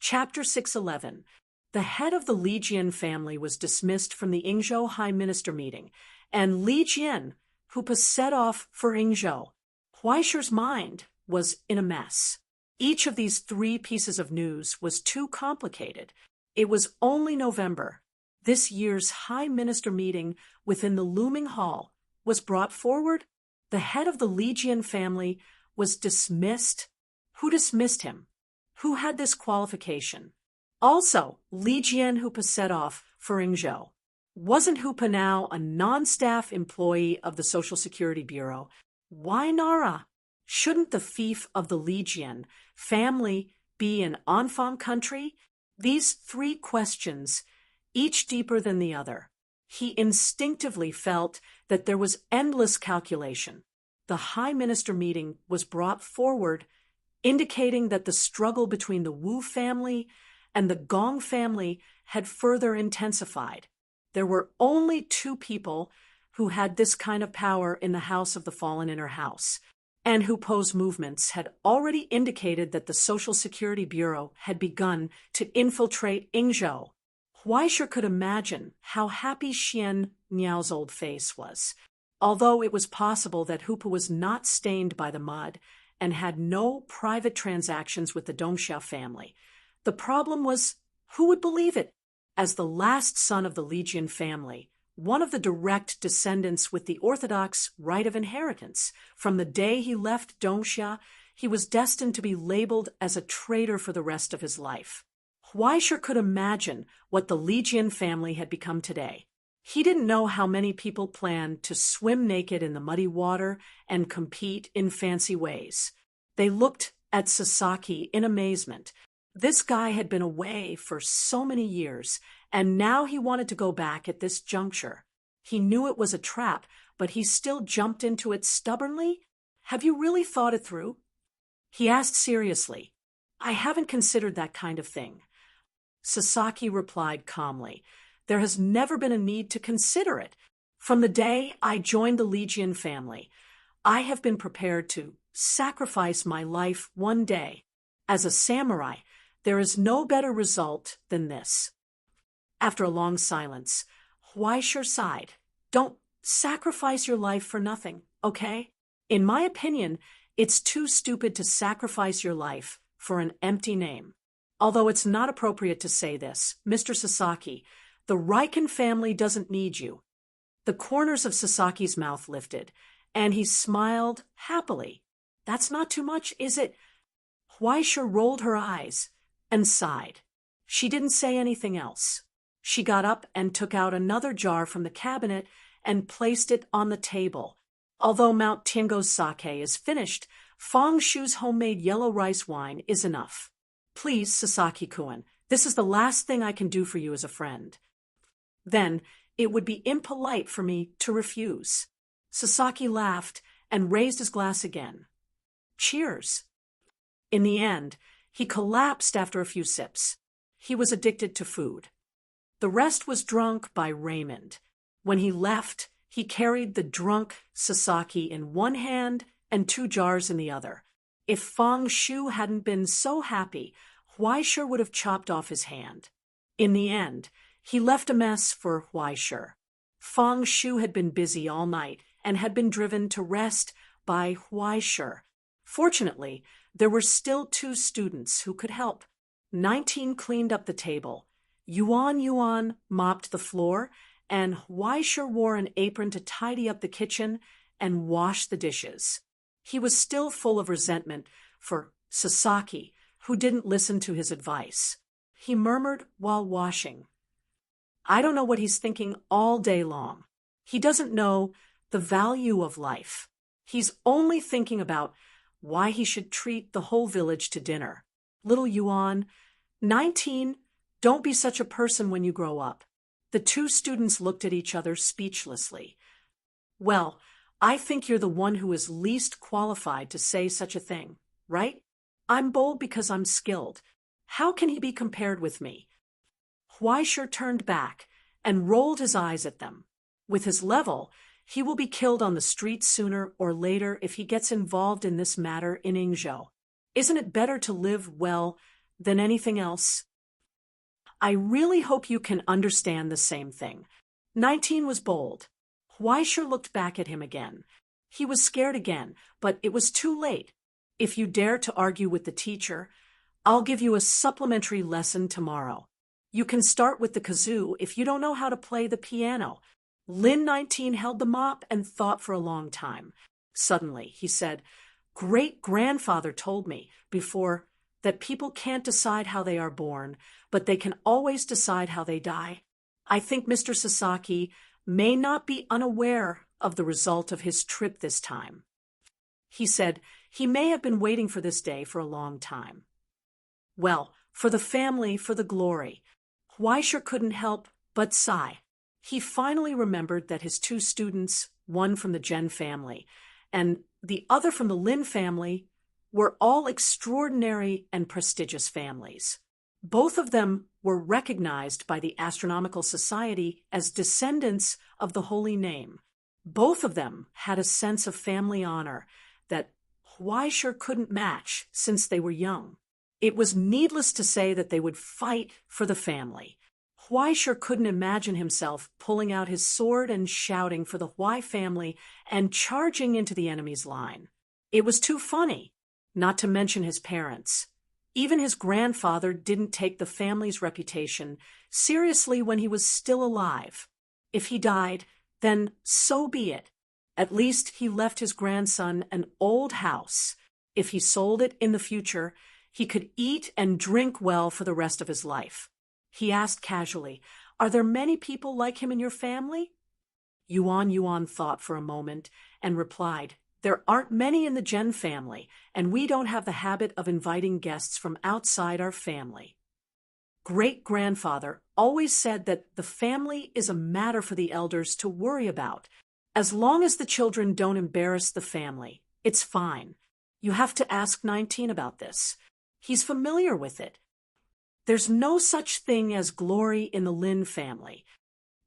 Chapter 611. The head of the Li Jian family was dismissed from the Yingzhou High Minister meeting, and Li Jian, who set off for Yingzhou. Huaishi's mind was in a mess. Each of these three pieces of news was too complicated. It was only November. This year's High Minister meeting within the looming hall was brought forward. The head of the Li Jian family was dismissed. Who dismissed him? Who had this qualification? Also, Li Jian who set off for Yingzhou. Wasn't Hupa now a non-staff employee of the Social Security Bureau? Why Nara? Shouldn't the fief of the Li Jian family be an enfant country? These three questions, each deeper than the other. He instinctively felt that there was endless calculation. The High Minister meeting was brought forward, indicating that the struggle between the Wu family and the Gong family had further intensified. There were only two people who had this kind of power in the House of the Fallen Inner House, and Hupo's movements had already indicated that the Social Security Bureau had begun to infiltrate Yingzhou. Huaishi could imagine how happy Xian Niao's old face was, although it was possible that Hupa was not stained by the mud and had no private transactions with the Dongxia family. The problem was, who would believe it? As the last son of the Li Jian family, one of the direct descendants with the orthodox right of inheritance, from the day he left Dongxia, he was destined to be labeled as a traitor for the rest of his life. Huaishi could imagine what the Li Jian family had become today. He didn't know how many people planned to swim naked in the muddy water and compete in fancy ways. They looked at Sasaki in amazement. This guy had been away for so many years, and now he wanted to go back at this juncture. He knew it was a trap, but he still jumped into it stubbornly. Have you really thought it through? He asked seriously. I haven't considered that kind of thing. Sasaki replied calmly. There has never been a need to consider it. From the day I joined the Li Jian family, I have been prepared to sacrifice my life one day. As a samurai, there is no better result than this. After a long silence, Huaishi sighed. Don't sacrifice your life for nothing, okay? In my opinion, it's too stupid to sacrifice your life for an empty name. Although it's not appropriate to say this, Mr. Sasaki, the Riken family doesn't need you. The corners of Sasaki's mouth lifted, and he smiled happily. That's not too much, is it? Huaishi rolled her eyes and sighed. She didn't say anything else. She got up and took out another jar from the cabinet and placed it on the table. Although Mount Tiango's sake is finished, Fang Shu's homemade yellow rice wine is enough. Please, Sasaki-kun, this is the last thing I can do for you as a friend. Then it would be impolite for me to refuse. Sasaki laughed and raised his glass again. Cheers. In the end, he collapsed after a few sips. He was addicted to food. The rest was drunk by Raymond. When he left, he carried the drunk Sasaki in one hand and 2 jars in the other. If Fang Shu hadn't been so happy, Huaishi would have chopped off his hand. In the end, he left a mess for Huaishi. Fang Shu had been busy all night and had been driven to rest by Huaishi. Fortunately, there were still 2 students who could help. 19 cleaned up the table. Yuan mopped the floor, and Huaishi wore an apron to tidy up the kitchen and wash the dishes. He was still full of resentment for Sasaki, who didn't listen to his advice. He murmured while washing. I don't know what he's thinking all day long. He doesn't know the value of life. He's only thinking about why he should treat the whole village to dinner. Little Yuan, 19, don't be such a person when you grow up. The 2 students looked at each other speechlessly. Well, I think you're the one who is least qualified to say such a thing, right? I'm bold because I'm skilled. How can he be compared with me? Huaishi turned back and rolled his eyes at them. With his level, he will be killed on the streets sooner or later if he gets involved in this matter in Yingzhou. Isn't it better to live well than anything else. I really hope you can understand the same thing. 19 was bold. Weisher looked back at him again. He was scared again, but it was too late. If you dare to argue with the teacher, I'll give you a supplementary lesson tomorrow. You can start with the kazoo if you don't know how to play the piano. Lin 19 held the mop and thought for a long time. Suddenly, he said, "Great-grandfather told me before that people can't decide how they are born, but they can always decide how they die. I think Mr. Sasaki may not be unaware of the result of his trip this time." He said he may have been waiting for this day for a long time. Well, for the family, for the glory. Weisher couldn't help but sigh. He finally remembered that his two students, one from the Jen family and the other from the Lin family, were all extraordinary and prestigious families. Both of them were recognized by the Astronomical Society as descendants of the Holy Name. Both of them had a sense of family honor that Weisher couldn't match since they were young. It was needless to say that they would fight for the family. Weisher couldn't imagine himself pulling out his sword and shouting for the Hui family and charging into the enemy's line. It was too funny, not to mention his parents. Even his grandfather didn't take the family's reputation seriously when he was still alive. If he died, then so be it. At least he left his grandson an old house. If he sold it in the future, he could eat and drink well for the rest of his life. He asked casually, "Are there many people like him in your family?" Yuan thought for a moment and replied, "There aren't many in the Jen family, and we don't have the habit of inviting guests from outside our family." Great-grandfather always said that the family is a matter for the elders to worry about. As long as the children don't embarrass the family, it's fine. You have to ask 19 about this. He's familiar with it. There's no such thing as glory in the Lin family.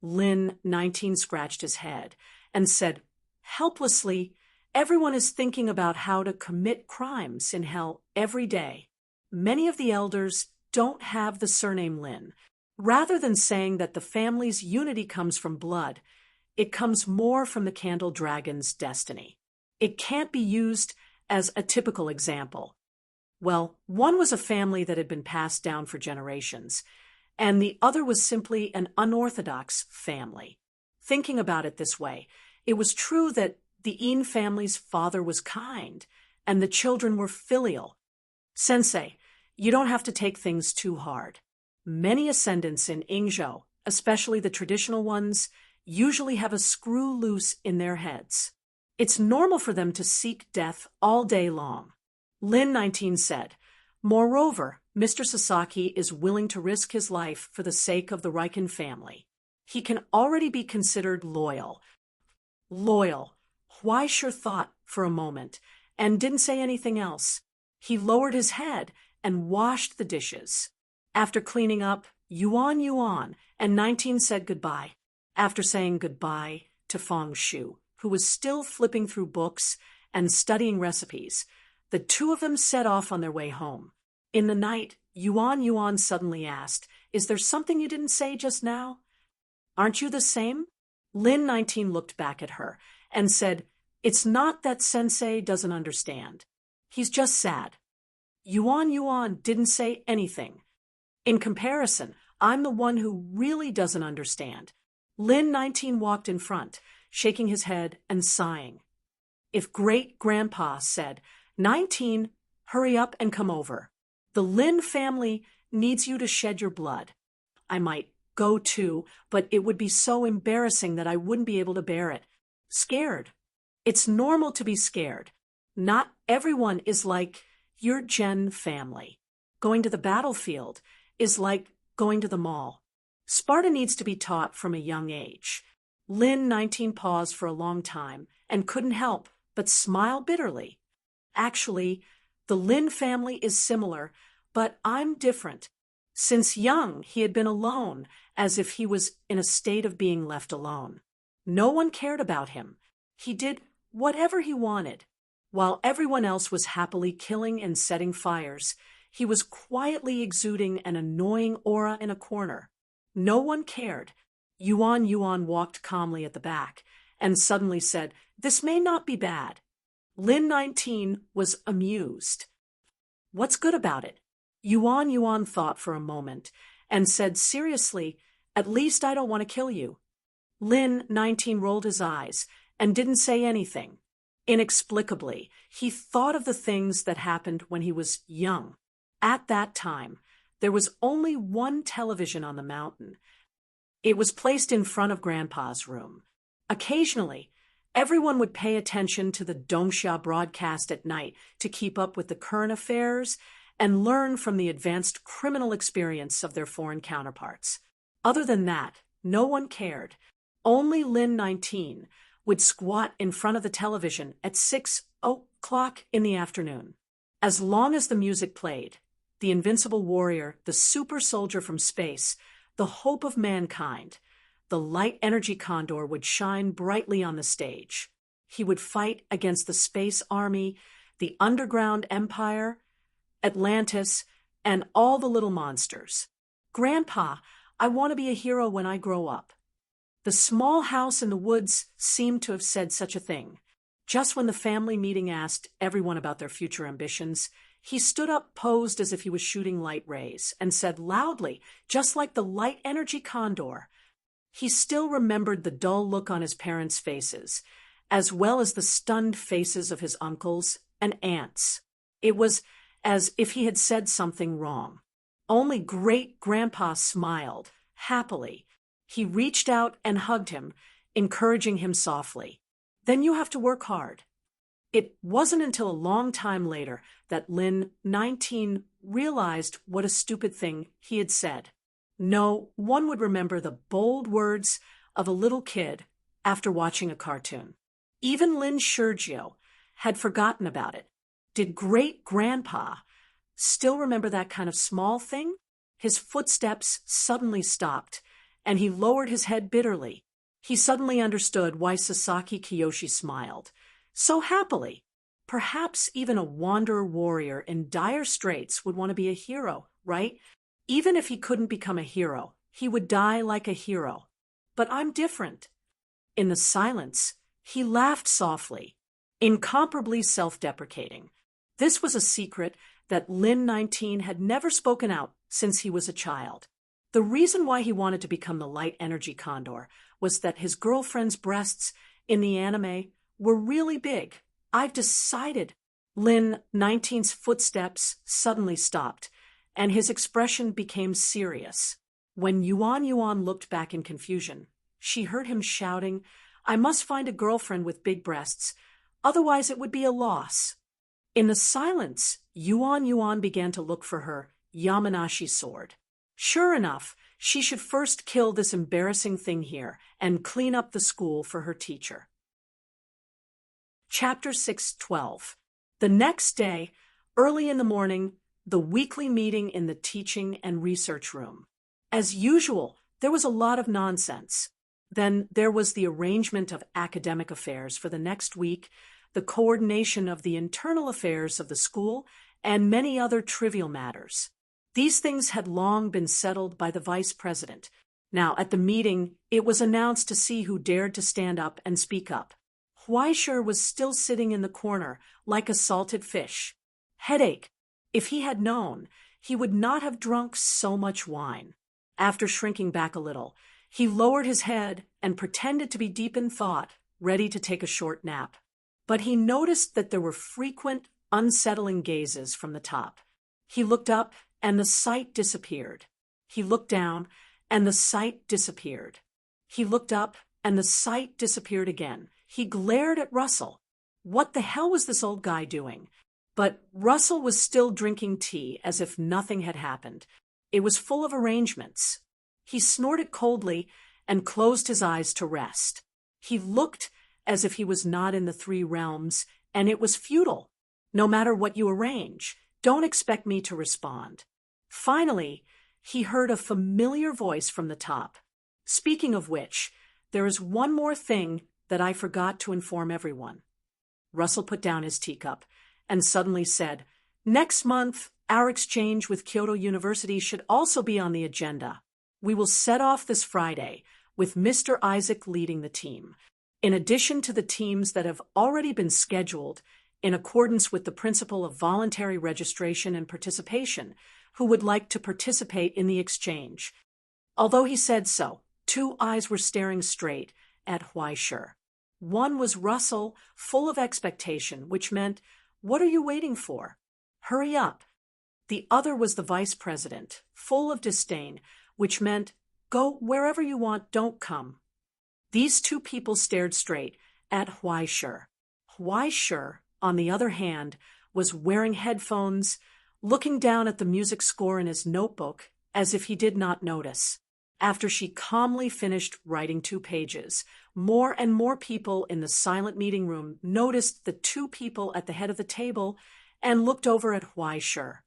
Lin 19 scratched his head and said, helplessly, "Everyone is thinking about how to commit crimes in hell every day. Many of the elders don't have the surname Lin. Rather than saying that the family's unity comes from blood, it comes more from the Candle Dragon's destiny. It can't be used as a typical example. Well, one was a family that had been passed down for generations, and the other was simply an unorthodox family. Thinking about it this way, it was true that the In family's father was kind, and the children were filial. Sensei, you don't have to take things too hard. Many ascendants in Ingzhou, especially the traditional ones, usually have a screw loose in their heads. It's normal for them to seek death all day long." Lin 19 said, "Moreover, Mr. Sasaki is willing to risk his life for the sake of the Riken family. He can already be considered loyal." Loyal. Weisher thought for a moment and didn't say anything else. He lowered his head and washed the dishes. After cleaning up, Yuan and 19 said goodbye. After saying goodbye to Feng Shu, who was still flipping through books and studying recipes, the two of them set off on their way home. In the night, Yuan suddenly asked, "Is there something you didn't say just now?" "Aren't you the same?" Lin 19 looked back at her and said, "It's not that Sensei doesn't understand. He's just sad." Yuan didn't say anything. "In comparison, I'm the one who really doesn't understand." Lin 19 walked in front, shaking his head and sighing. If Great-grandpa said, 19, hurry up and come over. The Lin family needs you to shed your blood. I might go too, but it would be so embarrassing that I wouldn't be able to bear it. Scared. It's normal to be scared. Not everyone is like your Jen family. Going to the battlefield is like going to the mall. Sparta needs to be taught from a young age. Lin 19 paused for a long time and couldn't help but smile bitterly. Actually, the Lin family is similar, but I'm different. Since young, he had been alone, as if he was in a state of being left alone. No one cared about him. He did whatever he wanted. While everyone else was happily killing and setting fires, He was quietly exuding an annoying aura in a corner. No one cared. Yuan walked calmly at the back and suddenly said, "This may not be bad." Lin 19 was amused. "What's good about it?" Yuan thought for a moment and said seriously, "At least I don't want to kill you." Lin 19 rolled his eyes and didn't say anything. Inexplicably, he thought of the things that happened when he was young. At that time, there was only one television on the mountain. It was placed in front of Grandpa's room. Occasionally, everyone would pay attention to the Dongsha broadcast at night to keep up with the current affairs and learn from the advanced criminal experience of their foreign counterparts. Other than that, no one cared. Only Lin 19 would squat in front of the television at 6 o'clock in the afternoon. As long as the music played, the invincible warrior, the super soldier from space, the hope of mankind, the light energy condor would shine brightly on the stage. He would fight against the space army, the underground empire, Atlantis, and all the little monsters. "Grandpa, I want to be a hero when I grow up." The small house in the woods seemed to have said such a thing. Just when the family meeting asked everyone about their future ambitions, he stood up, posed as if he was shooting light rays, and said loudly, just like the light energy condor. He still remembered the dull look on his parents' faces, as well as the stunned faces of his uncles and aunts. It was as if he had said something wrong. Only Great-Grandpa smiled, happily. He reached out and hugged him, encouraging him softly. "Then you have to work hard." It wasn't until a long time later that Lin 19 realized what a stupid thing he had said. No one would remember the bold words of a little kid after watching a cartoon. Even Lin Shurgio had forgotten about it. Did Great-Grandpa still remember that kind of small thing? His footsteps suddenly stopped, and he lowered his head bitterly. He suddenly understood why Sasaki Kiyoshi smiled so happily. Perhaps even a wanderer warrior in dire straits would want to be a hero, right? Even if he couldn't become a hero, he would die like a hero. But I'm different. In the silence, he laughed softly, incomparably self-deprecating. This was a secret that Lin 19 had never spoken out since he was a child. The reason why he wanted to become the light energy condor was that his girlfriend's breasts in the anime were really big. "I've decided." Lin 19's footsteps suddenly stopped, and his expression became serious. When Yuan looked back in confusion, she heard him shouting, "I must find a girlfriend with big breasts, otherwise it would be a loss." In the silence, Yuan began to look for her Yamanashi sword. Sure enough, she should first kill this embarrassing thing here and clean up the school for her teacher. Chapter 612. The next day, early in the morning, the weekly meeting in the teaching and research room. As usual, there was a lot of nonsense. Then there was the arrangement of academic affairs for the next week, the coordination of the internal affairs of the school, and many other trivial matters. These things had long been settled by the vice president. Now, at the meeting, it was announced to see who dared to stand up and speak up. Huaishur was still sitting in the corner, like a salted fish. Headache. If he had known, he would not have drunk so much wine. After shrinking back a little, he lowered his head and pretended to be deep in thought, ready to take a short nap. But he noticed that there were frequent, unsettling gazes from the top. He looked up, and the sight disappeared. He looked down, and the sight disappeared. He looked up, and the sight disappeared again. He glared at Russell. What the hell was this old guy doing? But Russell was still drinking tea as if nothing had happened. It was full of arrangements. He snorted coldly and closed his eyes to rest. He looked as if he was not in the three realms, and it was futile. No matter what you arrange, don't expect me to respond. Finally, he heard a familiar voice from the top. "Speaking of which, there is one more thing that I forgot to inform everyone." Russell put down his teacup and suddenly said, "Next month, Our exchange with Kyoto University should also be on the agenda. We will set off this Friday, with Mr. Isaac leading the team. In addition to the teams that have already been scheduled, in accordance with the principle of voluntary registration and participation, who would like to participate in the exchange. Although he said so, two eyes were staring straight at Huaishur. One was Russell, full of expectation, which meant, "What are you waiting for? Hurry up." The other was the vice president, full of disdain, which meant, "Go wherever you want, don't come." These two people stared straight at Huaishur. Huaishur, on the other hand, was wearing headphones, looking down at the music score in his notebook as if he did not notice. After she calmly finished writing 2 pages, more and more people in the silent meeting room noticed the 2 people at the head of the table and looked over at Huaishur.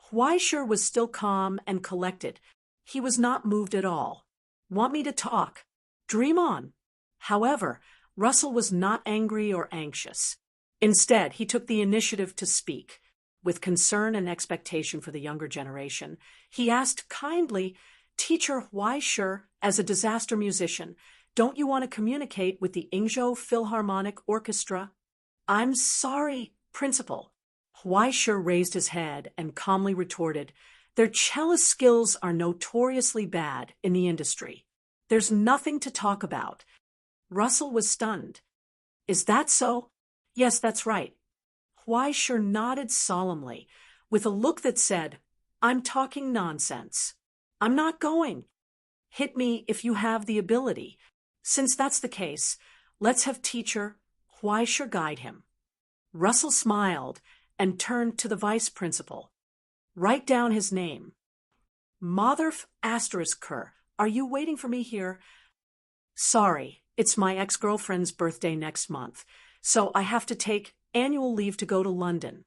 Huaishur was still calm and collected. He was not moved at all. "Want me to talk? Dream on." However, Russell was not angry or anxious. Instead, he took the initiative to speak. With concern and expectation for the younger generation, he asked kindly, "Teacher Huaishur, as a disaster musician, don't you want to communicate with the Ingzhou Philharmonic Orchestra?" "I'm sorry, Principal." Huaishur raised his head and calmly retorted, "Their cellist skills are notoriously bad in the industry. There's nothing to talk about." Russell was stunned. "Is that so?" "Yes, that's right." Huaishur nodded solemnly, with a look that said, "I'm talking nonsense. I'm not going. Hit me if you have the ability. Since that's the case, let's have Teacher Huaishur guide him." Russell smiled and turned to the vice principal. "Write down his name." "Motherf *Ker. Are you waiting for me here?" "Sorry, it's my ex-girlfriend's birthday next month, so I have to take annual leave to go to London."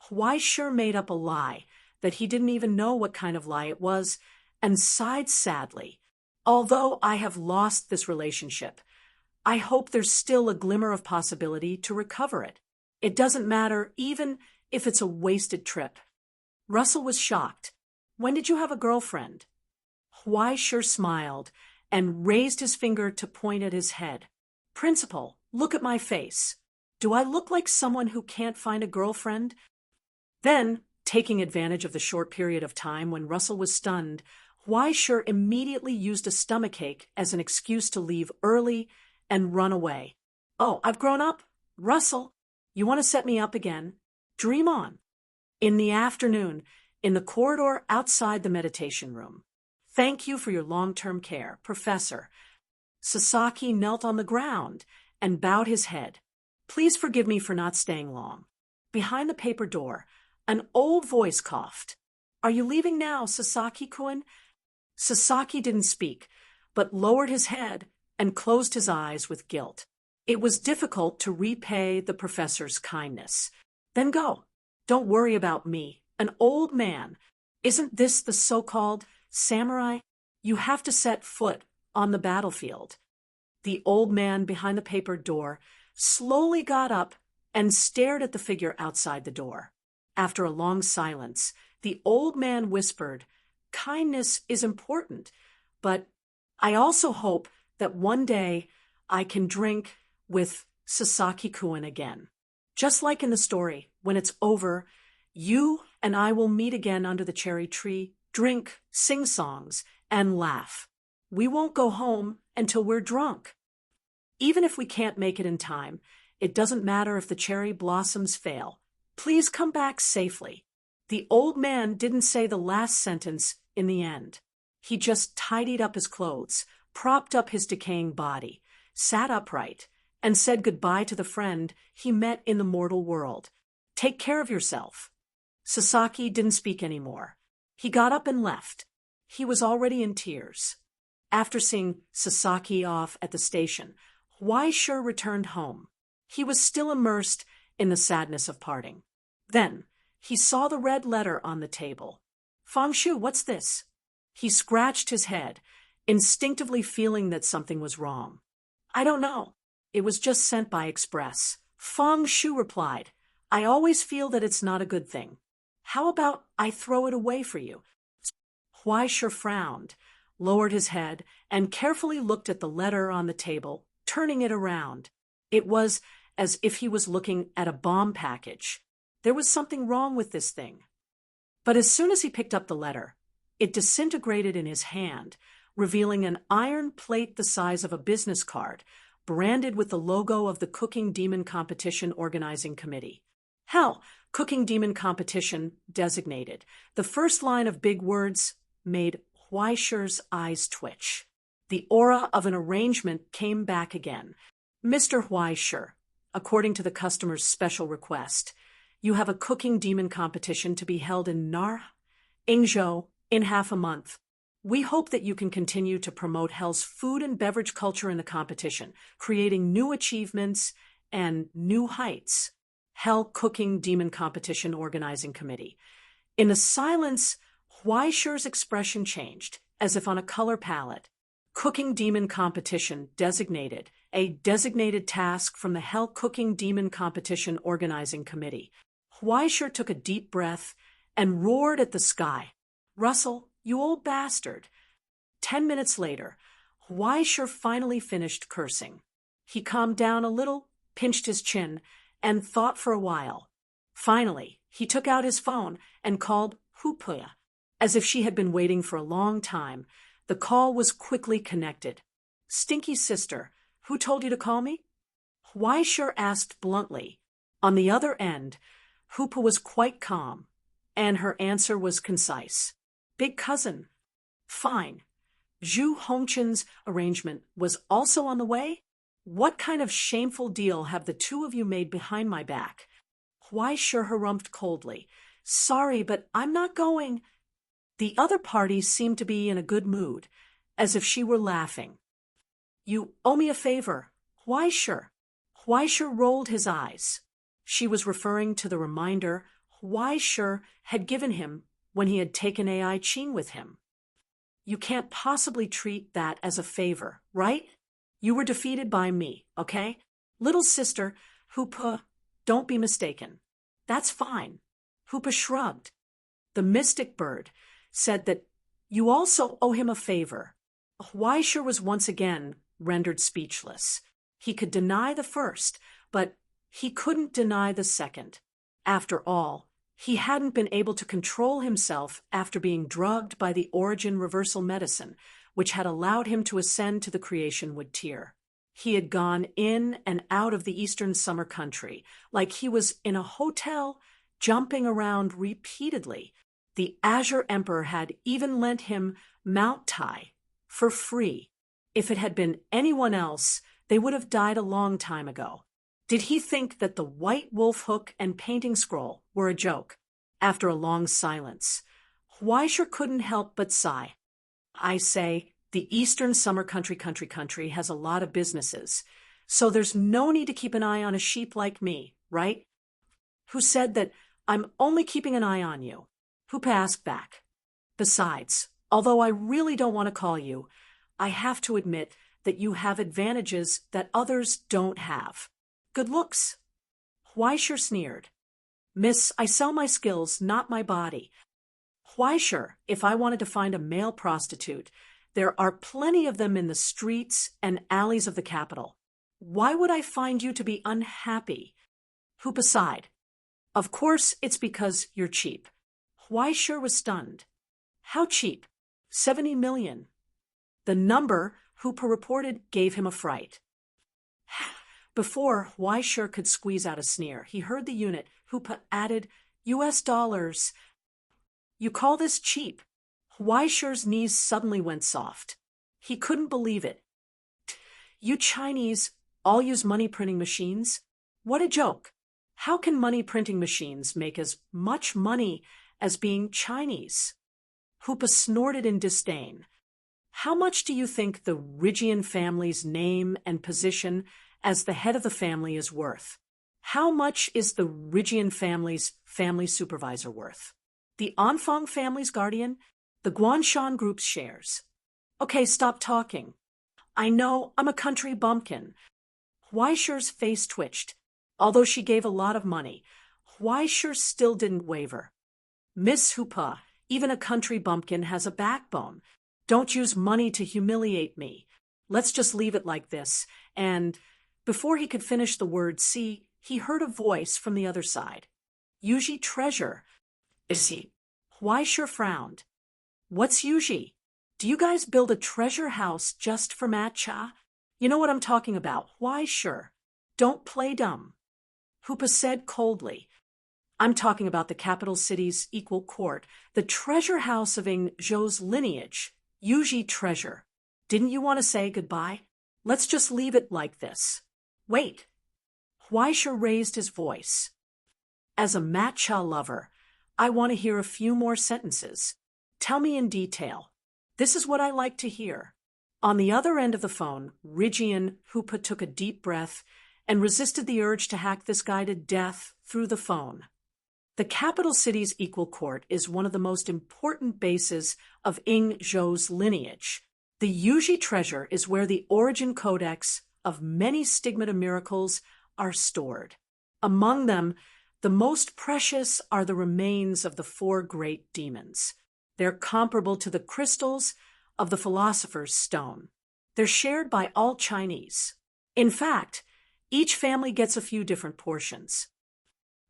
Huaishur made up a lie that he didn't even know what kind of lie it was, and sighed sadly. "Although I have lost this relationship, I hope there's still a glimmer of possibility to recover it. It doesn't matter even if it's a wasted trip." Russell was shocked. "When did you have a girlfriend?" Huaishur smiled and raised his finger to point at his head. "Principal, look at my face. Do I look like someone who can't find a girlfriend?" Then, taking advantage of the short period of time when Russell was stunned, Huaishur immediately used a stomachache as an excuse to leave early and run away. "Oh, I've grown up? Russell, you want to set me up again? Dream on." In the afternoon, in the corridor outside the meditation room. "Thank you for your long-term care, Professor." Sasaki knelt on the ground and bowed his head. "Please forgive me for not staying long." Behind the paper door, an old voice coughed. "Are you leaving now, Sasaki-kun?" Sasaki didn't speak, but lowered his head and closed his eyes with guilt. It was difficult to repay the professor's kindness. "Then go. Don't worry about me, an old man. Isn't this the so-called samurai? You have to set foot on the battlefield." The old man behind the paper door slowly got up and stared at the figure outside the door. After a long silence, the old man whispered, "Kindness is important, but I also hope that one day I can drink with Sasaki-kun again. Just like in the story, when it's over, you and I will meet again under the cherry tree, drink, sing songs, and laugh. We won't go home until we're drunk. Even if we can't make it in time, it doesn't matter if the cherry blossoms fail. Please come back safely." The old man didn't say the last sentence in the end. He just tidied up his clothes, propped up his decaying body, sat upright, and said goodbye to the friend he met in the mortal world. "Take care of yourself." Sasaki didn't speak anymore. He got up and left. He was already in tears. After seeing Sasaki off at the station, Huaishur returned home. He was still immersed in the sadness of parting. Then he saw the red letter on the table. "Fangshu, what's this?" He scratched his head, instinctively feeling that something was wrong. "I don't know. It was just sent by express." Fangshu replied, "I always feel that it's not a good thing." How about I throw it away for you? Huaisher frowned, lowered his head, and carefully looked at the letter on the table, turning it around. It was as if he was looking at a bomb package. There was something wrong with this thing. But as soon as he picked up the letter, it disintegrated in his hand, revealing an iron plate the size of a business card, branded with the logo of the Cooking Demon Competition Organizing Committee. Hell, Cooking Demon Competition designated. The first line of big words made Huaisher's eyes twitch. The aura of an arrangement came back again. Mr. Huaisher, according to the customer's special request, you have a cooking demon competition to be held in Ingzhou in half a month. We hope that you can continue to promote Hell's food and beverage culture in the competition, creating new achievements and new heights. Hell Cooking Demon Competition Organizing Committee. In the silence, Huaisher's expression changed, as if on a color palette. Cooking Demon Competition designated, a designated task from the Hell Cooking Demon Competition Organizing Committee. Huaisher took a deep breath and roared at the sky. Russell, you old bastard. 10 minutes later, Huaisher finally finished cursing. He calmed down a little, pinched his chin, and thought for a while. Finally, he took out his phone and called Hupuya. As if she had been waiting for a long time, the call was quickly connected. Stinky sister, who told you to call me? Huaisher asked bluntly. On the other end, Hupa was quite calm, and her answer was concise. Big cousin. Fine. Zhu Hongchen's arrangement was also on the way? What kind of shameful deal have the two of you made behind my back? Huaisher harumphed coldly. Sorry, but I'm not going. The other party seemed to be in a good mood, as if she were laughing. You owe me a favor, Huaisher. Huaisher rolled his eyes. She was referring to the reminder Huaisher had given him when he had taken AI Qing with him. You can't possibly treat that as a favor, right? You were defeated by me, okay? Little sister, Hupa, don't be mistaken. That's fine. Hupa shrugged. The mystic bird said that you also owe him a favor. Huaisher was once again rendered speechless. He could deny the first, but he couldn't deny the second. After all, he hadn't been able to control himself after being drugged by the origin reversal medicine, which had allowed him to ascend to the creation wood tier. He had gone in and out of the eastern summer country, like he was in a hotel, jumping around repeatedly. The Azure Emperor had even lent him Mount Tai for free. If it had been anyone else, they would have died a long time ago. Did he think that the white wolf hook and painting scroll were a joke? After a long silence, Huaisher couldn't help but sigh. I say, the eastern summer country has a lot of businesses, so there's no need to keep an eye on a sheep like me, right? Who said that I'm only keeping an eye on you? Hupa asked back. Besides, although I really don't want to call you, I have to admit that you have advantages that others don't have. Good looks. Huaisher sneered. Miss, I sell my skills, not my body. Huaisher, if I wanted to find a male prostitute, there are plenty of them in the streets and alleys of the capital. Why would I find you to be unhappy? Hupa sighed. Of course, it's because you're cheap. Huaisher was stunned. How cheap? 70 million. The number Hupa reported gave him a fright. Before Huaisher could squeeze out a sneer, he heard the unit. Hupa added, US dollars. You call this cheap? Huaisher's knees suddenly went soft. He couldn't believe it. You Chinese all use money printing machines? What a joke. How can money printing machines make as much money as being Chinese? Hupa snorted in disdain. How much do you think the Rygian family's name and position as the head of the family is worth? How much is the Rygian family's family supervisor worth? The Anfang family's guardian? The Guanshan group's shares? Okay, stop talking. I know I'm a country bumpkin. Huaisher's face twitched. Although she gave a lot of money, Huaisher still didn't waver. Miss Hoopa, even a country bumpkin has a backbone. Don't use money to humiliate me. Let's just leave it like this. And before he could finish the word "see," he heard a voice from the other side. Yuji Treasure. Is he? Huaisha frowned. What's Yuji? Do you guys build a treasure house just for matcha? You know what I'm talking about. Why sure. Don't play dumb. Hoopa said coldly. I'm talking about the capital city's equal court, the treasure house of Ing Zhou's lineage, Yuji Treasure. Didn't you want to say goodbye? Let's just leave it like this. Wait. Huaisha raised his voice. As a matcha lover, I want to hear a few more sentences. Tell me in detail. This is what I like to hear. On the other end of the phone, Rigian Hoopa took a deep breath and resisted the urge to hack this guy to death through the phone. The capital city's equal court is one of the most important bases of Ing Zhou's lineage. The Yuji Treasure is where the origin codex of many stigmata miracles are stored. Among them, the most precious are the remains of the 4 great demons. They're comparable to the crystals of the Philosopher's Stone. They're shared by all Chinese. In fact, each family gets a few different portions.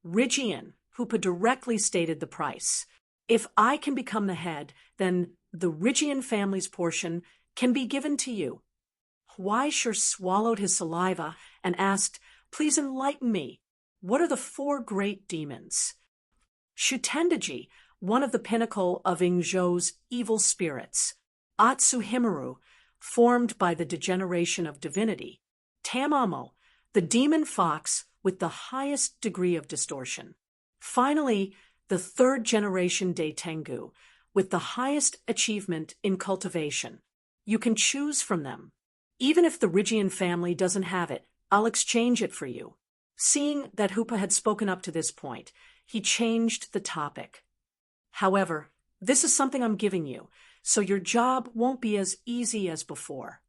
Rigian Hoopa directly stated the price. If I can become the head, then the Rigian family's portion can be given to you. Huaisha swallowed his saliva and asked, Please enlighten me. What are the 4 great demons? Shutendaji, one of the pinnacle of Ing Zhou's evil spirits. Atsuhimaru, formed by the degeneration of divinity. Tamamo, the demon fox with the highest degree of distortion. Finally, the 3rd generation Daitengu, with the highest achievement in cultivation. You can choose from them. Even if the Rigian family doesn't have it, I'll exchange it for you. Seeing that Hoopa had spoken up to this point, he changed the topic. However, this is something I'm giving you, so your job won't be as easy as before.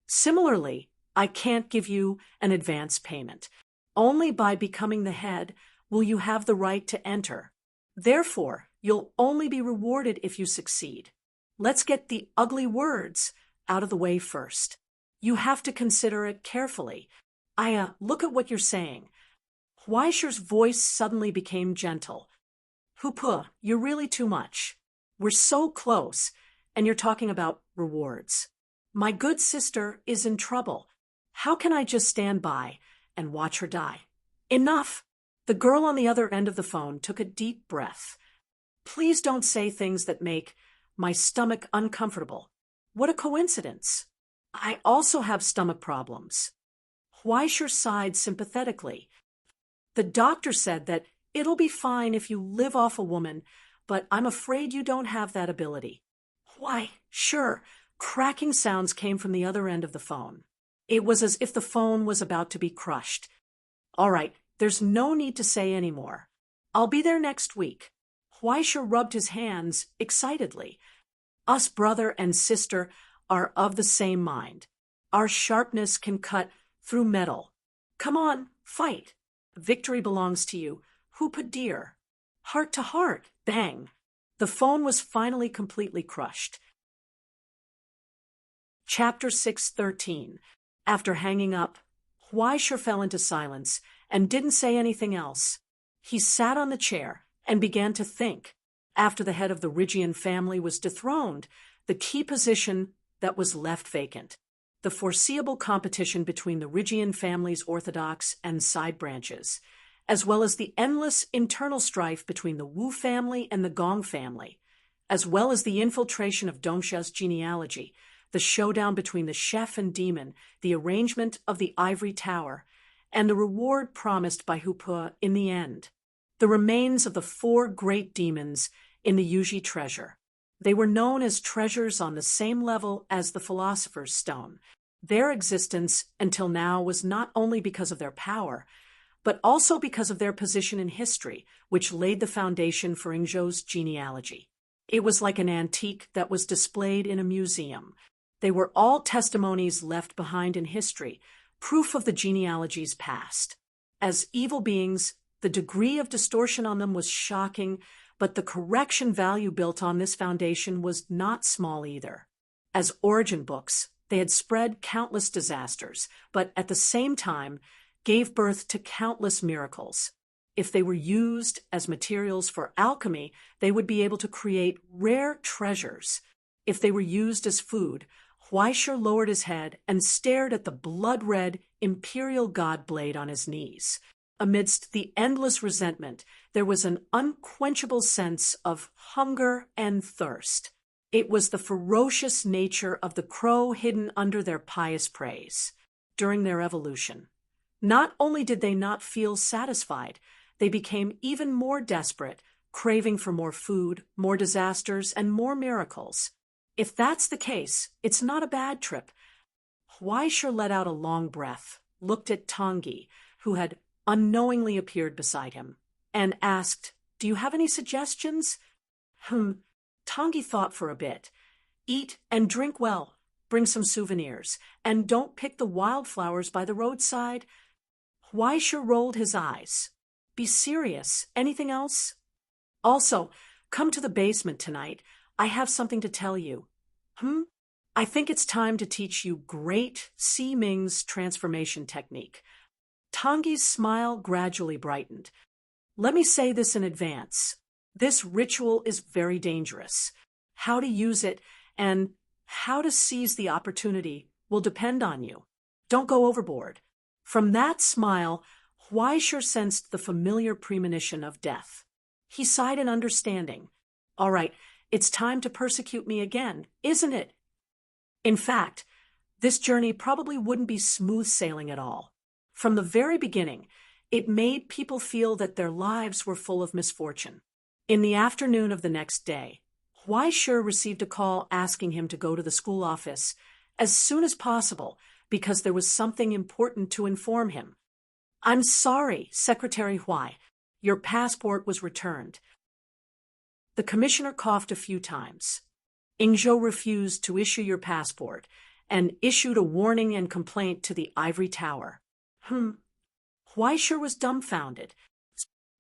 Similarly, I can't give you an advance payment. Only by becoming the head will you have the right to enter. Therefore, you'll only be rewarded if you succeed. Let's get the ugly words out of the way first. You have to consider it carefully. Look at what you're saying. Huaisha's voice suddenly became gentle. Hoopa, you're really too much. We're so close, and you're talking about rewards. My good sister is in trouble. How can I just stand by and watch her die? Enough! The girl on the other end of the phone took a deep breath. Please don't say things that make my stomach uncomfortable. What a coincidence. I also have stomach problems. Huaisha sighed sympathetically. The doctor said that it'll be fine if you live off a woman, but I'm afraid you don't have that ability. Why, sure. Cracking sounds came from the other end of the phone. It was as if the phone was about to be crushed. All right, there's no need to say any more. I'll be there next week. Huaisha rubbed his hands excitedly. Us brother and sister are of the same mind. Our sharpness can cut through metal. Come on, fight. Victory belongs to you. Hoopa dear. Heart to heart. Bang. The phone was finally completely crushed. Chapter 6:13. After hanging up, Huaisha fell into silence and didn't say anything else. He sat on the chair and began to think. After the head of the Rigian family was dethroned, the key position that was left vacant. The foreseeable competition between the Rigian family's orthodox and side branches, as well as the endless internal strife between the Wu family and the Gong family, as well as the infiltration of Dongsha's genealogy, the showdown between the chef and demon, the arrangement of the ivory tower, and the reward promised by Hoopa in the end. The remains of the 4 great demons in the Yuji treasure. They were known as treasures on the same level as the Philosopher's Stone. Their existence until now was not only because of their power, but also because of their position in history, which laid the foundation for Ing Zhou's genealogy. It was like an antique that was displayed in a museum. They were all testimonies left behind in history, proof of the genealogy's past. As evil beings, the degree of distortion on them was shocking, but the correction value built on this foundation was not small either. As origin books, they had spread countless disasters, but at the same time gave birth to countless miracles. If they were used as materials for alchemy, they would be able to create rare treasures. If they were used as food, Huaishir lowered his head and stared at the blood-red imperial god blade on his knees. Amidst the endless resentment, there was an unquenchable sense of hunger and thirst. It was the ferocious nature of the crow hidden under their pious praise. During their evolution, not only did they not feel satisfied, they became even more desperate, craving for more food, more disasters, and more miracles. If that's the case, it's not a bad trip. Huaishir let out a long breath, looked at Tangi, who had unknowingly appeared beside him, and asked, "Do you have any suggestions?" Tangi thought for a bit. "Eat and drink well, bring some souvenirs, and don't pick the wildflowers by the roadside." Huaishir rolled his eyes. "Be serious. Anything else?" "Also, come to the basement tonight. I have something to tell you." "I think it's time to teach you Great Si Ming's transformation technique." Tangi's smile gradually brightened. "Let me say this in advance. This ritual is very dangerous. How to use it and how to seize the opportunity will depend on you. Don't go overboard." From that smile, Huaishir sensed the familiar premonition of death. He sighed in understanding. "All right, it's time to persecute me again, isn't it?" In fact, this journey probably wouldn't be smooth sailing at all. From the very beginning, it made people feel that their lives were full of misfortune. In the afternoon of the next day, Huaishir received a call asking him to go to the school office as soon as possible because there was something important to inform him. "I'm sorry, Secretary Huai. Your passport was returned." The commissioner coughed a few times. "Ingzhou refused to issue your passport and issued a warning and complaint to the Ivory Tower." Huaishir was dumbfounded.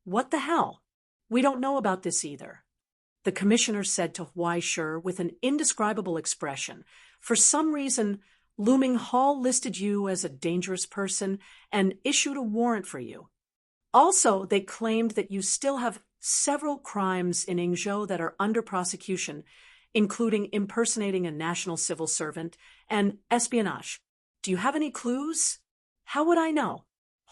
"What the hell? We don't know about this either." The commissioner said to Huaishir with an indescribable expression, "For some reason, Looming Hall listed you as a dangerous person and issued a warrant for you. Also, they claimed that you still have several crimes in Ingzhou that are under prosecution, including impersonating a national civil servant and espionage. Do you have any clues?" "How would I know?"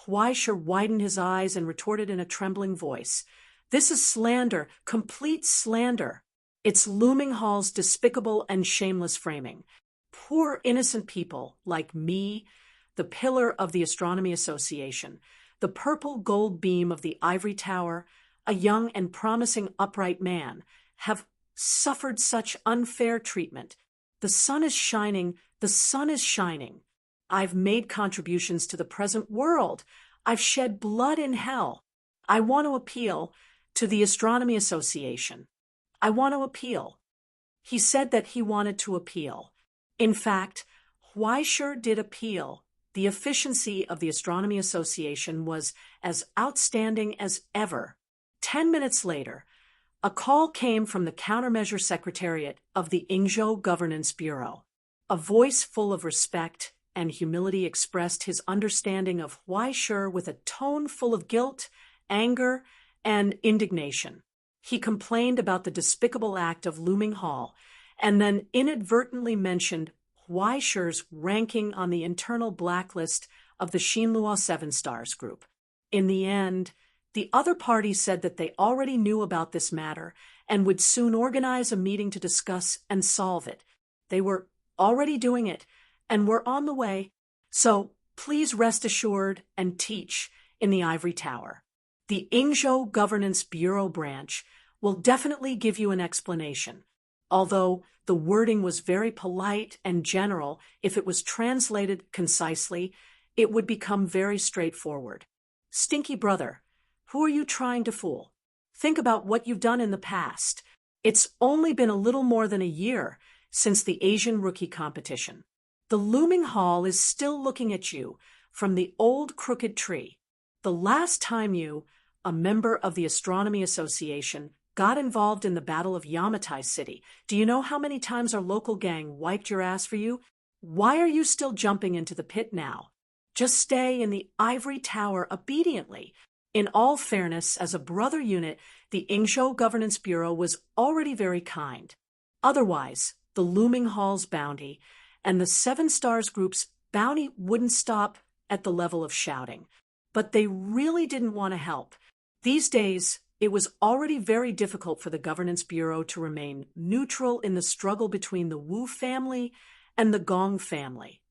Huaishir widened his eyes and retorted in a trembling voice. "This is slander, complete slander. It's Looming Hall's despicable and shameless framing. Poor innocent people like me, the pillar of the Astronomy Association, the purple gold beam of the Ivory Tower, a young and promising upright man, have suffered such unfair treatment. The sun is shining, the sun is shining. I've made contributions to the present world. I've shed blood in hell. I want to appeal to the Astronomy Association. I want to appeal." He said that he wanted to appeal. In fact, Huaishir did appeal. The efficiency of the Astronomy Association was as outstanding as ever. 10 minutes later, a call came from the Countermeasure Secretariat of the Ingzhou Governance Bureau. A voice full of respect and humility expressed his understanding of Huaishir with a tone full of guilt, anger, and indignation. He complained about the despicable act of Looming Hall, and then inadvertently mentioned Huaishir's ranking on the internal blacklist of the Xinluo Seven Stars group. In the end, the other party said that they already knew about this matter and would soon organize a meeting to discuss and solve it. They were already doing it and were on the way. So please rest assured and teach in the Ivory Tower. The Ingzhou Governance Bureau branch will definitely give you an explanation. Although the wording was very polite and general, if it was translated concisely, it would become very straightforward. Stinky brother, who are you trying to fool? Think about what you've done in the past. It's only been a little more than a year since the Asian Rookie competition. The Looming Hall is still looking at you from the old crooked tree. The last time you, a member of the Astronomy Association, got involved in the Battle of Yamatai City. Do you know how many times our local gang wiped your ass for you? Why are you still jumping into the pit now? Just stay in the ivory tower obediently. In all fairness, as a brother unit, the Ingzhou Governance Bureau was already very kind. Otherwise, the Looming Hall's bounty and the Seven Stars Group's bounty wouldn't stop at the level of shouting. But they really didn't want to help. These days, it was already very difficult for the Governance Bureau to remain neutral in the struggle between the Wu family and the Gong family.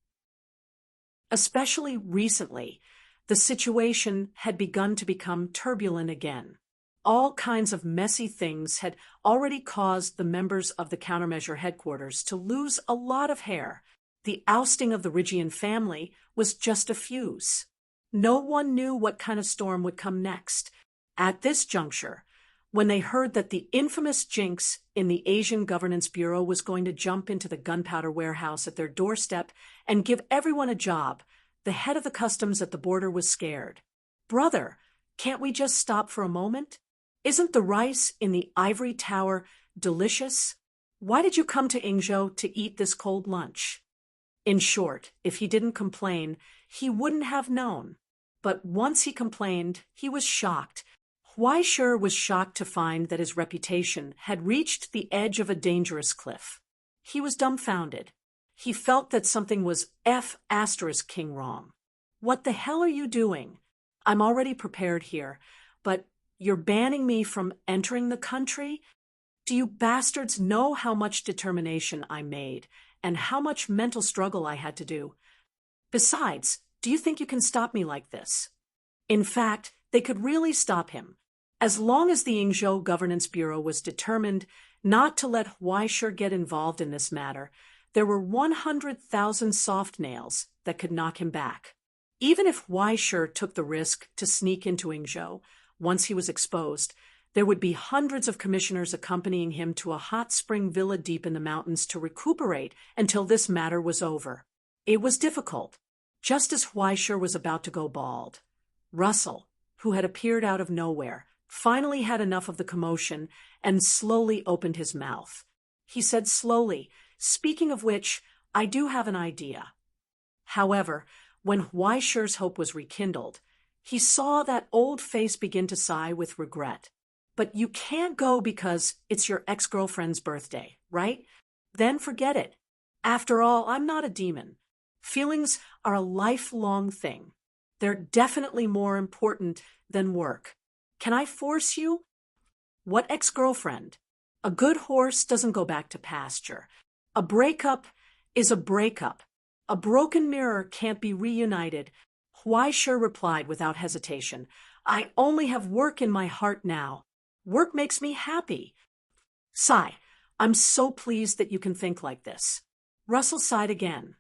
Especially recently, the situation had begun to become turbulent again. All kinds of messy things had already caused the members of the countermeasure headquarters to lose a lot of hair. The ousting of the Rigian family was just a fuse. No one knew what kind of storm would come next. At this juncture, when they heard that the infamous Jinx in the Asian Governance Bureau was going to jump into the gunpowder warehouse at their doorstep and give everyone a job, the head of the customs at the border was scared. "Brother, can't we just stop for a moment? Isn't the rice in the ivory tower delicious? Why did you come to Ingzhou to eat this cold lunch?" In short, if he didn't complain, he wouldn't have known. But once he complained, he was shocked. Huaishur was shocked to find that his reputation had reached the edge of a dangerous cliff. He was dumbfounded. He felt that something was King wrong. "What the hell are you doing? I'm already prepared here, but you're banning me from entering the country? Do you bastards know how much determination I made and how much mental struggle I had to do? Besides, do you think you can stop me like this?" In fact, they could really stop him. As long as the Ingzhou Governance Bureau was determined not to let Huaishur get involved in this matter, there were 100,000 soft nails that could knock him back. Even if Huaishur took the risk to sneak into Ingzhou, once he was exposed, there would be hundreds of commissioners accompanying him to a hot spring villa deep in the mountains to recuperate until this matter was over. It was difficult. Just as Huaishur was about to go bald, Russell, who had appeared out of nowhere, finally had enough of the commotion and slowly opened his mouth. He said slowly, "Speaking of which, I do have an idea." However, when Huaishur's hope was rekindled, he saw that old face begin to sigh with regret. "But you can't go because it's your ex-girlfriend's birthday, right? Then forget it. After all, I'm not a demon. Feelings are a lifelong thing. They're definitely more important than work. Can I force you?" "What ex-girlfriend? A good horse doesn't go back to pasture. A breakup is a breakup. A broken mirror can't be reunited." Huaishur replied without hesitation, "I only have work in my heart now. Work makes me happy." "Sigh, I'm so pleased that you can think like this." Russell sighed again.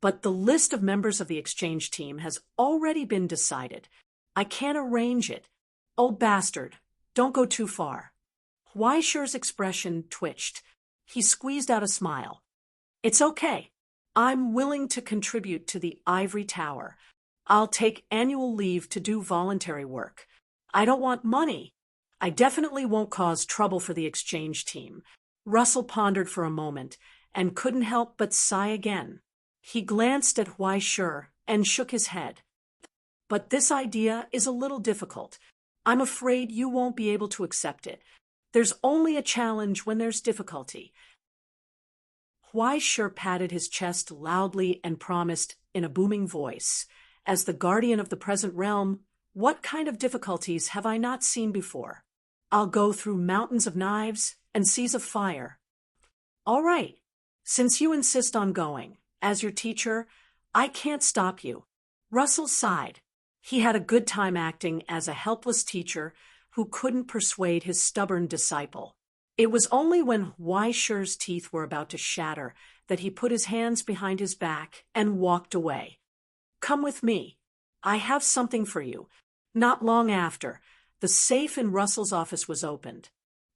"But the list of members of the exchange team has already been decided. I can't arrange it. Old bastard, don't go too far." Huaishur's expression twitched. He squeezed out a smile. "It's okay. I'm willing to contribute to the ivory tower. I'll take annual leave to do voluntary work. I don't want money. I definitely won't cause trouble for the exchange team." Russell pondered for a moment and couldn't help but sigh again. He glanced at Huaishur and shook his head. "But this idea is a little difficult. I'm afraid you won't be able to accept it. There's only a challenge when there's difficulty." Huaishur patted his chest loudly and promised in a booming voice, "As the guardian of the present realm, what kind of difficulties have I not seen before? I'll go through mountains of knives and seas of fire." "All right. Since you insist on going, as your teacher, I can't stop you." Russell sighed. He had a good time acting as a helpless teacher who couldn't persuade his stubborn disciple. It was only when Huaishur's teeth were about to shatter that he put his hands behind his back and walked away. "Come with me. I have something for you." Not long after, the safe in Russell's office was opened.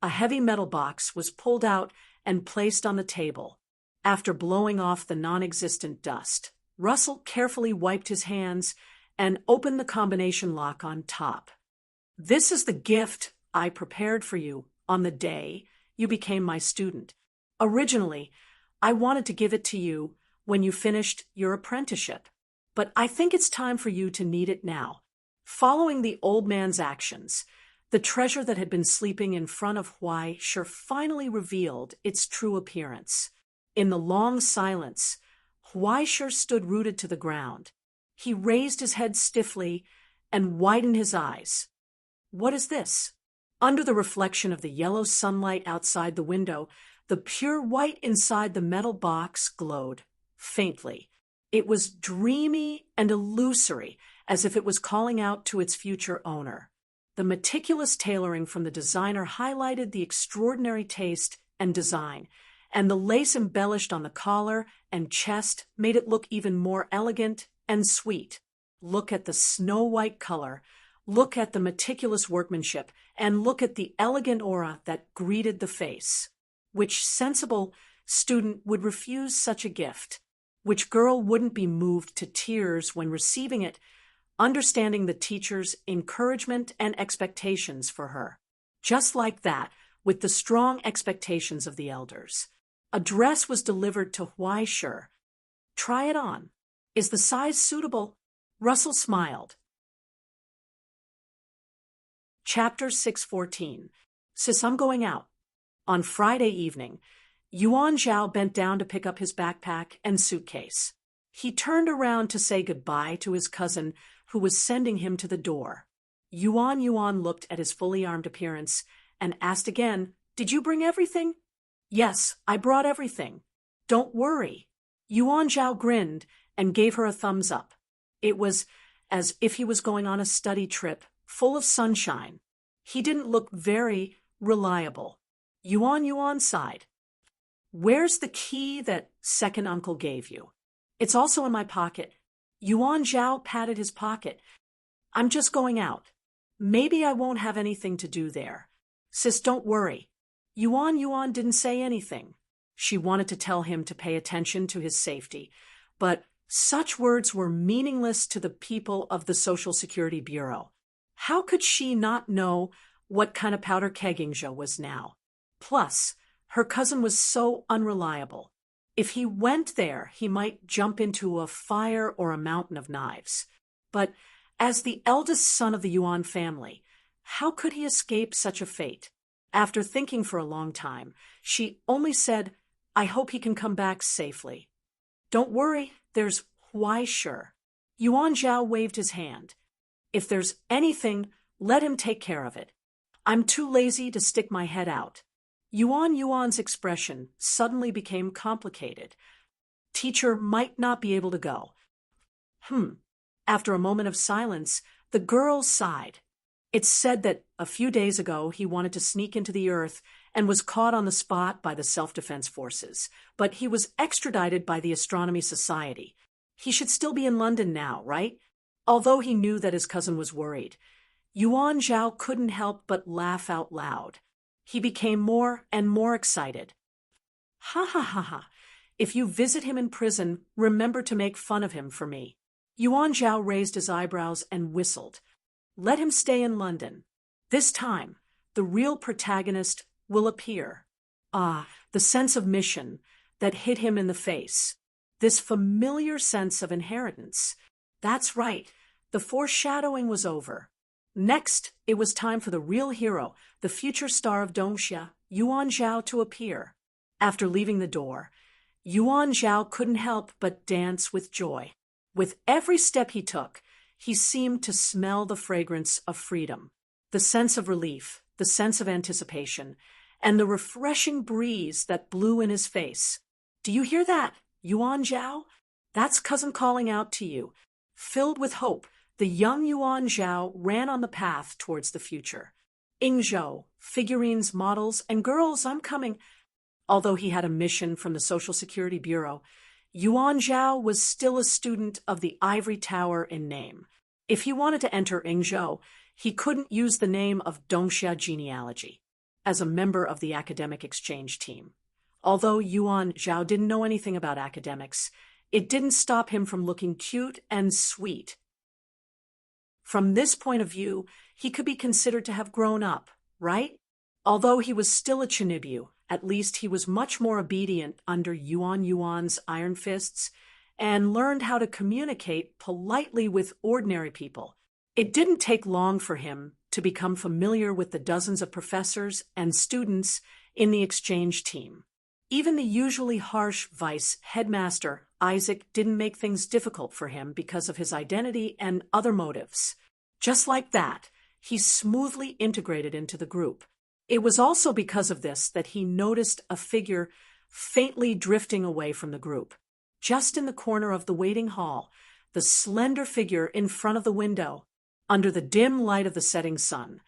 A heavy metal box was pulled out and placed on the table. After blowing off the non-existent dust, Russell carefully wiped his hands and opened the combination lock on top. "This is the gift I prepared for you, on the day you became my student. Originally, I wanted to give it to you when you finished your apprenticeship, but I think it's time for you to need it now. Following the old man's actions, the treasure that had been sleeping in front of Huai finally revealed its true appearance. In the long silence, Huai stood rooted to the ground. He raised his head stiffly and widened his eyes. What is this? Under the reflection of the yellow sunlight outside the window, the pure white inside the metal box glowed faintly. It was dreamy and illusory, as if it was calling out to its future owner. The meticulous tailoring from the designer highlighted the extraordinary taste and design, and the lace embellished on the collar and chest made it look even more elegant and sweet. Look at the snow-white color, look at the meticulous workmanship, and look at the elegant aura that greeted the face. Which sensible student would refuse such a gift? Which girl wouldn't be moved to tears when receiving it, understanding the teacher's encouragement and expectations for her? Just like that, with the strong expectations of the elders. A dress was delivered to Huai. Try it on. Is the size suitable? Russell smiled. Chapter 614. Sis, I'm going out. On Friday evening, Yuan Zhao bent down to pick up his backpack and suitcase. He turned around to say goodbye to his cousin, who was sending him to the door. Yuan looked at his fully armed appearance and asked again, "Did you bring everything?" "Yes, I brought everything. Don't worry." Yuan Zhao grinned and gave her a thumbs up. It was as if he was going on a study trip, full of sunshine. He didn't look very reliable. Yuan sighed. "Where's the key that second uncle gave you?" "It's also in my pocket." Yuan Zhao patted his pocket. "I'm just going out. Maybe I won't have anything to do there." "Sis, don't worry." Yuan didn't say anything. She wanted to tell him to pay attention to his safety, but such words were meaningless to the people of the Social Security Bureau. How could she not know what kind of powder keg Ingzhou was now? Plus, her cousin was so unreliable. If he went there, he might jump into a fire or a mountain of knives. But as the eldest son of the Yuan family, how could he escape such a fate? After thinking for a long time, she only said, "I hope he can come back safely." "Don't worry, there's Huai." Yuan Zhao waved his hand. "If there's anything, let him take care of it. I'm too lazy to stick my head out." Yuan's expression suddenly became complicated. Teacher might not be able to go. After a moment of silence, the girls sighed. It's said that a few days ago he wanted to sneak into the earth and was caught on the spot by the self-defense forces, but he was extradited by the Astronomy Society. He should still be in London now, right? Although he knew that his cousin was worried, Yuan Zhao couldn't help but laugh out loud. He became more and more excited. "Ha ha ha ha. If you visit him in prison, remember to make fun of him for me." Yuan Zhao raised his eyebrows and whistled. "Let him stay in London. This time, the real protagonist will appear." The sense of mission that hit him in the face. This familiar sense of inheritance. That's right. The foreshadowing was over. Next, it was time for the real hero, the future star of Dongsha, Yuan Zhao, to appear. After leaving the door, Yuan Zhao couldn't help but dance with joy. With every step he took, he seemed to smell the fragrance of freedom, the sense of relief, the sense of anticipation, and the refreshing breeze that blew in his face. "Do you hear that, Yuan Zhao? That's cousin calling out to you." Filled with hope, the young Yuan Zhao ran on the path towards the future. "Ingzhou, figurines, models, and girls, I'm coming." Although he had a mission from the Social Security Bureau, Yuan Zhao was still a student of the Ivory Tower in name. If he wanted to enter Ingzhou, he couldn't use the name of Dongsha genealogy as a member of the academic exchange team. Although Yuan Zhao didn't know anything about academics, it didn't stop him from looking cute and sweet. From this point of view, he could be considered to have grown up, right? Although he was still a Chinibu, at least he was much more obedient under Yuan's iron fists and learned how to communicate politely with ordinary people. It didn't take long for him to become familiar with the dozens of professors and students in the exchange team. Even the usually harsh vice headmaster, Isaac, didn't make things difficult for him because of his identity and other motives. Just like that, he smoothly integrated into the group. It was also because of this that he noticed a figure faintly drifting away from the group. Just in the corner of the waiting hall, the slender figure in front of the window, under the dim light of the setting sun.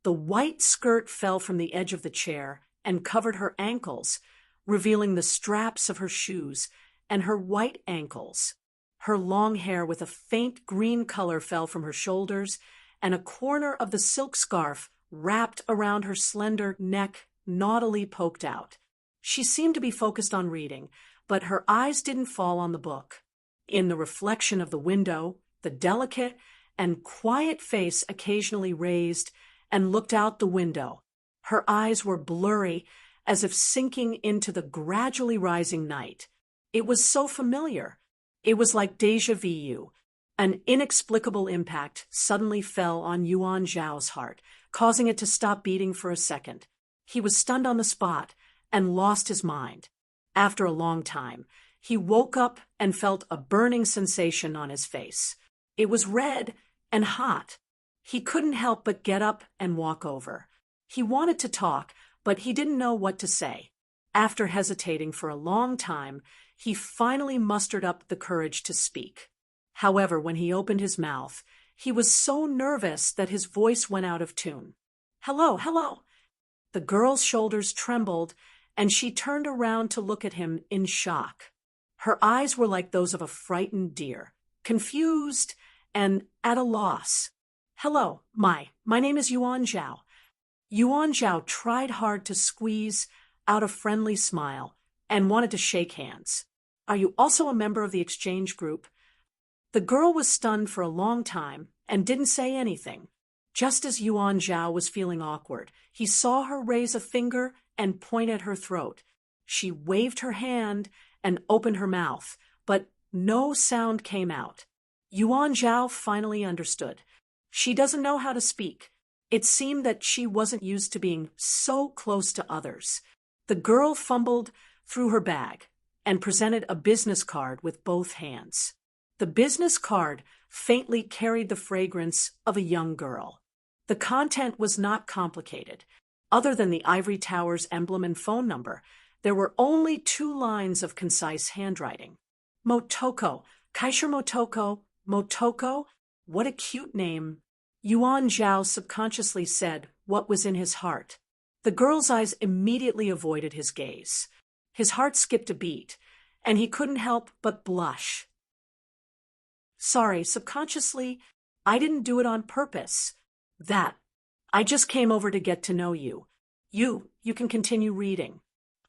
The white skirt fell from the edge of the chair and covered her ankles, revealing the straps of her shoes and her white ankles. Her long hair with a faint green color fell from her shoulders, and a corner of the silk scarf wrapped around her slender neck naughtily poked out. She seemed to be focused on reading, but her eyes didn't fall on the book. In the reflection of the window, the delicate and quiet face occasionally raised and looked out the window. Her eyes were blurry, as if sinking into the gradually rising night. It was so familiar. It was like déjà vu. An inexplicable impact suddenly fell on Yuan Zhao's heart, causing it to stop beating for a second. He was stunned on the spot and lost his mind. After a long time, he woke up and felt a burning sensation on his face. It was red and hot. He couldn't help but get up and walk over. He wanted to talk, but he didn't know what to say. After hesitating for a long time, he finally mustered up the courage to speak. However, when he opened his mouth, he was so nervous that his voice went out of tune. "Hello, hello." The girl's shoulders trembled, and she turned around to look at him in shock. Her eyes were like those of a frightened deer, confused and at a loss. "Hello, my name is Yuan Zhao." Yuan Zhao tried hard to squeeze out a friendly smile and wanted to shake hands. "Are you also a member of the exchange group?" The girl was stunned for a long time and didn't say anything. Just as Yuan Zhao was feeling awkward, he saw her raise a finger and point at her throat. She waved her hand and opened her mouth, but no sound came out. Yuan Zhao finally understood. She doesn't know how to speak. It seemed that she wasn't used to being so close to others. The girl fumbled through her bag and presented a business card with both hands. The business card faintly carried the fragrance of a young girl. The content was not complicated. Other than the ivory tower's emblem and phone number, there were only 2 lines of concise handwriting. "Motoko, Kaisher Motoko, Motoko? What a cute name." Yuan Zhao subconsciously said what was in his heart. The girl's eyes immediately avoided his gaze. His heart skipped a beat, and he couldn't help but blush. "Sorry, subconsciously, I didn't do it on purpose. I just came over to get to know you. You can continue reading.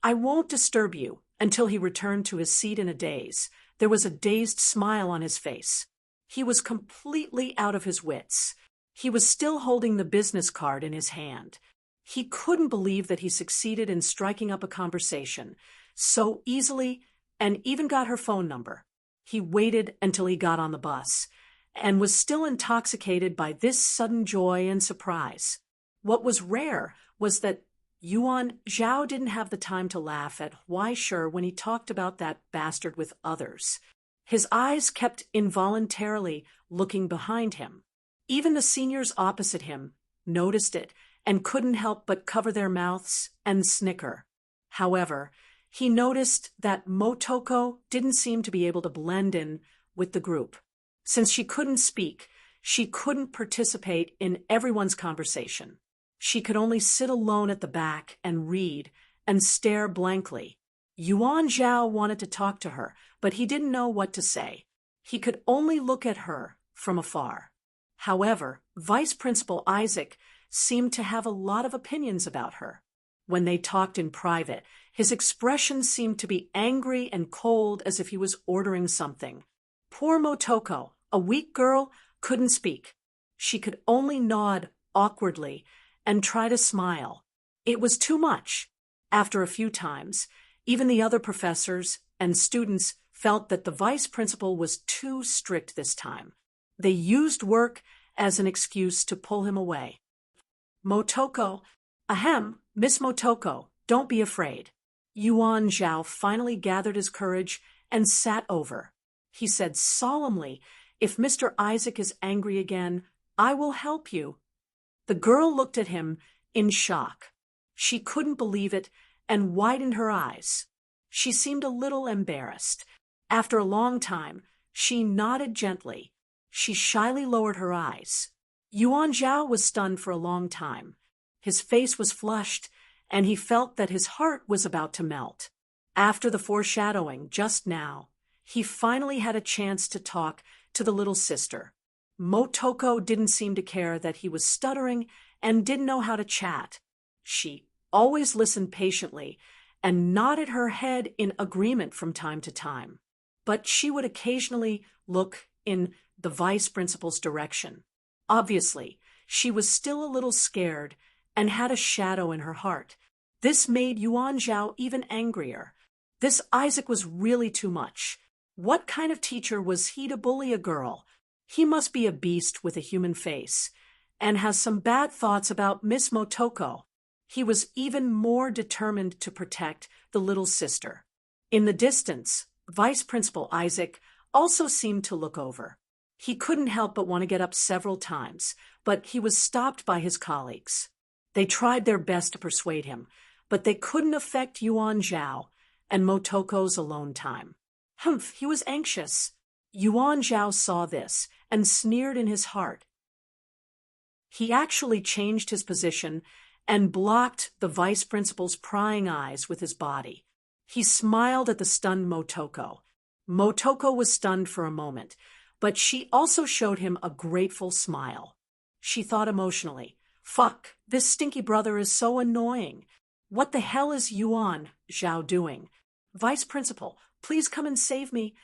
I won't disturb you." Until he returned to his seat in a daze. There was a dazed smile on his face. He was completely out of his wits. He was still holding the business card in his hand. He couldn't believe that he succeeded in striking up a conversation so easily and even got her phone number. He waited until he got on the bus and was still intoxicated by this sudden joy and surprise. What was rare was that Yuan Zhao didn't have the time to laugh at Huaishir when he talked about that bastard with others. His eyes kept involuntarily looking behind him. Even the seniors opposite him noticed it and couldn't help but cover their mouths and snicker. However, he noticed that Motoko didn't seem to be able to blend in with the group. Since she couldn't speak, she couldn't participate in everyone's conversation. She could only sit alone at the back and read and stare blankly. Yuan Zhao wanted to talk to her, but he didn't know what to say. He could only look at her from afar. However, Vice Principal Isaac seemed to have a lot of opinions about her. When they talked in private, his expression seemed to be angry and cold, as if he was ordering something. Poor Motoko, a weak girl, couldn't speak. She could only nod awkwardly and try to smile. It was too much. After a few times, even the other professors and students felt that the vice principal was too strict this time. They used work as an excuse to pull him away. Motoko, ahem, Miss Motoko, don't be afraid. Yuan Zhao finally gathered his courage and sat over. He said solemnly, if Mr. Isaac is angry again, I will help you. The girl looked at him in shock. She couldn't believe it and widened her eyes. She seemed a little embarrassed. After a long time, she nodded gently. She shyly lowered her eyes. Yuan Zhao was stunned for a long time. His face was flushed, and he felt that his heart was about to melt. After the foreshadowing just now, he finally had a chance to talk to the little sister. Motoko didn't seem to care that he was stuttering and didn't know how to chat. She always listened patiently and nodded her head in agreement from time to time. But she would occasionally look in the vice principal's direction. Obviously, she was still a little scared and had a shadow in her heart. This made Yuan Zhao even angrier. This Isaac was really too much. What kind of teacher was he to bully a girl? He must be a beast with a human face, and has some bad thoughts about Miss Motoko. He was even more determined to protect the little sister. In the distance, Vice Principal Isaac also seemed to look over. He couldn't help but want to get up several times, but he was stopped by his colleagues. They tried their best to persuade him, but they couldn't affect Yuan Zhao and Motoko's alone time. Humph, he was anxious. Yuan Zhao saw this and sneered in his heart. He actually changed his position and blocked the vice principal's prying eyes with his body. He smiled at the stunned Motoko. Motoko was stunned for a moment, but she also showed him a grateful smile. She thought emotionally, fuck, this stinky brother is so annoying. What the hell is Yuan Zhao doing? Vice Principal, please come and save me.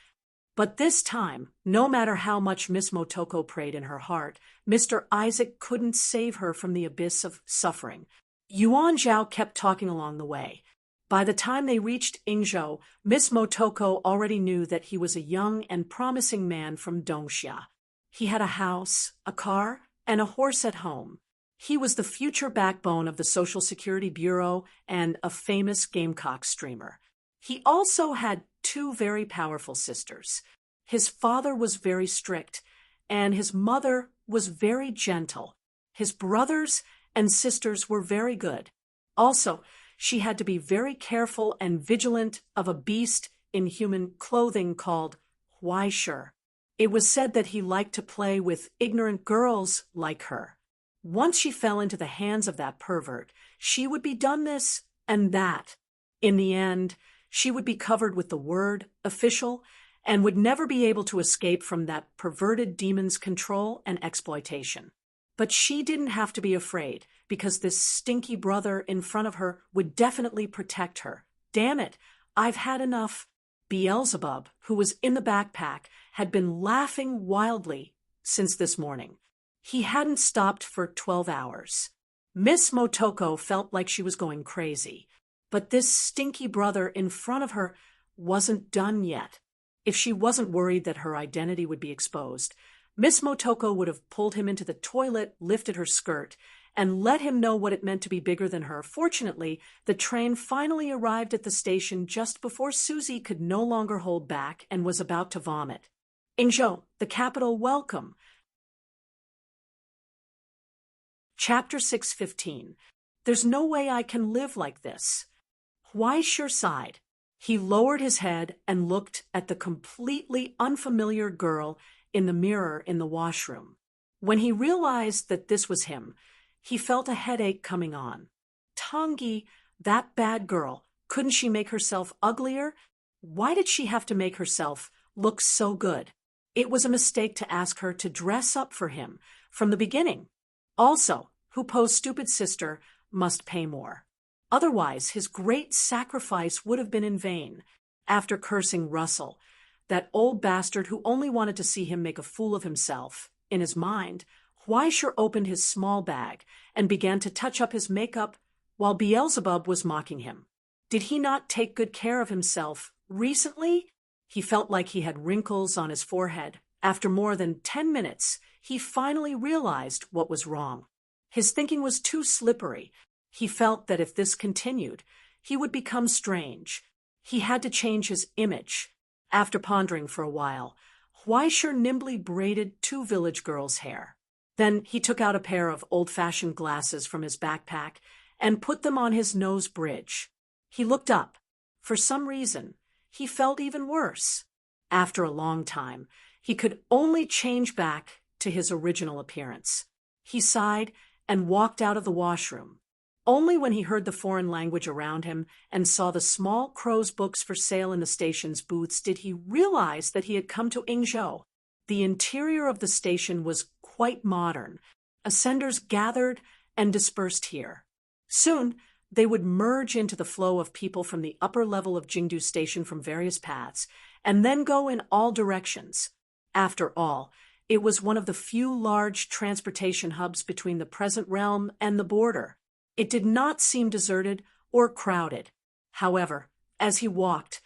But this time, no matter how much Miss Motoko prayed in her heart, Mr. Isaac couldn't save her from the abyss of suffering. Yuan Zhao kept talking along the way. By the time they reached Yingzhou, Miss Motoko already knew that he was a young and promising man from Dongxia. He had a house, a car, and a horse at home. He was the future backbone of the Social Security Bureau and a famous Gamecock streamer. He also had two very powerful sisters. His father was very strict, and his mother was very gentle. His brothers and sisters were very good. Also, she had to be very careful and vigilant of a beast in human clothing called Huaishur. It was said that he liked to play with ignorant girls like her. Once she fell into the hands of that pervert, she would be done this and that. In the end, she would be covered with the word official and would never be able to escape from that perverted demon's control and exploitation. But she didn't have to be afraid, because this stinky brother in front of her would definitely protect her. Damn it, I've had enough. Beelzebub, who was in the backpack, had been laughing wildly since this morning. He hadn't stopped for 12 hours. Miss Motoko felt like she was going crazy. But this stinky brother in front of her wasn't done yet. If she wasn't worried that her identity would be exposed, Miss Motoko would have pulled him into the toilet, lifted her skirt, and let him know what it meant to be bigger than her. Fortunately, the train finally arrived at the station just before Susie could no longer hold back and was about to vomit. Yingzhou, the capital, welcome. Chapter 6:15. There's no way I can live like this. Huaishur sighed. He lowered his head and looked at the completely unfamiliar girl in the mirror in the washroom. When he realized that this was him, he felt a headache coming on. Tangi, that bad girl, couldn't she make herself uglier? Why did she have to make herself look so good? It was a mistake to ask her to dress up for him from the beginning. Also, Hupo's stupid sister must pay more. Otherwise, his great sacrifice would have been in vain. After cursing Russell, that old bastard who only wanted to see him make a fool of himself, in his mind, Huaishur opened his small bag and began to touch up his makeup while Beelzebub was mocking him. Did he not take good care of himself recently? He felt like he had wrinkles on his forehead. After more than 10 minutes, he finally realized what was wrong. His thinking was too slippery. He felt that if this continued, he would become strange. He had to change his image. After pondering for a while, Huaisher nimbly braided 2 village girls' hair. Then he took out a pair of old-fashioned glasses from his backpack and put them on his nose bridge. He looked up. For some reason, he felt even worse. After a long time, he could only change back to his original appearance. He sighed and walked out of the washroom. Only when he heard the foreign language around him and saw the small crow's books for sale in the station's booths did he realize that he had come to Yingzhou. The interior of the station was quite modern. Ascenders gathered and dispersed here. Soon, they would merge into the flow of people from the upper level of Jingdu Station from various paths, and then go in all directions. After all, it was one of the few large transportation hubs between the present realm and the border. It did not seem deserted or crowded. However, as he walked,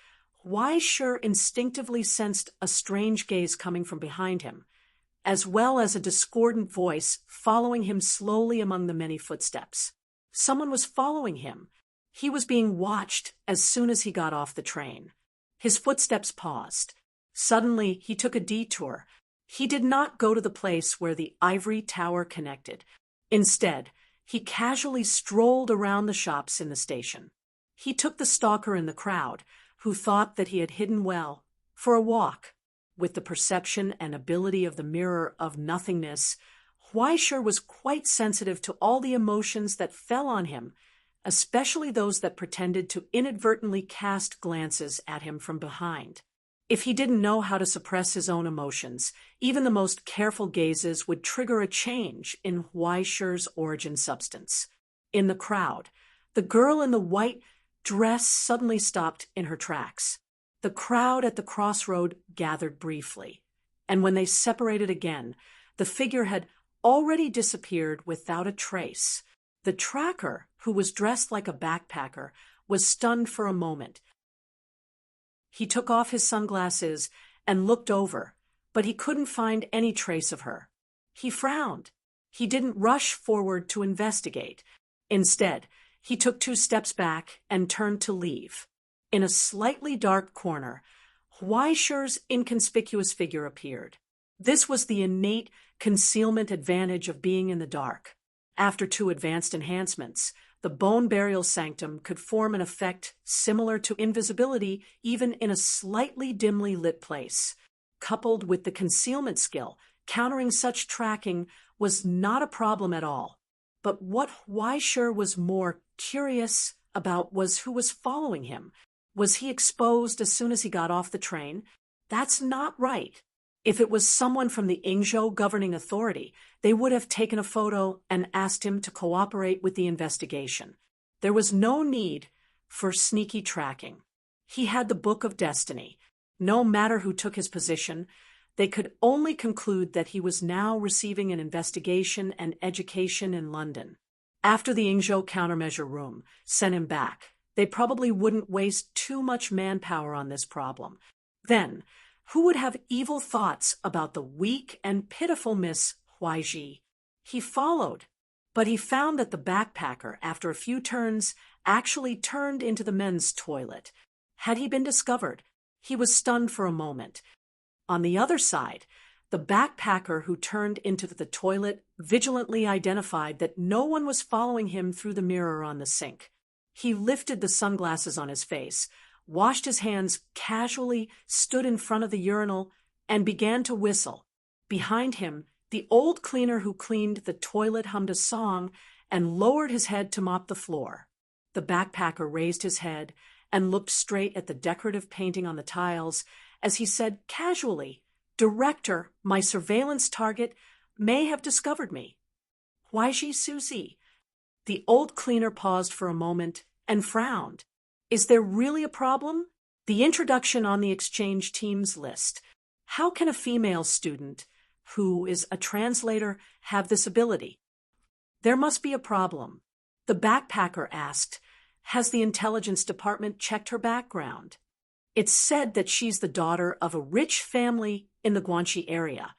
Huaisher instinctively sensed a strange gaze coming from behind him, as well as a discordant voice following him slowly among the many footsteps. Someone was following him. He was being watched as soon as he got off the train. His footsteps paused. Suddenly, he took a detour. He did not go to the place where the ivory tower connected. Instead, he casually strolled around the shops in the station. He took the stalker in the crowd, who thought that he had hidden well, for a walk. With the perception and ability of the mirror of nothingness, Huaisher was quite sensitive to all the emotions that fell on him, especially those that pretended to inadvertently cast glances at him from behind. If he didn't know how to suppress his own emotions, even the most careful gazes would trigger a change in Huaisher's origin substance. In the crowd, the girl in the white dress suddenly stopped in her tracks. The crowd at the crossroad gathered briefly, and when they separated again, the figure had already disappeared without a trace. The tracker, who was dressed like a backpacker, was stunned for a moment. He took off his sunglasses and looked over, but he couldn't find any trace of her. He frowned. He didn't rush forward to investigate. Instead, he took 2 steps back and turned to leave. In a slightly dark corner, Huaisher's inconspicuous figure appeared. This was the innate concealment advantage of being in the dark. After 2 advanced enhancements, the bone burial sanctum could form an effect similar to invisibility even in a slightly dimly lit place. Coupled with the concealment skill, countering such tracking was not a problem at all. But what Huaisher was more curious about was who was following him. Was he exposed as soon as he got off the train? That's not right. If it was someone from the Yingzhou governing authority, they would have taken a photo and asked him to cooperate with the investigation. There was no need for sneaky tracking. He had the Book of Destiny. No matter who took his position, they could only conclude that he was now receiving an investigation and education in London. After the Yingzhou countermeasure room sent him back, they probably wouldn't waste too much manpower on this problem. Then, who would have evil thoughts about the weak and pitiful Miss Huaiji? He followed, but he found that the backpacker, after a few turns, actually turned into the men's toilet. Had he been discovered? He was stunned for a moment. On the other side, the backpacker who turned into the toilet vigilantly identified that no one was following him through the mirror on the sink. He lifted the sunglasses on his face, washed his hands casually, stood in front of the urinal, and began to whistle. Behind him, the old cleaner who cleaned the toilet hummed a song and lowered his head to mop the floor. The backpacker raised his head and looked straight at the decorative painting on the tiles as he said casually, "Director, my surveillance target may have discovered me." "Huaiji Suzy." The old cleaner paused for a moment and frowned. Is there really a problem? The introduction on the exchange team's list. How can a female student who is a translator have this ability? There must be a problem. The backpacker asked, "Has the intelligence department checked her background?" It's said that she's the daughter of a rich family in the Guanxi area.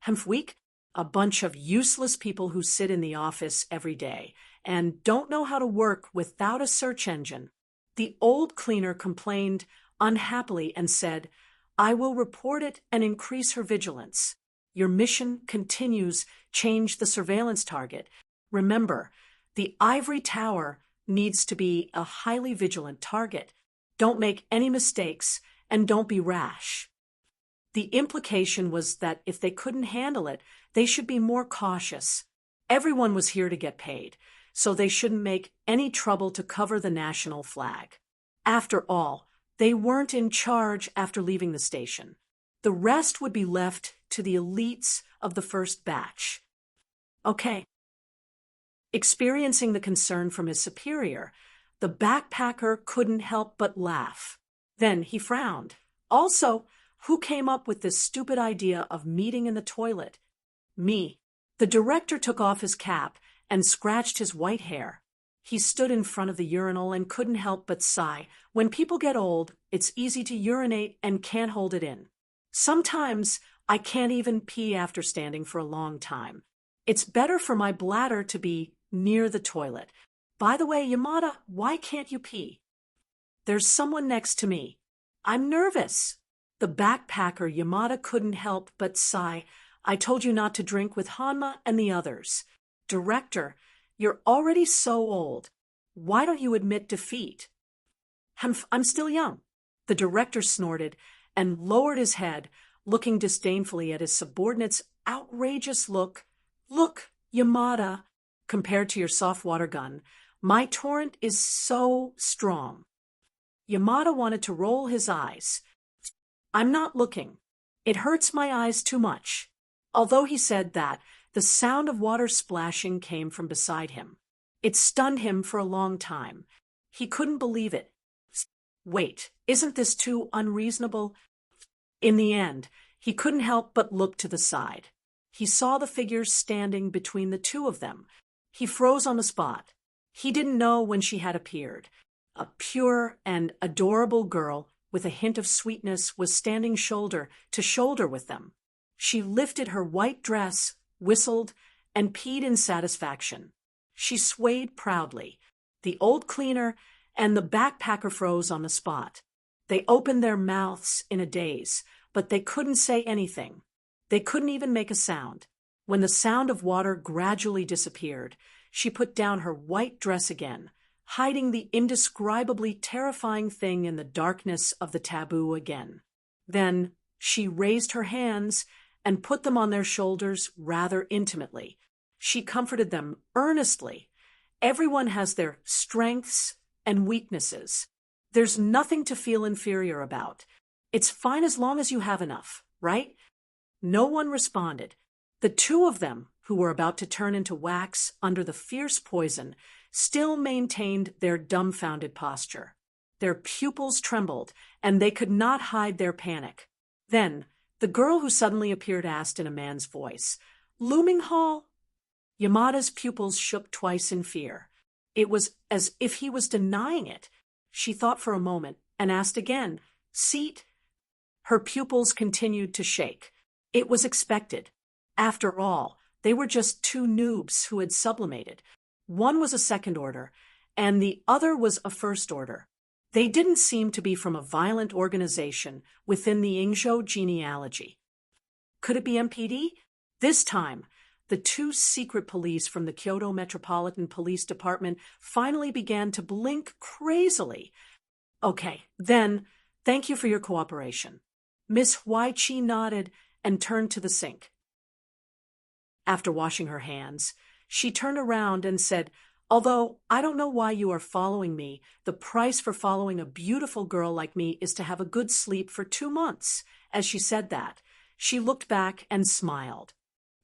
Hemfweek, a bunch of useless people who sit in the office every day and don't know how to work without a search engine. The old cleaner complained unhappily and said, "I will report it and increase her vigilance. Your mission continues. Change the surveillance target. Remember, the ivory tower needs to be a highly vigilant target. Don't make any mistakes and don't be rash." The implication was that if they couldn't handle it, they should be more cautious. Everyone was here to get paid, so they shouldn't make any trouble to cover the national flag. After all, they weren't in charge after leaving the station. The rest would be left to the elites of the first batch. Okay. Experiencing the concern from his superior, the backpacker couldn't help but laugh. Then he frowned. Also, who came up with this stupid idea of meeting in the toilet? Me. The director took off his cap and scratched his white hair. He stood in front of the urinal and couldn't help but sigh. When people get old, it's easy to urinate and can't hold it in. Sometimes I can't even pee after standing for a long time. It's better for my bladder to be near the toilet. By the way, Yamada, why can't you pee? There's someone next to me. I'm nervous. The backpacker Yamada couldn't help but sigh. I told you not to drink with Hanma and the others. Director, you're already so old. Why don't you admit defeat? I'm still young. The director snorted and lowered his head, looking disdainfully at his subordinate's outrageous look. Look, Yamada, compared to your soft water gun, my torrent is so strong. Yamada wanted to roll his eyes. I'm not looking. It hurts my eyes too much. Although he said that, the sound of water splashing came from beside him. It stunned him for a long time. He couldn't believe it. Wait, isn't this too unreasonable? In the end, he couldn't help but look to the side. He saw the figures standing between the two of them. He froze on the spot. He didn't know when she had appeared. A pure and adorable girl with a hint of sweetness was standing shoulder to shoulder with them. She lifted her white dress, whistled, and peed in satisfaction. She swayed proudly. The old cleaner and the backpacker froze on the spot. They opened their mouths in a daze, but they couldn't say anything. They couldn't even make a sound. When the sound of water gradually disappeared, she put down her white dress again, hiding the indescribably terrifying thing in the darkness of the taboo again. Then she raised her hands and put them on their shoulders rather intimately. She comforted them earnestly. Everyone has their strengths and weaknesses. There's nothing to feel inferior about. It's fine as long as you have enough, right? No one responded. The two of them, who were about to turn into wax under the fierce poison, still maintained their dumbfounded posture. Their pupils trembled, and they could not hide their panic. Then, the girl who suddenly appeared asked in a man's voice, "Looming Hall?" Yamada's pupils shook twice in fear. It was as if he was denying it. She thought for a moment and asked again, "Seat?" Her pupils continued to shake. It was expected. After all, they were just two noobs who had sublimated. One was a second order, and the other was a first order. They didn't seem to be from a violent organization within the Ingzhou genealogy. Could it be MPD? This time, the two secret police from the Kyoto Metropolitan Police Department finally began to blink crazily. Okay, then, thank you for your cooperation. Miss Huaichi nodded and turned to the sink. After washing her hands, she turned around and said, "Although I don't know why you are following me, the price for following a beautiful girl like me is to have a good sleep for 2 months." As she said that, she looked back and smiled.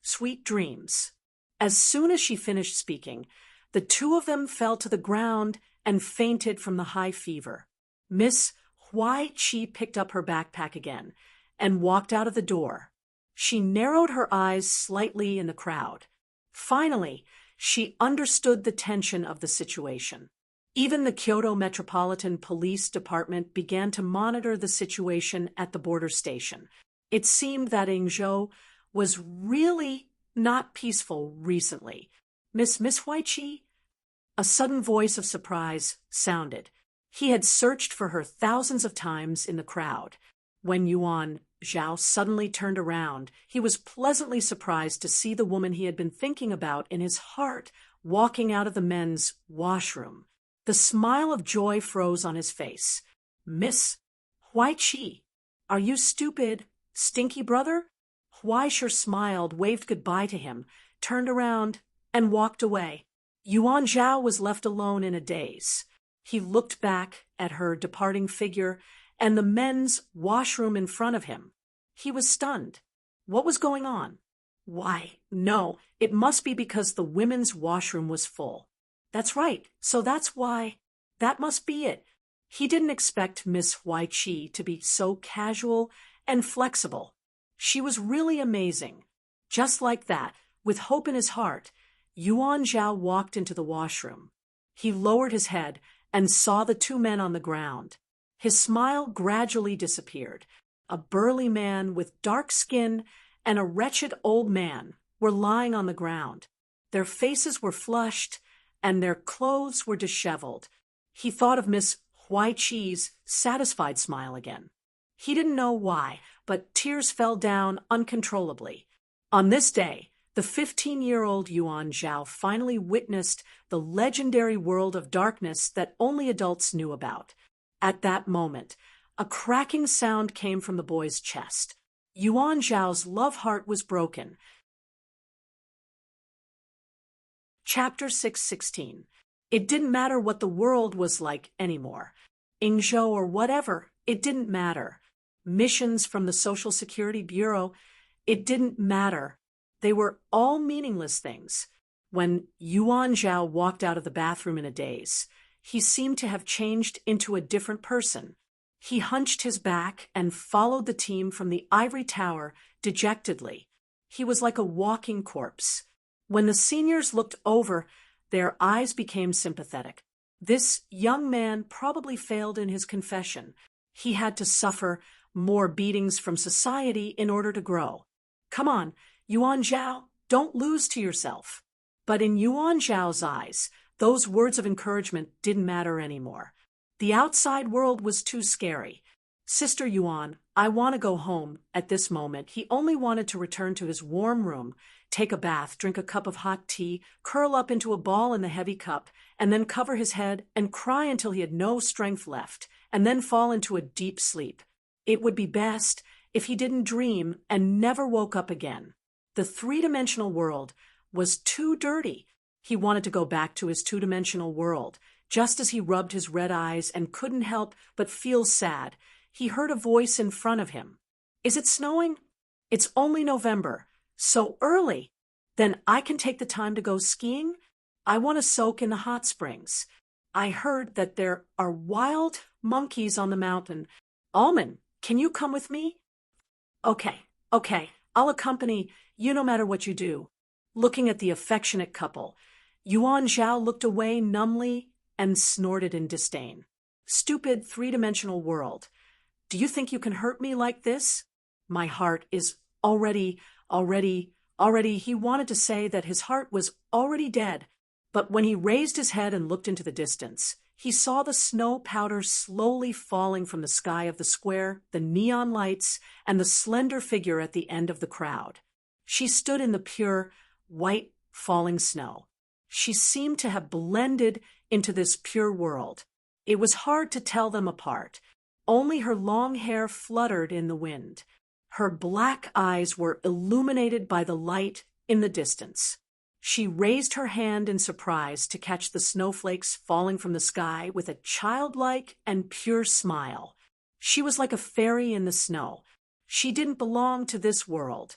Sweet dreams. As soon as she finished speaking, the two of them fell to the ground and fainted from the high fever. Miss Huaichi picked up her backpack again and walked out of the door. She narrowed her eyes slightly in the crowd. Finally, She understood the tension of the situation. Even the Kyoto Metropolitan Police Department began to monitor the situation at the border station. It seemed that Ingzhou was really not peaceful recently. Miss Huaiqi? A sudden voice of surprise sounded. He had searched for her thousands of times in the crowd. When Yuan Zhao suddenly turned around, he was pleasantly surprised to see the woman he had been thinking about in his heart walking out of the men's washroom. The smile of joy froze on his face. Miss Huaiqi, are you stupid, stinky brother? Huaishir smiled, waved goodbye to him, turned around, and walked away. Yuan Zhao was left alone in a daze. He looked back at her departing figure and the men's washroom in front of him. He was stunned. What was going on? Why, no, it must be because the women's washroom was full. That's right, so that's why. That must be it. He didn't expect Miss Huaiqi to be so casual and flexible. She was really amazing. Just like that, with hope in his heart, Yuan Zhao walked into the washroom. He lowered his head and saw the two men on the ground. His smile gradually disappeared. A burly man with dark skin and a wretched old man were lying on the ground. Their faces were flushed and their clothes were disheveled. He thought of Miss Huaiqi's satisfied smile again. He didn't know why, but tears fell down uncontrollably. On this day, the 15-year-old Yuan Zhao finally witnessed the legendary world of darkness that only adults knew about. At that moment, a cracking sound came from the boy's chest. Yuan Zhao's love heart was broken. Chapter 616. It didn't matter what the world was like anymore. Ingzhou or whatever, it didn't matter. Missions from the Social Security Bureau, it didn't matter. They were all meaningless things. When Yuan Zhao walked out of the bathroom in a daze, he seemed to have changed into a different person. He hunched his back and followed the team from the ivory tower dejectedly. He was like a walking corpse. When the seniors looked over, their eyes became sympathetic. This young man probably failed in his confession. He had to suffer more beatings from society in order to grow. Come on, Yuan Zhao, don't lose to yourself. But in Yuan Zhao's eyes, those words of encouragement didn't matter anymore. The outside world was too scary. Sister Yuan, I want to go home. At this moment, he only wanted to return to his warm room, take a bath, drink a cup of hot tea, curl up into a ball in the heavy cup, and then cover his head and cry until he had no strength left, and then fall into a deep sleep. It would be best if he didn't dream and never woke up again. The three-dimensional world was too dirty. He wanted to go back to his two-dimensional world. Just as he rubbed his red eyes and couldn't help but feel sad, he heard a voice in front of him. Is it snowing? It's only November. So early. Then I can take the time to go skiing? I want to soak in the hot springs. I heard that there are wild monkeys on the mountain. Almond, can you come with me? Okay, I'll accompany you no matter what you do. Looking at the affectionate couple, Yuan Zhao looked away numbly and snorted in disdain. Stupid three-dimensional world. Do you think you can hurt me like this? My heart is already, he wanted to say that his heart was already dead. But when he raised his head and looked into the distance, he saw the snow powder slowly falling from the sky of the square, the neon lights, and the slender figure at the end of the crowd. She stood in the pure, white, falling snow. She seemed to have blended into this pure world. It was hard to tell them apart. Only her long hair fluttered in the wind. Her black eyes were illuminated by the light in the distance. She raised her hand in surprise to catch the snowflakes falling from the sky with a childlike and pure smile. She was like a fairy in the snow. She didn't belong to this world.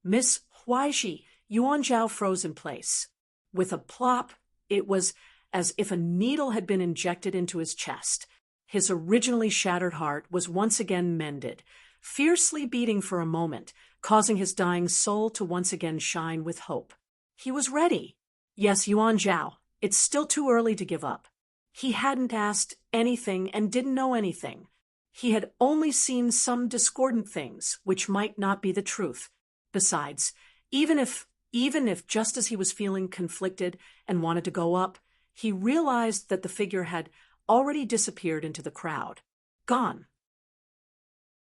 Miss Huaiqi, Yuan Zhao froze in place. With a plop, it was as if a needle had been injected into his chest. His originally shattered heart was once again mended, fiercely beating for a moment, causing his dying soul to once again shine with hope. He was ready. Yes, Yuan Zhao, it's still too early to give up. He hadn't asked anything and didn't know anything. He had only seen some discordant things, which might not be the truth. Besides, even if just as he was feeling conflicted and wanted to go up, he realized that the figure had already disappeared into the crowd. Gone.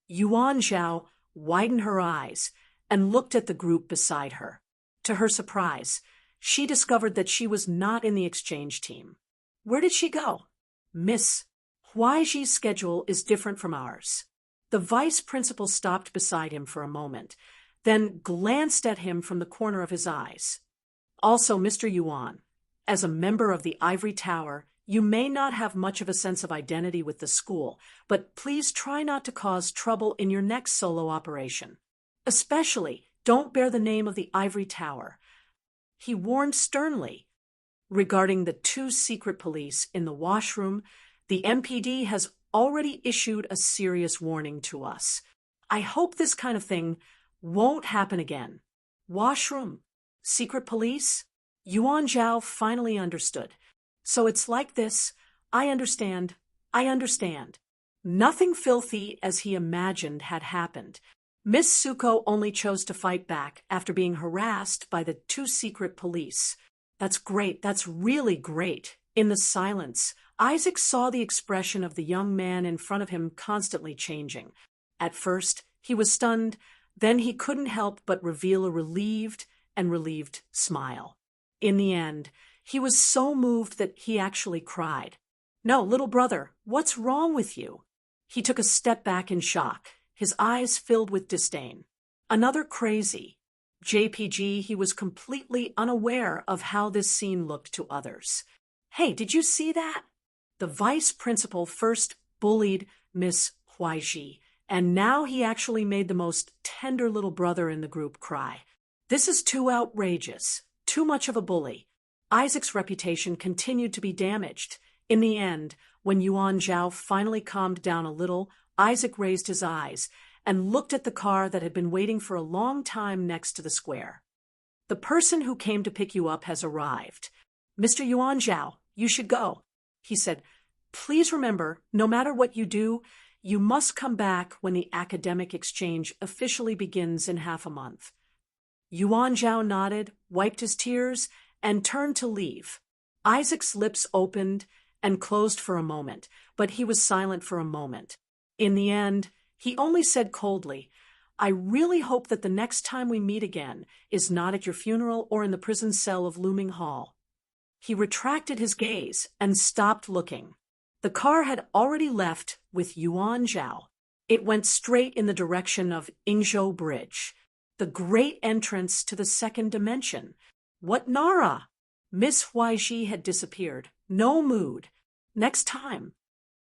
Yuan Zhao widened her eyes and looked at the group beside her. To her surprise, she discovered that she was not in the exchange team. Where did she go? Miss Huaiji's schedule is different from ours. The vice principal stopped beside him for a moment, then glanced at him from the corner of his eyes. Also, Mr. Yuan, as a member of the Ivory Tower, you may not have much of a sense of identity with the school, but please try not to cause trouble in your next solo operation. Especially, don't bear the name of the Ivory Tower. He warned sternly. Regarding the 2 secret police in the washroom, the MPD has already issued a serious warning to us. I hope this kind of thing won't happen again. Washroom? Secret police? Yuan Zhao finally understood. So it's like this. I understand. Nothing filthy as he imagined had happened. Miss Suko only chose to fight back after being harassed by the 2 secret police. That's great. That's really great. In the silence, Isaac saw the expression of the young man in front of him constantly changing. At first, he was stunned, then he couldn't help but reveal a relieved smile. In the end, he was so moved that he actually cried. No, little brother, what's wrong with you? He took a step back in shock, his eyes filled with disdain. Another crazy. JPG, he was completely unaware of how this scene looked to others. Hey, did you see that? The vice principal first bullied Miss Huaiji, and now he actually made the most tender little brother in the group cry. This is too outrageous, too much of a bully. Isaac's reputation continued to be damaged. In the end, when Yuan Zhao finally calmed down a little, Isaac raised his eyes and looked at the car that had been waiting for a long time next to the square. The person who came to pick you up has arrived. Mr. Yuan Zhao, you should go, he said. Please remember, no matter what you do, you must come back when the academic exchange officially begins in half a month. Yuan Zhao nodded, wiped his tears, and turned to leave. Isaac's lips opened and closed for a moment, but he was silent for a moment. In the end, he only said coldly, I really hope that the next time we meet again is not at your funeral or in the prison cell of Looming Hall. He retracted his gaze and stopped looking. The car had already left with Yuan Zhao. It went straight in the direction of Yingzhou Bridge, the great entrance to the second dimension. What Nara? Miss Huaiji had disappeared. No mood. Next time.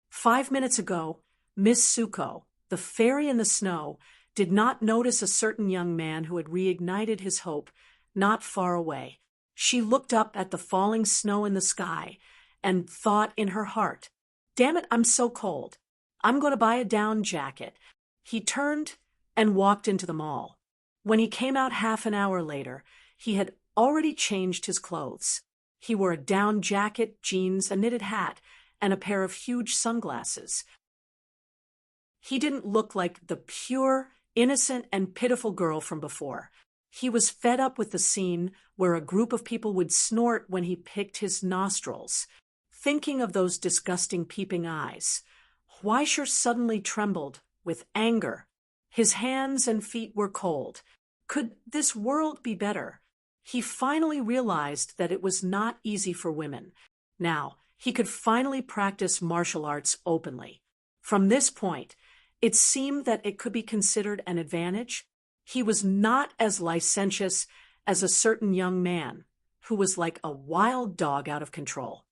5 minutes ago, Miss Suko, the fairy in the snow, did not notice a certain young man who had reignited his hope not far away. She looked up at the falling snow in the sky and thought in her heart, damn it, I'm so cold. I'm going to buy a down jacket. He turned and walked into the mall. When he came out half an hour later, he had already changed his clothes. He wore a down jacket, jeans, a knitted hat, and a pair of huge sunglasses. He didn't look like the pure, innocent, and pitiful girl from before. He was fed up with the scene where a group of people would snort when he picked his nostrils. Thinking of those disgusting peeping eyes, Huaisher suddenly trembled with anger. His hands and feet were cold. Could this world be better? He finally realized that it was not easy for women. Now, he could finally practice martial arts openly. From this point, it seemed that it could be considered an advantage. He was not as licentious as a certain young man who was like a wild dog out of control.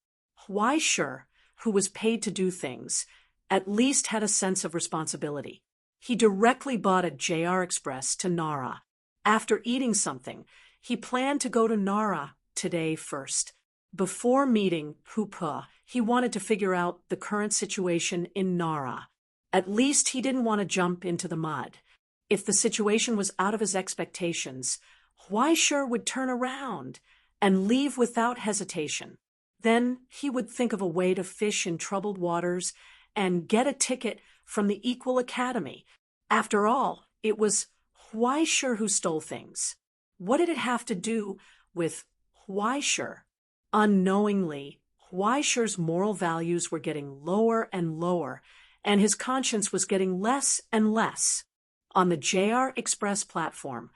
Huaisher, who was paid to do things, at least had a sense of responsibility. He directly bought a JR Express to Nara. After eating something, he planned to go to Nara today first. Before meeting Pupa, he wanted to figure out the current situation in Nara. At least he didn't want to jump into the mud. If the situation was out of his expectations, Huaisher would turn around and leave without hesitation. Then he would think of a way to fish in troubled waters and get a ticket from the Equal Academy. After all, it was Huaishur who stole things. What did it have to do with Huaishur? Unknowingly, Huaishur's moral values were getting lower and lower, and his conscience was getting less and less. On the JR Express platform,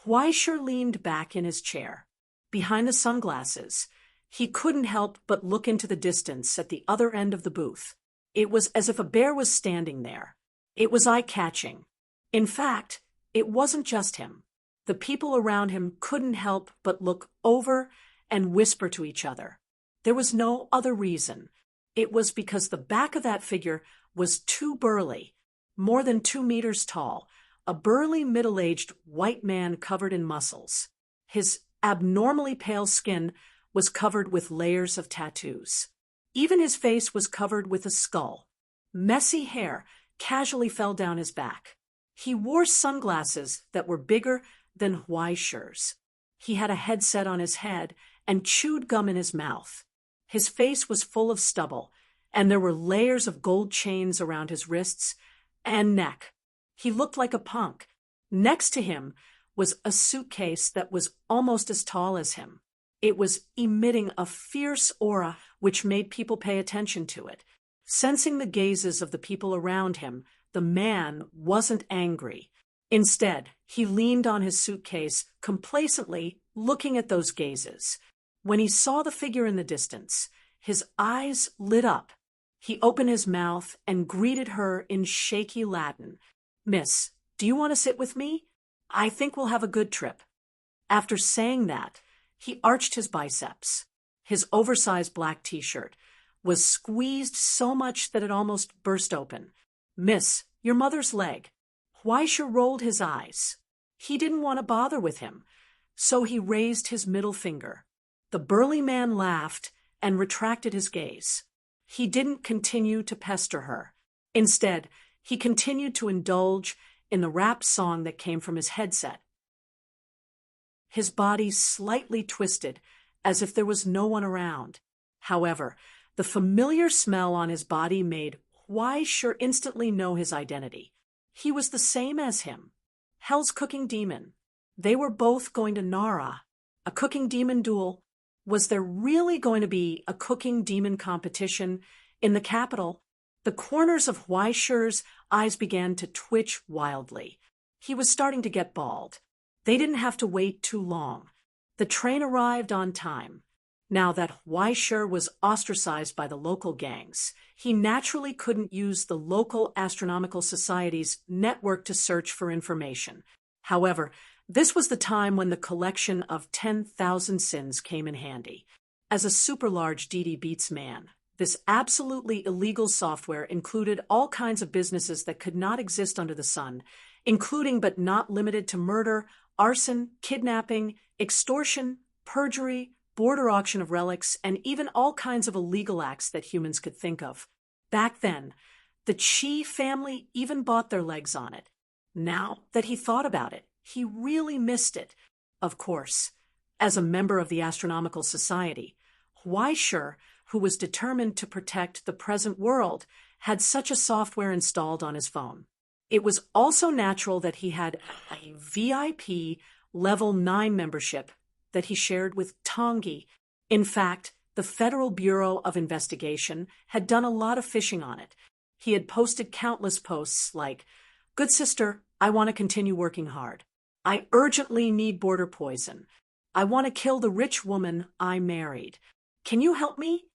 Huaishur leaned back in his chair. Behind the sunglasses, he couldn't help but look into the distance at the other end of the booth. It was as if a bear was standing there. It was eye-catching. In fact, it wasn't just him. The people around him couldn't help but look over and whisper to each other. There was no other reason. It was because the back of that figure was too burly, more than 2 meters tall, a burly middle-aged white man covered in muscles. His abnormally pale skin was covered with layers of tattoos. Even his face was covered with a skull. Messy hair casually fell down his back. He wore sunglasses that were bigger than Huaishur's. He had a headset on his head and chewed gum in his mouth. His face was full of stubble, and there were layers of gold chains around his wrists and neck. He looked like a punk. Next to him was a suitcase that was almost as tall as him. It was emitting a fierce aura which made people pay attention to it. Sensing the gazes of the people around him, the man wasn't angry. Instead, he leaned on his suitcase, complacently looking at those gazes. When he saw the figure in the distance, his eyes lit up. He opened his mouth and greeted her in shaky Latin. "Miss, do you want to sit with me? I think we'll have a good trip." After saying that, he arched his biceps. His oversized black t-shirt was squeezed so much that it almost burst open. "Miss, your mother's leg." Huaishur rolled his eyes. He didn't want to bother with him, so he raised his middle finger. The burly man laughed and retracted his gaze. He didn't continue to pester her. Instead, he continued to indulge in the rap song that came from his headset. His body slightly twisted, as if there was no one around. However, the familiar smell on his body made Huaishur instantly know his identity. He was the same as him. Hell's cooking demon. They were both going to Nara. A cooking demon duel. Was there really going to be a cooking demon competition in the capital? The corners of Huaishur's eyes began to twitch wildly. He was starting to get bald. They didn't have to wait too long. The train arrived on time. Now that Huaishur was ostracized by the local gangs, he naturally couldn't use the local astronomical society's network to search for information. However, this was the time when the collection of 10,000 sins came in handy. As a super-large DD Beats man, this absolutely illegal software included all kinds of businesses that could not exist under the sun, including but not limited to murder, arson, kidnapping, extortion, perjury, border auction of relics, and even all kinds of illegal acts that humans could think of. Back then, the Chi family even bought their legs on it. Now that he thought about it, he really missed it. Of course, as a member of the Astronomical Society, Huaishur, who was determined to protect the present world, had such a software installed on his phone. It was also natural that he had a VIP Level 9 membership that he shared with Tongi. In fact, the Federal Bureau of Investigation had done a lot of fishing on it. He had posted countless posts like, "Good sister, I want to continue working hard. I urgently need border poison. I want to kill the rich woman I married. Can you help me?"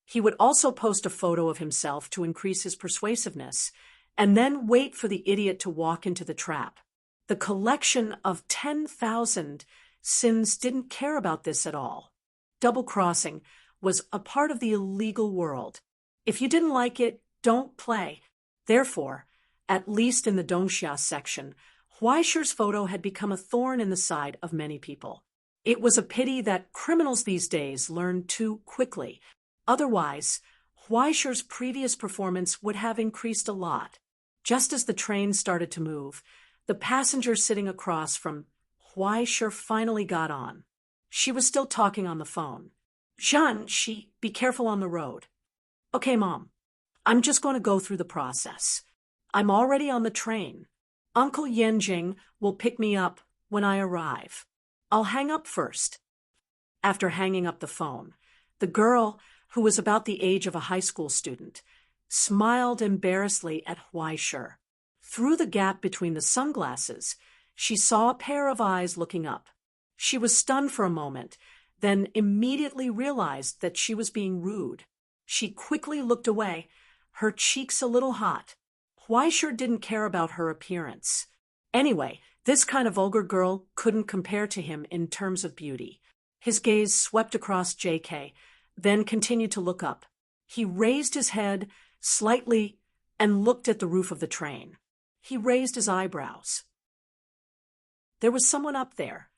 He would also post a photo of himself to increase his persuasiveness, and then wait for the idiot to walk into the trap. The collection of 10,000 sins didn't care about this at all. Double-crossing was a part of the illegal world. If you didn't like it, don't play. Therefore, at least in the Dongxia section, Huaishur's photo had become a thorn in the side of many people. It was a pity that criminals these days learn too quickly. Otherwise, Huaishur's previous performance would have increased a lot. Just as the train started to move, the passenger sitting across from Huaishur finally got on. She was still talking on the phone. Jean, be careful on the road. Okay, Mom. I'm just going to go through the process. I'm already on the train. Uncle Yenjing will pick me up when I arrive. I'll hang up first. After hanging up the phone, the girl, who was about the age of a high school student, smiled embarrassedly at Huaisher. Through the gap between the sunglasses, she saw a pair of eyes looking up. She was stunned for a moment, then immediately realized that she was being rude. She quickly looked away, her cheeks a little hot. Huaisher didn't care about her appearance. Anyway, this kind of vulgar girl couldn't compare to him in terms of beauty. His gaze swept across JK, then continued to look up. He raised his head slightly and looked at the roof of the train. He raised his eyebrows. There was someone up there.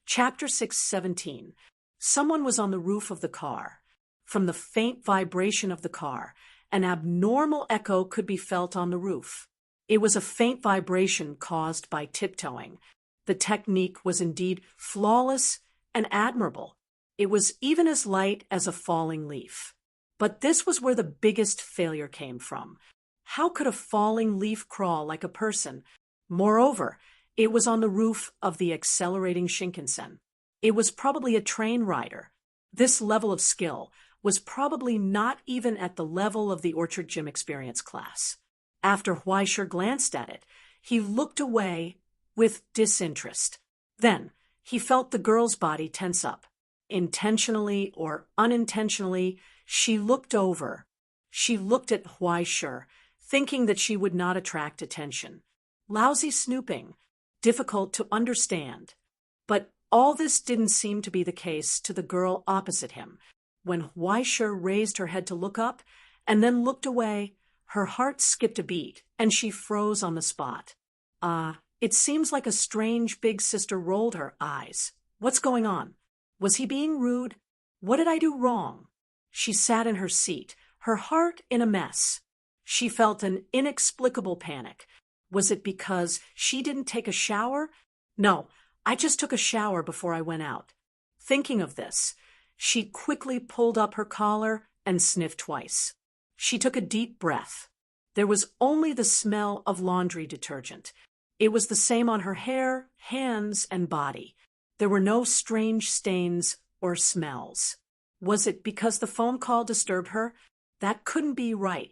Chapter 6:17. Someone was on the roof of the car. From the faint vibration of the car, an abnormal echo could be felt on the roof. It was a faint vibration caused by tiptoeing. The technique was indeed flawless and admirable. It was even as light as a falling leaf. But this was where the biggest failure came from. How could a falling leaf crawl like a person? Moreover, it was on the roof of the accelerating Shinkansen. It was probably a train rider. This level of skill was probably not even at the level of the Orchard Gym Experience class. After Huaisher glanced at it, he looked away with disinterest. Then, he felt the girl's body tense up. Intentionally or unintentionally, she looked over. She looked at Huaisher, thinking that she would not attract attention. Lousy snooping, difficult to understand. But all this didn't seem to be the case to the girl opposite him. When Huaisher raised her head to look up and then looked away, her heart skipped a beat and she froze on the spot. It seems like a strange big sister rolled her eyes. What's going on? Was he being rude? What did I do wrong? She sat in her seat, her heart in a mess. She felt an inexplicable panic. Was it because she didn't take a shower? No, I just took a shower before I went out. Thinking of this, she quickly pulled up her collar and sniffed twice. She took a deep breath. There was only the smell of laundry detergent. It was the same on her hair, hands, and body. There were no strange stains or smells. Was it because the phone call disturbed her? That couldn't be right.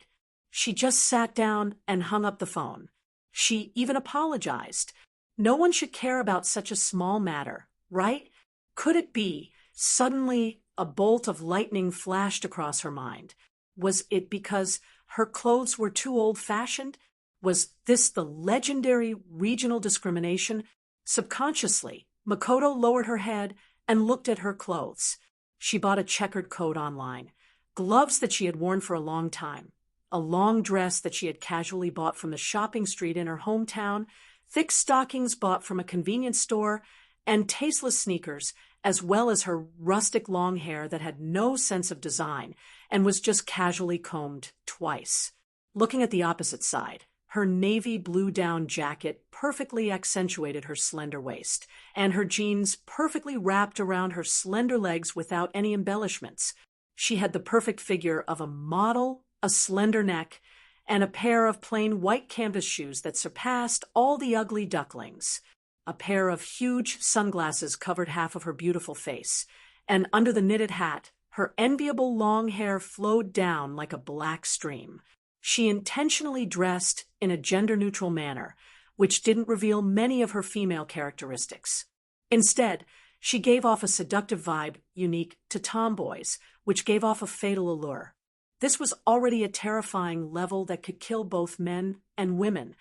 She just sat down and hung up the phone. She even apologized. No one should care about such a small matter, right? Could it be? Suddenly, a bolt of lightning flashed across her mind. Was it because her clothes were too old-fashioned? Was this the legendary regional discrimination? Subconsciously, Makoto lowered her head and looked at her clothes. She bought a checkered coat online, gloves that she had worn for a long time, a long dress that she had casually bought from the shopping street in her hometown, thick stockings bought from a convenience store, and tasteless sneakers, as well as her rustic long hair that had no sense of design and was just casually combed twice. Looking at the opposite side, her navy blue down jacket perfectly accentuated her slender waist, and her jeans perfectly wrapped around her slender legs without any embellishments. She had the perfect figure of a model, a slender neck, and a pair of plain white canvas shoes that surpassed all the ugly ducklings. A pair of huge sunglasses covered half of her beautiful face, and under the knitted hat, her enviable long hair flowed down like a black stream. She intentionally dressed in a gender-neutral manner, which didn't reveal many of her female characteristics. Instead, she gave off a seductive vibe unique to tomboys, which gave off a fatal allure. This was already a terrifying level that could kill both men and women.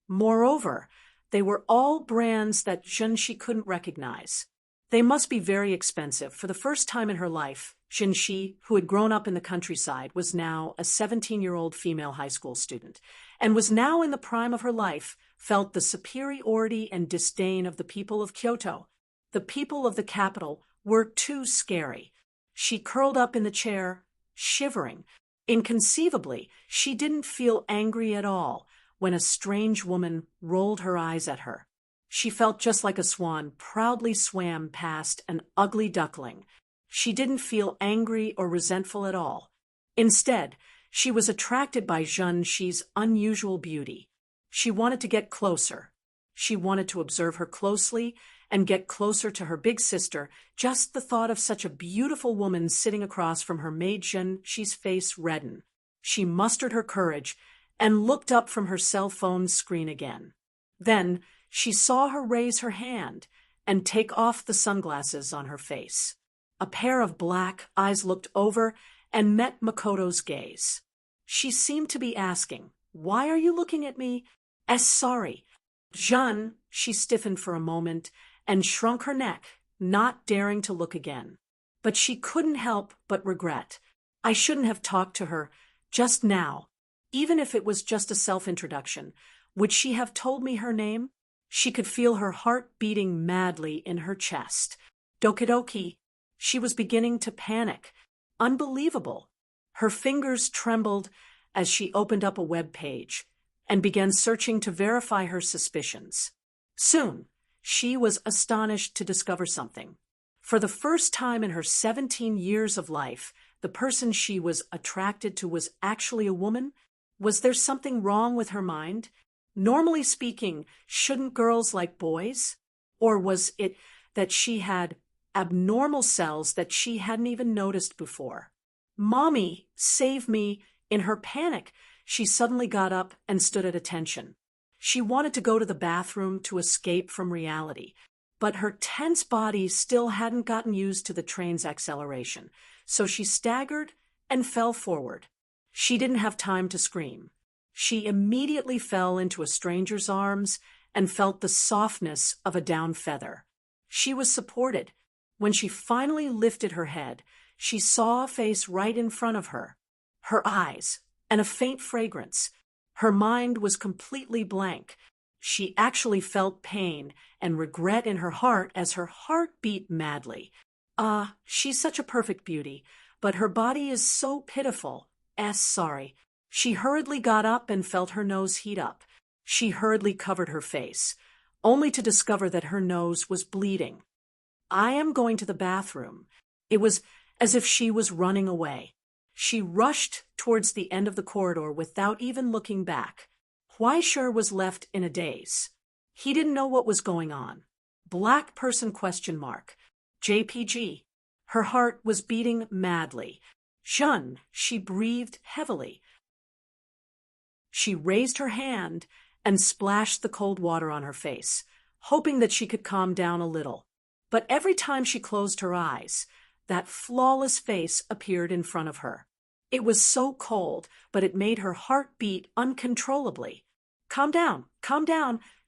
Moreover, they were all brands that Junshi couldn't recognize. They must be very expensive. For the first time in her life, Junshi, who had grown up in the countryside, was now a 17-year-old female high school student, and was now in the prime of her life, felt the superiority and disdain of the people of Kyoto. The people of the capital were too scary. She curled up in the chair, shivering. Inconceivably, she didn't feel angry at all when a strange woman rolled her eyes at her. She felt just like a swan proudly swam past an ugly duckling. She didn't feel angry or resentful at all. Instead, she was attracted by Zhenxi's unusual beauty. She wanted to get closer. She wanted to observe her closely and get closer to her big sister. Just the thought of such a beautiful woman sitting across from her made Zhenxi's face redden. She mustered her courage and looked up from her cell phone screen again. Then she saw her raise her hand and take off the sunglasses on her face. A pair of black eyes looked over and met Makoto's gaze. She seemed to be asking, "Why are you looking at me?" Sorry. Zhen, she stiffened for a moment and shrunk her neck, not daring to look again. But she couldn't help but regret. I shouldn't have talked to her just now. Even if it was just a self-introduction, would she have told me her name? She could feel her heart beating madly in her chest. Dokidoki. She was beginning to panic. Unbelievable. Her fingers trembled as she opened up a web page and began searching to verify her suspicions. Soon, she was astonished to discover something. For the first time in her 17 years of life, the person she was attracted to was actually a woman. Was there something wrong with her mind? Normally speaking, shouldn't girls like boys? Or was it that she had abnormal cells that she hadn't even noticed before? "Mommy, save me!" In her panic, she suddenly got up and stood at attention. She wanted to go to the bathroom to escape from reality, but her tense body still hadn't gotten used to the train's acceleration, so she staggered and fell forward. She didn't have time to scream. She immediately fell into a stranger's arms and felt the softness of a down feather. She was supported. When she finally lifted her head, she saw a face right in front of her. Her eyes, and a faint fragrance. Her mind was completely blank. She actually felt pain and regret in her heart as her heart beat madly. She's such a perfect beauty, but her body is so pitiful. Sorry. She hurriedly got up and felt her nose heat up. She hurriedly covered her face, only to discover that her nose was bleeding. "I am going to the bathroom." It was as if she was running away. She rushed towards the end of the corridor without even looking back. Huaisheng was left in a daze. He didn't know what was going on. Black person ? JPG. Her heart was beating madly. "Zhen," she breathed heavily. She raised her hand and splashed the cold water on her face, hoping that she could calm down a little. But every time she closed her eyes, that flawless face appeared in front of her. It was so cold, but it made her heart beat uncontrollably. Calm down,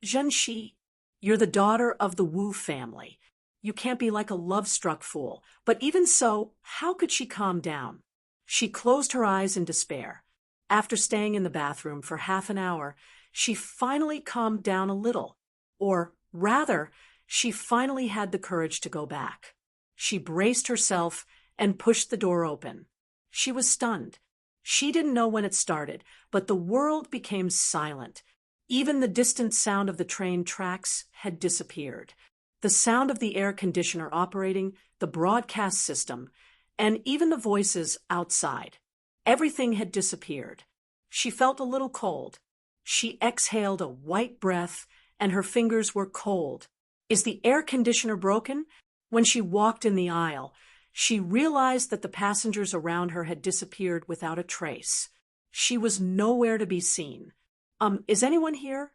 Zhenxi. You're the daughter of the Wu family. You can't be like a love-struck fool. But even so, how could she calm down? She closed her eyes in despair. After staying in the bathroom for half an hour, she finally calmed down a little. Or rather, she finally had the courage to go back. She braced herself and pushed the door open. She was stunned. She didn't know when it started, but the world became silent. Even the distant sound of the train tracks had disappeared. The sound of the air conditioner operating, the broadcast system, and even the voices outside. Everything had disappeared. She felt a little cold. She exhaled a white breath, and her fingers were cold. Is the air conditioner broken? When she walked in the aisle, she realized that the passengers around her had disappeared without a trace. She was nowhere to be seen. Is anyone here?"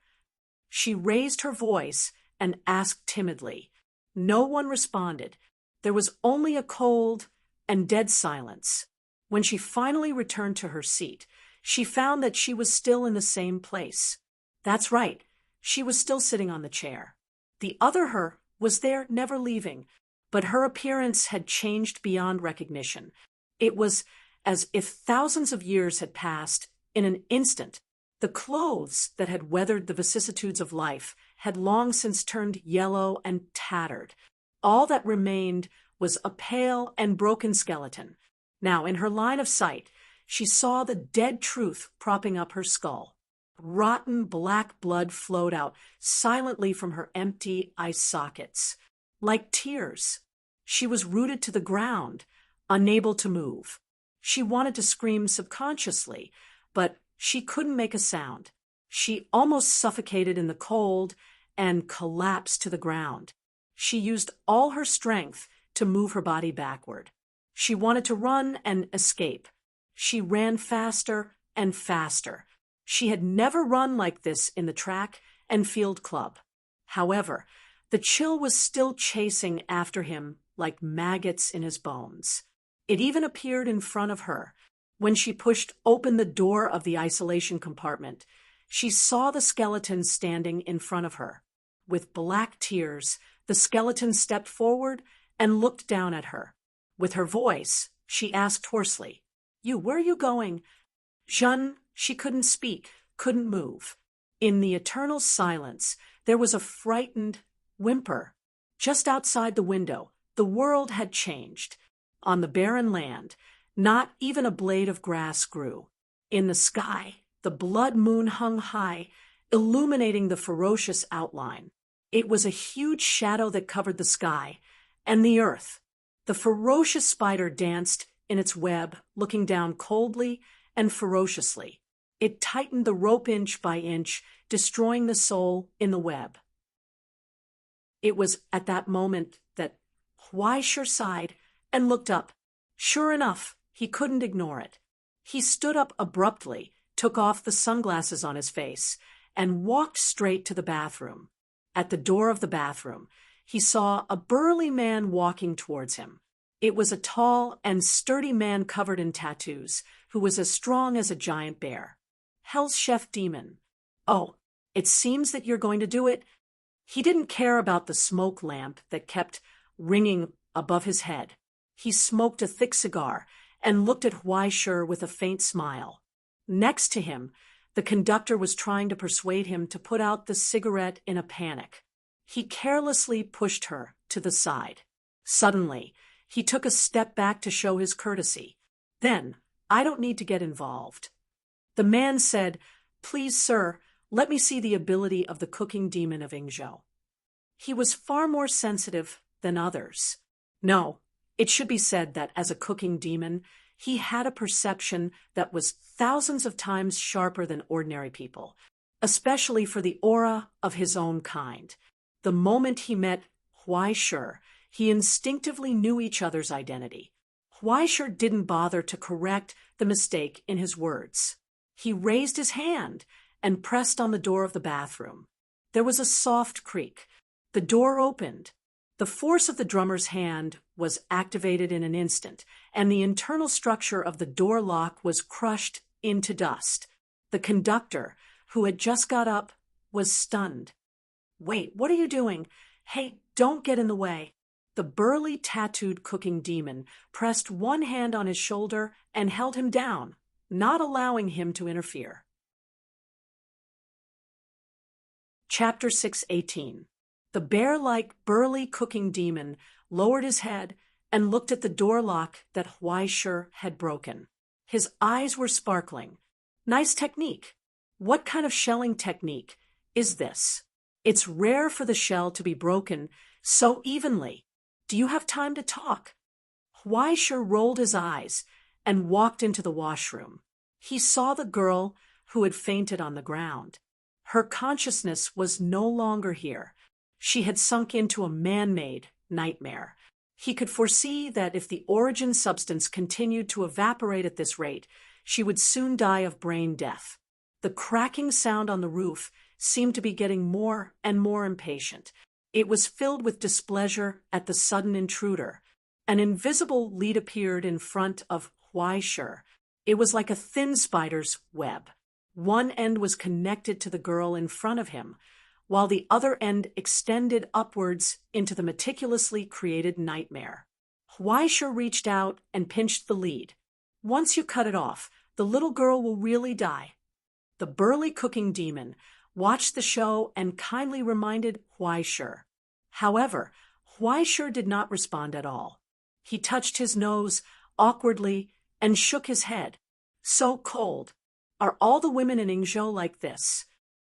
She raised her voice and asked timidly. No one responded. There was only a cold and dead silence. When she finally returned to her seat, she found that she was still in the same place. That's right, she was still sitting on the chair. The other her was there, never leaving, but her appearance had changed beyond recognition. It was as if thousands of years had passed in an instant. The clothes that had weathered the vicissitudes of life had long since turned yellow and tattered. All that remained was a pale and broken skeleton. Now, in her line of sight, she saw the dead truth propping up her skull. Rotten black blood flowed out silently from her empty eye sockets, like tears. She was rooted to the ground, unable to move. She wanted to scream subconsciously, but she couldn't make a sound. She almost suffocated in the cold and collapsed to the ground. She used all her strength to move her body backward. She wanted to run and escape. She ran faster and faster. She had never run like this in the track and field club. However, the chill was still chasing after him like maggots in his bones. It even appeared in front of her. When she pushed open the door of the isolation compartment, she saw the skeleton standing in front of her. With black tears, the skeleton stepped forward and looked down at her. With her voice, she asked hoarsely, Where are you going?" Jeanne, she couldn't speak, couldn't move. In the eternal silence, there was a frightened whimper. Just outside the window, the world had changed. On the barren land, not even a blade of grass grew. In the sky, the blood moon hung high, illuminating the ferocious outline. It was a huge shadow that covered the sky and the earth. The ferocious spider danced in its web, looking down coldly and ferociously. It tightened the rope inch by inch, destroying the soul in the web. It was at that moment that Huaishir sighed and looked up. Sure enough, he couldn't ignore it. He stood up abruptly, took off the sunglasses on his face, and walked straight to the bathroom. At the door of the bathroom, he saw a burly man walking towards him. It was a tall and sturdy man covered in tattoos, who was as strong as a giant bear. Hell's Chef Demon. "Oh, it seems that you're going to do it." He didn't care about the smoke lamp that kept ringing above his head. He smoked a thick cigar and looked at Huaishir with a faint smile. Next to him, the conductor was trying to persuade him to put out the cigarette in a panic. He carelessly pushed her to the side. Suddenly, he took a step back to show his courtesy. Then, "I don't need to get involved." The man said, "Please, sir, let me see the ability of the cooking demon of Ingzhou." He was far more sensitive than others. No, it should be said that as a cooking demon, he had a perception that was thousands of times sharper than ordinary people, especially for the aura of his own kind. The moment he met Huaishir, he instinctively knew each other's identity. Huaishir didn't bother to correct the mistake in his words. He raised his hand and pressed on the door of the bathroom. There was a soft creak. The door opened. The force of the drummer's hand was activated in an instant, and the internal structure of the door lock was crushed into dust. The conductor, who had just got up, was stunned. "Wait, what are you doing? Hey, don't get in the way." The burly, tattooed cooking demon pressed one hand on his shoulder and held him down, not allowing him to interfere. Chapter 618. The bear-like, burly cooking demon lowered his head and looked at the door lock that Huaishir had broken. His eyes were sparkling. "Nice technique. What kind of shelling technique is this? It's rare for the shell to be broken so evenly. Do you have time to talk?" Huaishir rolled his eyes and walked into the washroom. He saw the girl who had fainted on the ground. Her consciousness was no longer here. She had sunk into a man-made nightmare. He could foresee that if the origin substance continued to evaporate at this rate, she would soon die of brain death. The cracking sound on the roof seemed to be getting more and more impatient. It was filled with displeasure at the sudden intruder. An invisible lead appeared in front of Huaishir. It was like a thin spider's web. One end was connected to the girl in front of him, while the other end extended upwards into the meticulously created nightmare. Huaishir reached out and pinched the lead. "Once you cut it off, the little girl will really die." The burly cooking demon watched the show and kindly reminded Huaishir. However, Huaishir did not respond at all. He touched his nose awkwardly and shook his head. "So cold. Are all the women in Ingzhou like this?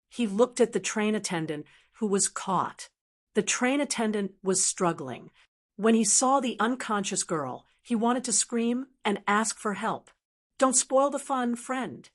He looked at the train attendant who was caught. The train attendant was struggling. When he saw the unconscious girl, he wanted to scream and ask for help. Don't spoil the fun, friend.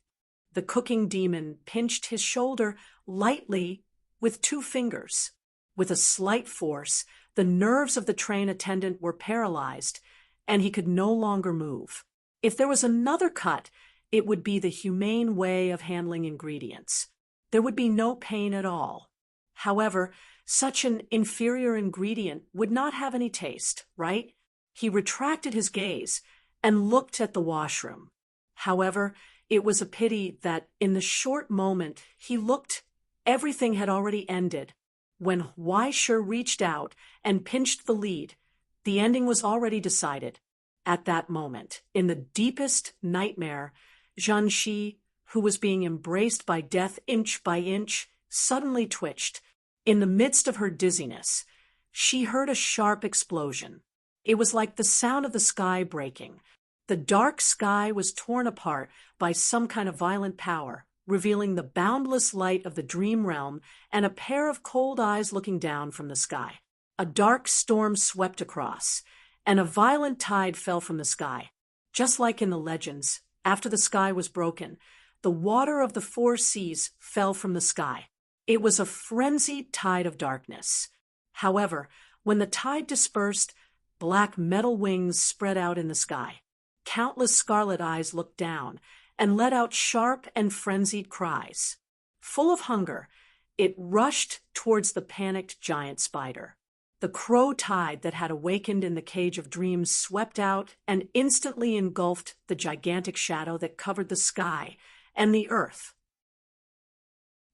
The cooking demon pinched his shoulder lightly with 2 fingers. With a slight force, the nerves of the train attendant were paralyzed, and he could no longer move. If there was another cut, it would be the humane way of handling ingredients. There would be no pain at all. However, such an inferior ingredient would not have any taste, right? He retracted his gaze and looked at the washroom. However, it was a pity that in the short moment he looked, everything had already ended. When Weisher reached out and pinched the lead, the ending was already decided. At that moment, in the deepest nightmare, Zhanxi, who was being embraced by death inch by inch, suddenly twitched. In the midst of her dizziness, she heard a sharp explosion. It was like the sound of the sky breaking. The dark sky was torn apart by some kind of violent power, revealing the boundless light of the dream realm and a pair of cold eyes looking down from the sky. A dark storm swept across, and a violent tide fell from the sky. Just like in the legends, after the sky was broken, the water of the 4 seas fell from the sky. It was a frenzied tide of darkness. However, when the tide dispersed, black metal wings spread out in the sky. Countless scarlet eyes looked down and let out sharp and frenzied cries. Full of hunger, it rushed towards the panicked giant spider. The crow tide that had awakened in the cage of dreams swept out and instantly engulfed the gigantic shadow that covered the sky and the earth.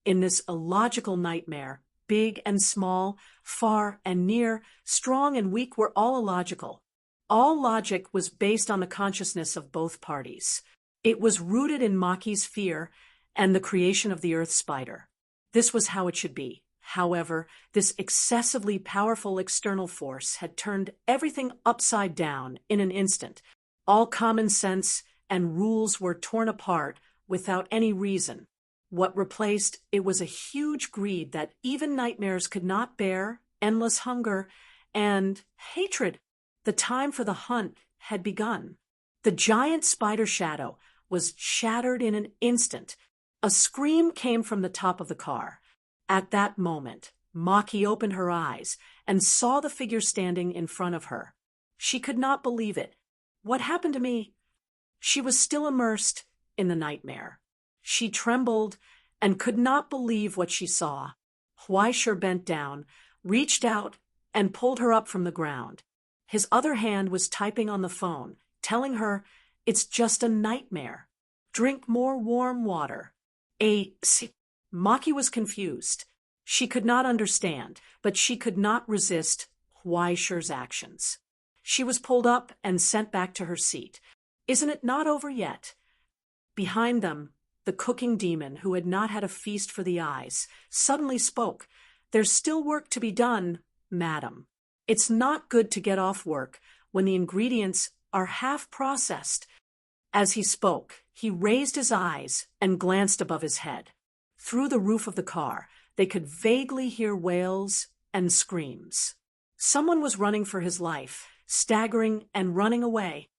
In this illogical nightmare, big and small, far and near, strong and weak were all illogical. All logic was based on the consciousness of both parties. It was rooted in Maki's fear and the creation of the earth spider. This was how it should be. However, this excessively powerful external force had turned everything upside down in an instant. All common sense and rules were torn apart without any reason. What replaced it was a huge greed that even nightmares could not bear, endless hunger, and hatred. The time for the hunt had begun. The giant spider shadow was shattered in an instant. A scream came from the top of the car. At that moment, Maki opened her eyes and saw the figure standing in front of her. She could not believe it. What happened to me? She was still immersed in the nightmare. She trembled and could not believe what she saw. Weisher bent down, reached out, and pulled her up from the ground. His other hand was typing on the phone, telling her, "It's just a nightmare. Drink more warm water." Maki was confused. She could not understand, but she could not resist Weisher's actions. She was pulled up and sent back to her seat. Isn't it not over yet? Behind them, the cooking demon, who had not had a feast for the eyes, suddenly spoke. "There's still work to be done, madam. It's not good to get off work when the ingredients are half processed." As he spoke, he raised his eyes and glanced above his head. Through the roof of the car, they could vaguely hear wails and screams. Someone was running for his life, staggering and running away.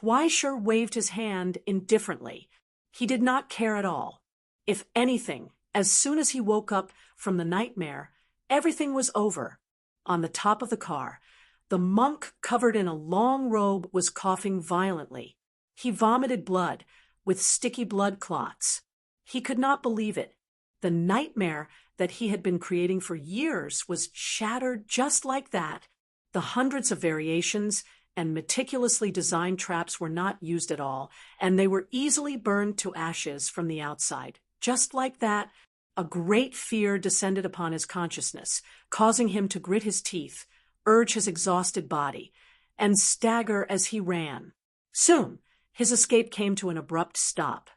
Weisher waved his hand indifferently. He did not care at all. If anything, as soon as he woke up from the nightmare, everything was over. On the top of the car, the monk covered in a long robe was coughing violently. He vomited blood, with sticky blood clots. He could not believe it. The nightmare that he had been creating for years was shattered just like that. The hundreds of variations and meticulously designed traps were not used at all, and they were easily burned to ashes from the outside. Just like that, a great fear descended upon his consciousness, causing him to grit his teeth, urge his exhausted body, and stagger as he ran. Soon, his escape came to an abrupt stop.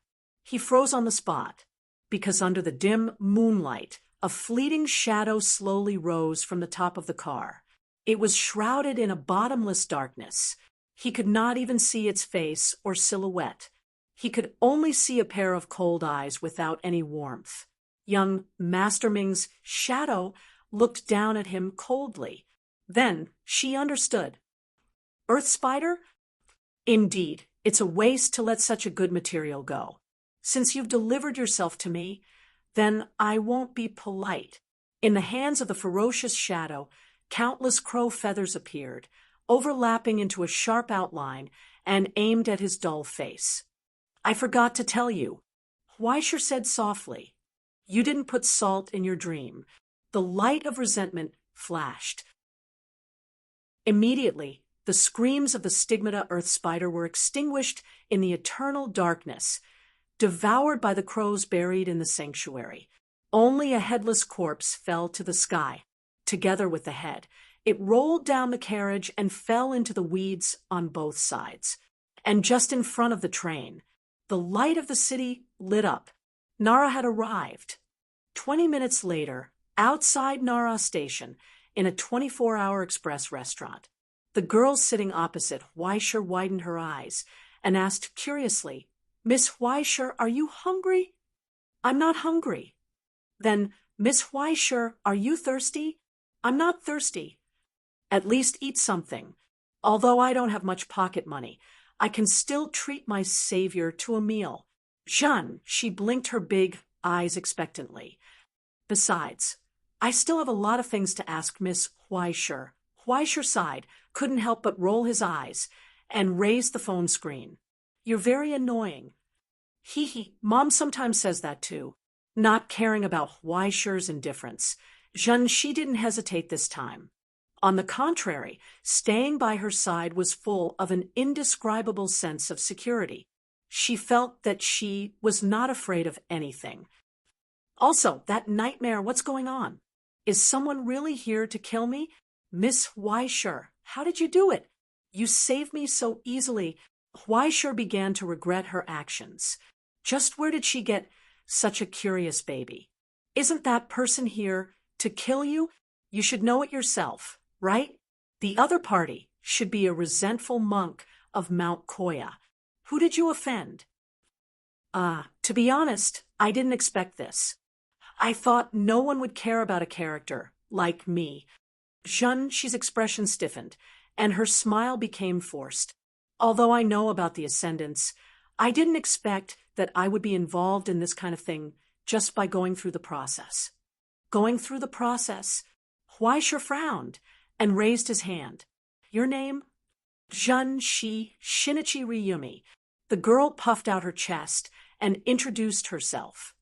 He froze on the spot, because under the dim moonlight, a fleeting shadow slowly rose from the top of the car. It was shrouded in a bottomless darkness. He could not even see its face or silhouette. He could only see a pair of cold eyes without any warmth. Young Master Ming's shadow looked down at him coldly. Then she understood. Earth spider? Indeed, it's a waste to let such a good material go. Since you've delivered yourself to me, then I won't be polite. In the hands of the ferocious shadow, countless crow feathers appeared, overlapping into a sharp outline and aimed at his dull face. I forgot to tell you, Huaisher said softly. You didn't put salt in your dream. The light of resentment flashed. Immediately, the screams of the stigmata earth spider were extinguished in the eternal darkness, devoured by the crows buried in the sanctuary. Only a headless corpse fell to the sky, together with the head. It rolled down the carriage and fell into the weeds on both sides. And just in front of the train, the light of the city lit up. Nara had arrived. 20 minutes later, outside Nara Station, in a 24-hour express restaurant, the girl sitting opposite Huaisher widened her eyes and asked curiously, Miss Huaisher, are you hungry? I'm not hungry. Then, Miss Huaisher, are you thirsty? I'm not thirsty. At least eat something. Although I don't have much pocket money, I can still treat my savior to a meal. Jeanne, she blinked her big eyes expectantly. Besides, I still have a lot of things to ask Miss Huaisher. Huaisher sighed, couldn't help but roll his eyes, and raised the phone screen. You're very annoying. Hee, Mom sometimes says that too. Not caring about Huaisher's indifference, Jeanne, she didn't hesitate this time. On the contrary, staying by her side was full of an indescribable sense of security. She felt that she was not afraid of anything. Also, that nightmare, what's going on? Is someone really here to kill me? Miss Huaisher, how did you do it? You saved me so easily. Huaisher began to regret her actions. Just where did she get such a curious baby? Isn't that person here to kill you? You should know it yourself, right? The other party should be a resentful monk of Mount Koya. Who did you offend? To be honest, I didn't expect this. I thought no one would care about a character like me. Jeanne, she's expression stiffened, and her smile became forced. Although I know about the ascendants, I didn't expect that I would be involved in this kind of thing just by going through the process. Going through the process? Huaisher frowned and raised his hand. Your name? Jeanne Shinichi Ryumi. The girl puffed out her chest and introduced herself.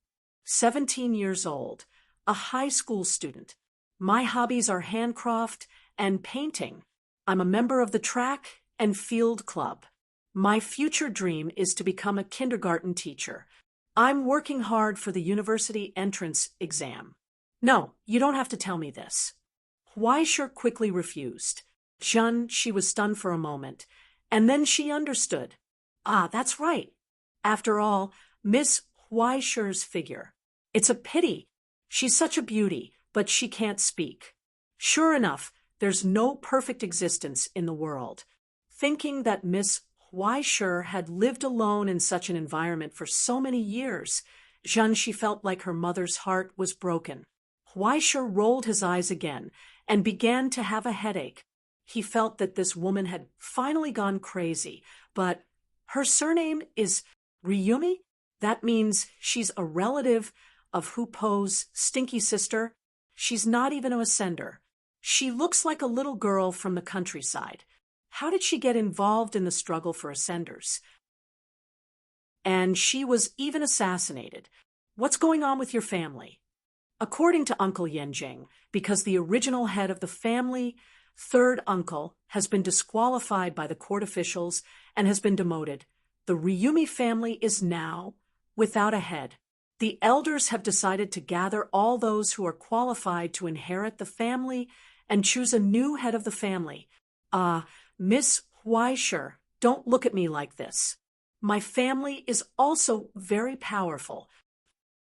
17 years old, a high school student. My hobbies are handcraft and painting. I'm a member of the track and field club. My future dream is to become a kindergarten teacher. I'm working hard for the university entrance exam. No, you don't have to tell me this. Huaisher quickly refused. Jeanne, she was stunned for a moment, and then she understood. That's right. After all, Miss Huaisher's figure. It's a pity. She's such a beauty, but she can't speak. Sure enough, there's no perfect existence in the world. Thinking that Miss Huaisher had lived alone in such an environment for so many years, Jeanne, she felt like her mother's heart was broken. Huaisher rolled his eyes again and began to have a headache. He felt that this woman had finally gone crazy, but her surname is Ryumi? That means she's a relative of Hupo's stinky sister. She's not even a ascender. She looks like a little girl from the countryside. How did she get involved in the struggle for ascenders? And she was even assassinated. What's going on with your family? According to Uncle Yanjing, because the original head of the family, third uncle, has been disqualified by the court officials and has been demoted, the Ryumi family is now without a head. The elders have decided to gather all those who are qualified to inherit the family and choose a new head of the family. Miss Huaisher, don't look at me like this. My family is also very powerful.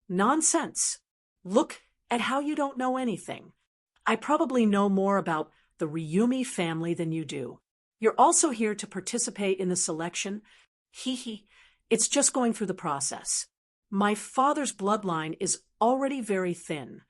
Nonsense. Look at how you don't know anything. I probably know more about the Ryumi family than you do. You're also here to participate in the selection. It's just going through the process. My father's bloodline is already very thin.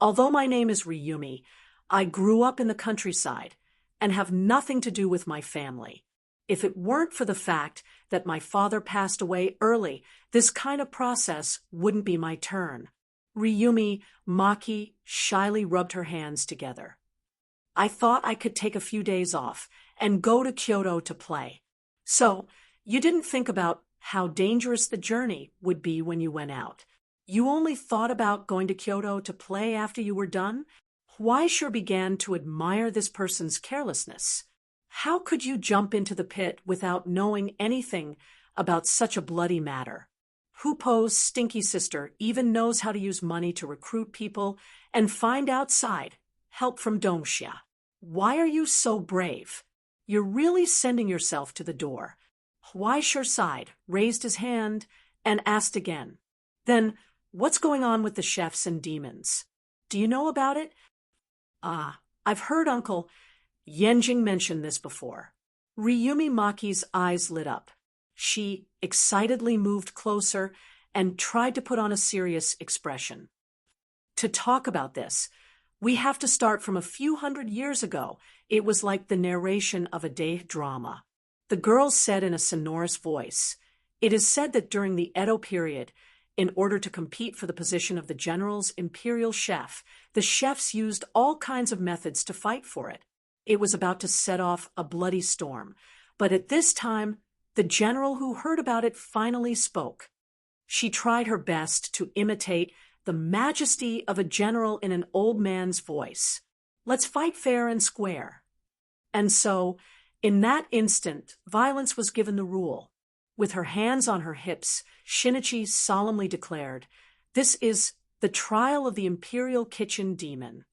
Although my name is Ryumi, I grew up in the countryside and have nothing to do with my family. If it weren't for the fact that my father passed away early, this kind of process wouldn't be my turn. Ryumi Maki shyly rubbed her hands together. I thought I could take a few days off and go to Kyoto to play. So, you didn't think about how dangerous the journey would be when you went out. You only thought about going to Kyoto to play after you were done? Huaisheng began to admire this person's carelessness. How could you jump into the pit without knowing anything about such a bloody matter? Hupo's stinky sister even knows how to use money to recruit people and find outside help from Doomsday. Why are you so brave? You're really sending yourself to the door. Huaisheng sighed, raised his hand, and asked again. Then, what's going on with the chefs and demons? Do you know about it? I've heard Uncle Yenjing mention this before. Ryumi Maki's eyes lit up. She excitedly moved closer and tried to put on a serious expression. To talk about this, we have to start from a few hundred years ago. It was like the narration of a day drama. The girl said in a sonorous voice, "It is said that during the Edo period, in order to compete for the position of the general's imperial chef, the chefs used all kinds of methods to fight for it. It was about to set off a bloody storm, but at this time, the general who heard about it finally spoke. She tried her best to imitate the majesty of a general in an old man's voice. Let's fight fair and square." And so, in that instant, violence was given the rule. With her hands on her hips, Shinichi solemnly declared, "This is the trial of the Imperial Kitchen Demon."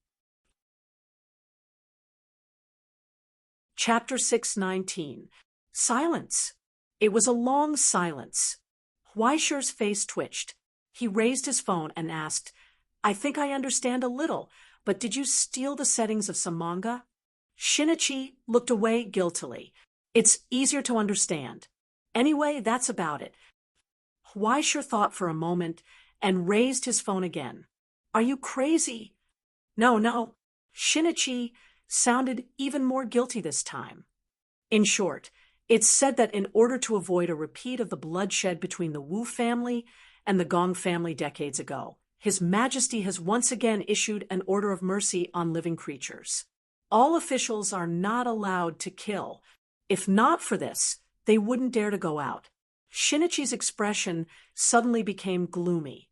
Chapter 619. Silence. It was a long silence. Huaisheng's face twitched. He raised his phone and asked, "I think I understand a little, but did you steal the settings of some manga?" Shinichi looked away guiltily. "It's easier to understand. Anyway, that's about it." Huaisheng thought for a moment and raised his phone again. "Are you crazy?" No. Shinichi sounded even more guilty this time. In short, it's said that in order to avoid a repeat of the bloodshed between the Wu family and the Gong family decades ago, His Majesty has once again issued an order of mercy on living creatures. All officials are not allowed to kill. If not for this, they wouldn't dare to go out. Shinichi's expression suddenly became gloomy.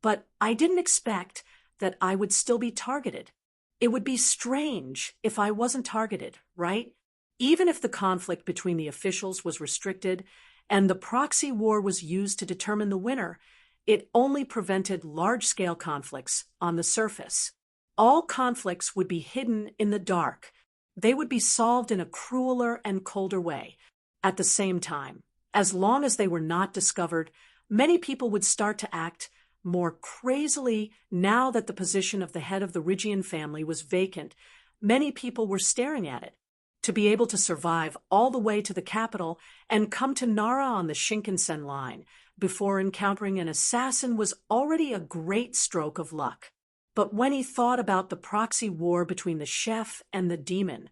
"But I didn't expect that I would still be targeted. It would be strange if I wasn't targeted, right? Even if the conflict between the officials was restricted and the proxy war was used to determine the winner, it only prevented large-scale conflicts on the surface. All conflicts would be hidden in the dark. They would be solved in a crueler and colder way. At the same time, as long as they were not discovered, many people would start to act more crazily now that the position of the head of the Ryujian family was vacant. Many people were staring at it. To be able to survive all the way to the capital and come to Nara on the Shinkansen line before encountering an assassin was already a great stroke of luck. But when he thought about the proxy war between the chef and the demon,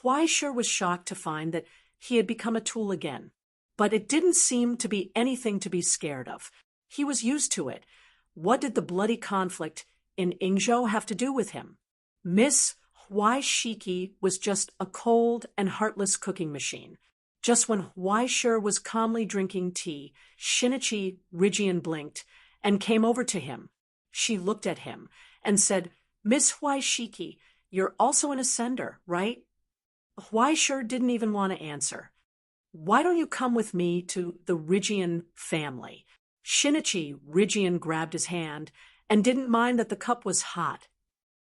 Huaisheng was shocked to find that he had become a tool again. But it didn't seem to be anything to be scared of. He was used to it. What did the bloody conflict in Ingzhou have to do with him? Miss Huaishiki was just a cold and heartless cooking machine. Just when Huaisheng was calmly drinking tea, Shinichi Ryujian blinked and came over to him. She looked at him and said, "Miss Huaishiki, you're also an ascender, right?" Huaisheng didn't even want to answer. "Why don't you come with me to the Ryujian family?" Shinichi Ryujian grabbed his hand and didn't mind that the cup was hot.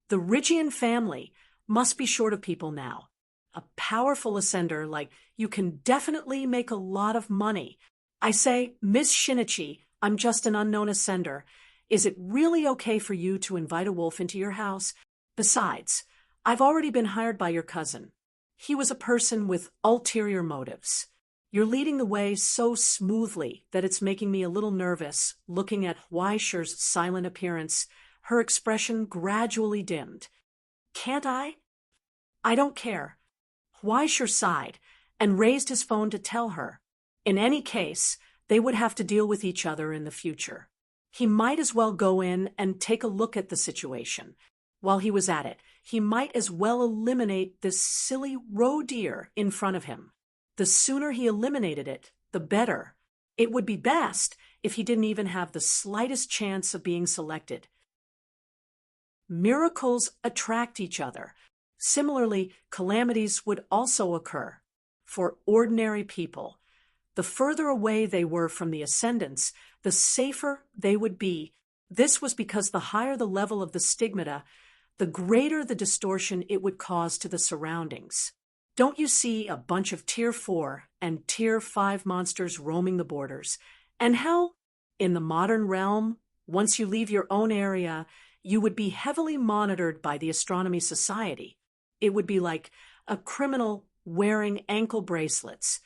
The Ryujian family must be short of people now. A powerful ascender like you can definitely make a lot of money. I say, "Miss Shinichi, I'm just an unknown ascender. Is it really okay for you to invite a wolf into your house? Besides, I've already been hired by your cousin. He was a person with ulterior motives. You're leading the way so smoothly that it's making me a little nervous looking at Weischer's silent appearance. Her expression gradually dimmed. Can't I? I don't care. Weischer sighed and raised his phone to tell her. In any case, they would have to deal with each other in the future. He might as well go in and take a look at the situation. While he was at it, he might as well eliminate this silly roe deer in front of him. The sooner he eliminated it, the better. It would be best if he didn't even have the slightest chance of being selected. Miracles attract each other. Similarly, calamities would also occur. For ordinary people, the further away they were from the ascendants, the safer they would be. This was because the higher the level of the stigmata, the greater the distortion it would cause to the surroundings. Don't you see a bunch of Tier 4 and Tier 5 monsters roaming the borders? And how, in the modern realm, once you leave your own area, you would be heavily monitored by the Astronomy Society. It would be like a criminal wearing ankle bracelets.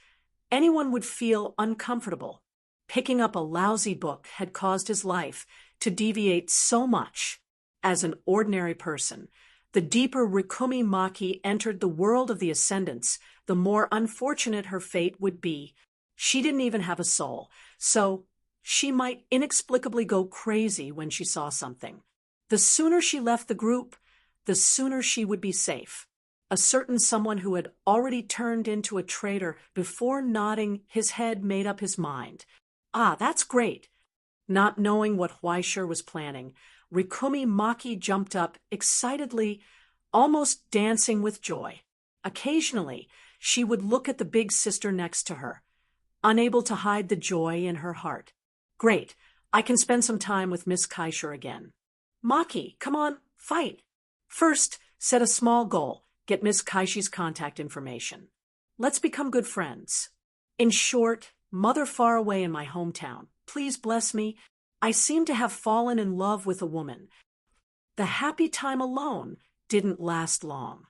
Anyone would feel uncomfortable. Picking up a lousy book had caused his life to deviate so much. As an ordinary person, the deeper Rikumi Maki entered the world of the ascendants, the more unfortunate her fate would be. She didn't even have a soul, so she might inexplicably go crazy when she saw something. The sooner she left the group, the sooner she would be safe. A certain someone who had already turned into a traitor before nodding his head made up his mind. Ah, that's great. Not knowing what Weischer was planning, Rikumi Maki jumped up excitedly, almost dancing with joy. Occasionally, she would look at the big sister next to her, unable to hide the joy in her heart. Great, I can spend some time with Miss Kaisher again. Maki, come on, fight. First, set a small goal. Get Miss Kaishi's contact information. Let's become good friends. In short, mother far away in my hometown, please bless me. I seem to have fallen in love with a woman. The happy time alone didn't last long.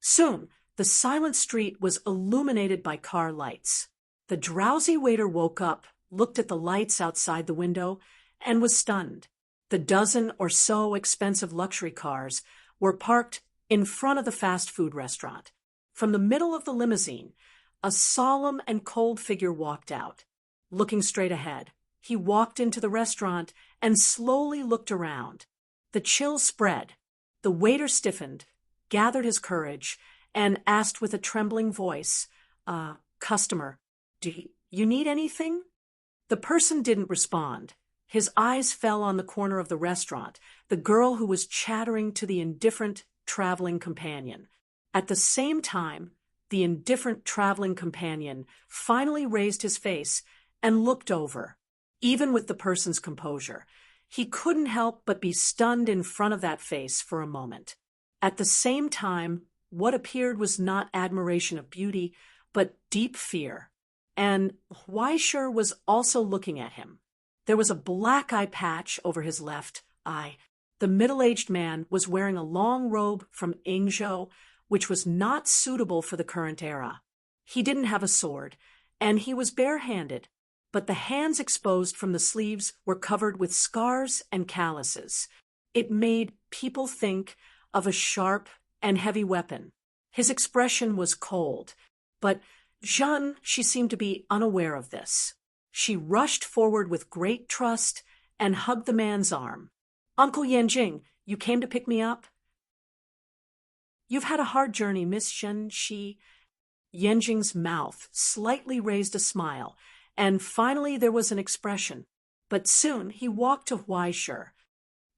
Soon, the silent street was illuminated by car lights. The drowsy waiter woke up, looked at the lights outside the window, and was stunned. The dozen or so expensive luxury cars were parked in front of the fast food restaurant. From the middle of the limousine, a solemn and cold figure walked out. Looking straight ahead, he walked into the restaurant and slowly looked around. The chill spread. The waiter stiffened, gathered his courage, and asked with a trembling voice, customer, do you need anything? The person didn't respond. His eyes fell on the corner of the restaurant, the girl who was chattering to the indifferent traveling companion. At the same time, the indifferent traveling companion finally raised his face and looked over. Even with the person's composure, he couldn't help but be stunned in front of that face for a moment. At the same time, what appeared was not admiration of beauty, but deep fear. And Weischer was also looking at him. There was a black eye patch over his left eye. The middle-aged man was wearing a long robe from Ingzhou, which was not suitable for the current era. He didn't have a sword, and he was barehanded, but the hands exposed from the sleeves were covered with scars and calluses. It made people think of a sharp and heavy weapon. His expression was cold, but Jeanne, she seemed to be unaware of this. She rushed forward with great trust and hugged the man's arm. Uncle Yanjing, you came to pick me up? You've had a hard journey, Miss Shen, Yanjing's mouth slightly raised a smile, and finally there was an expression. But soon he walked to Weischer.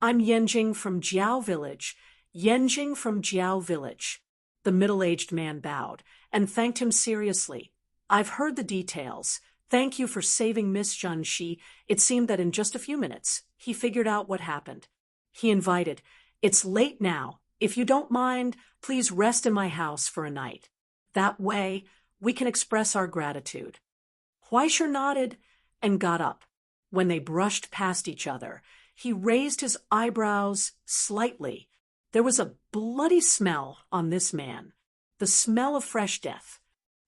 I'm Yanjing from Jiao Village. Yanjing from Jiao Village. The middle-aged man bowed and thanked him seriously. I've heard the details. Thank you for saving Miss Zhanxi. It seemed that in just a few minutes, he figured out what happened. He invited, It's late now. If you don't mind, please rest in my house for a night. That way, we can express our gratitude. Weischer nodded and got up. When they brushed past each other, he raised his eyebrows slightly. There was a bloody smell on this man, the smell of fresh death.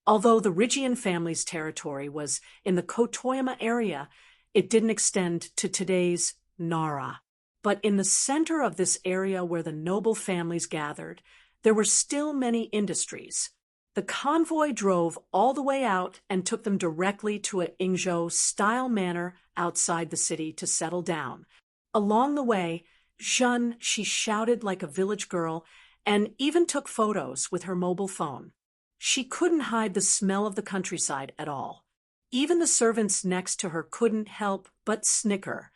Although the Rygian family's territory was in the Kotoyama area, it didn't extend to today's Nara. But in the center of this area where the noble families gathered, there were still many industries. The convoy drove all the way out and took them directly to a Ingzhou-style manor outside the city to settle down. Along the way, she shouted like a village girl and even took photos with her mobile phone. She couldn't hide the smell of the countryside at all. Even the servants next to her couldn't help but snicker.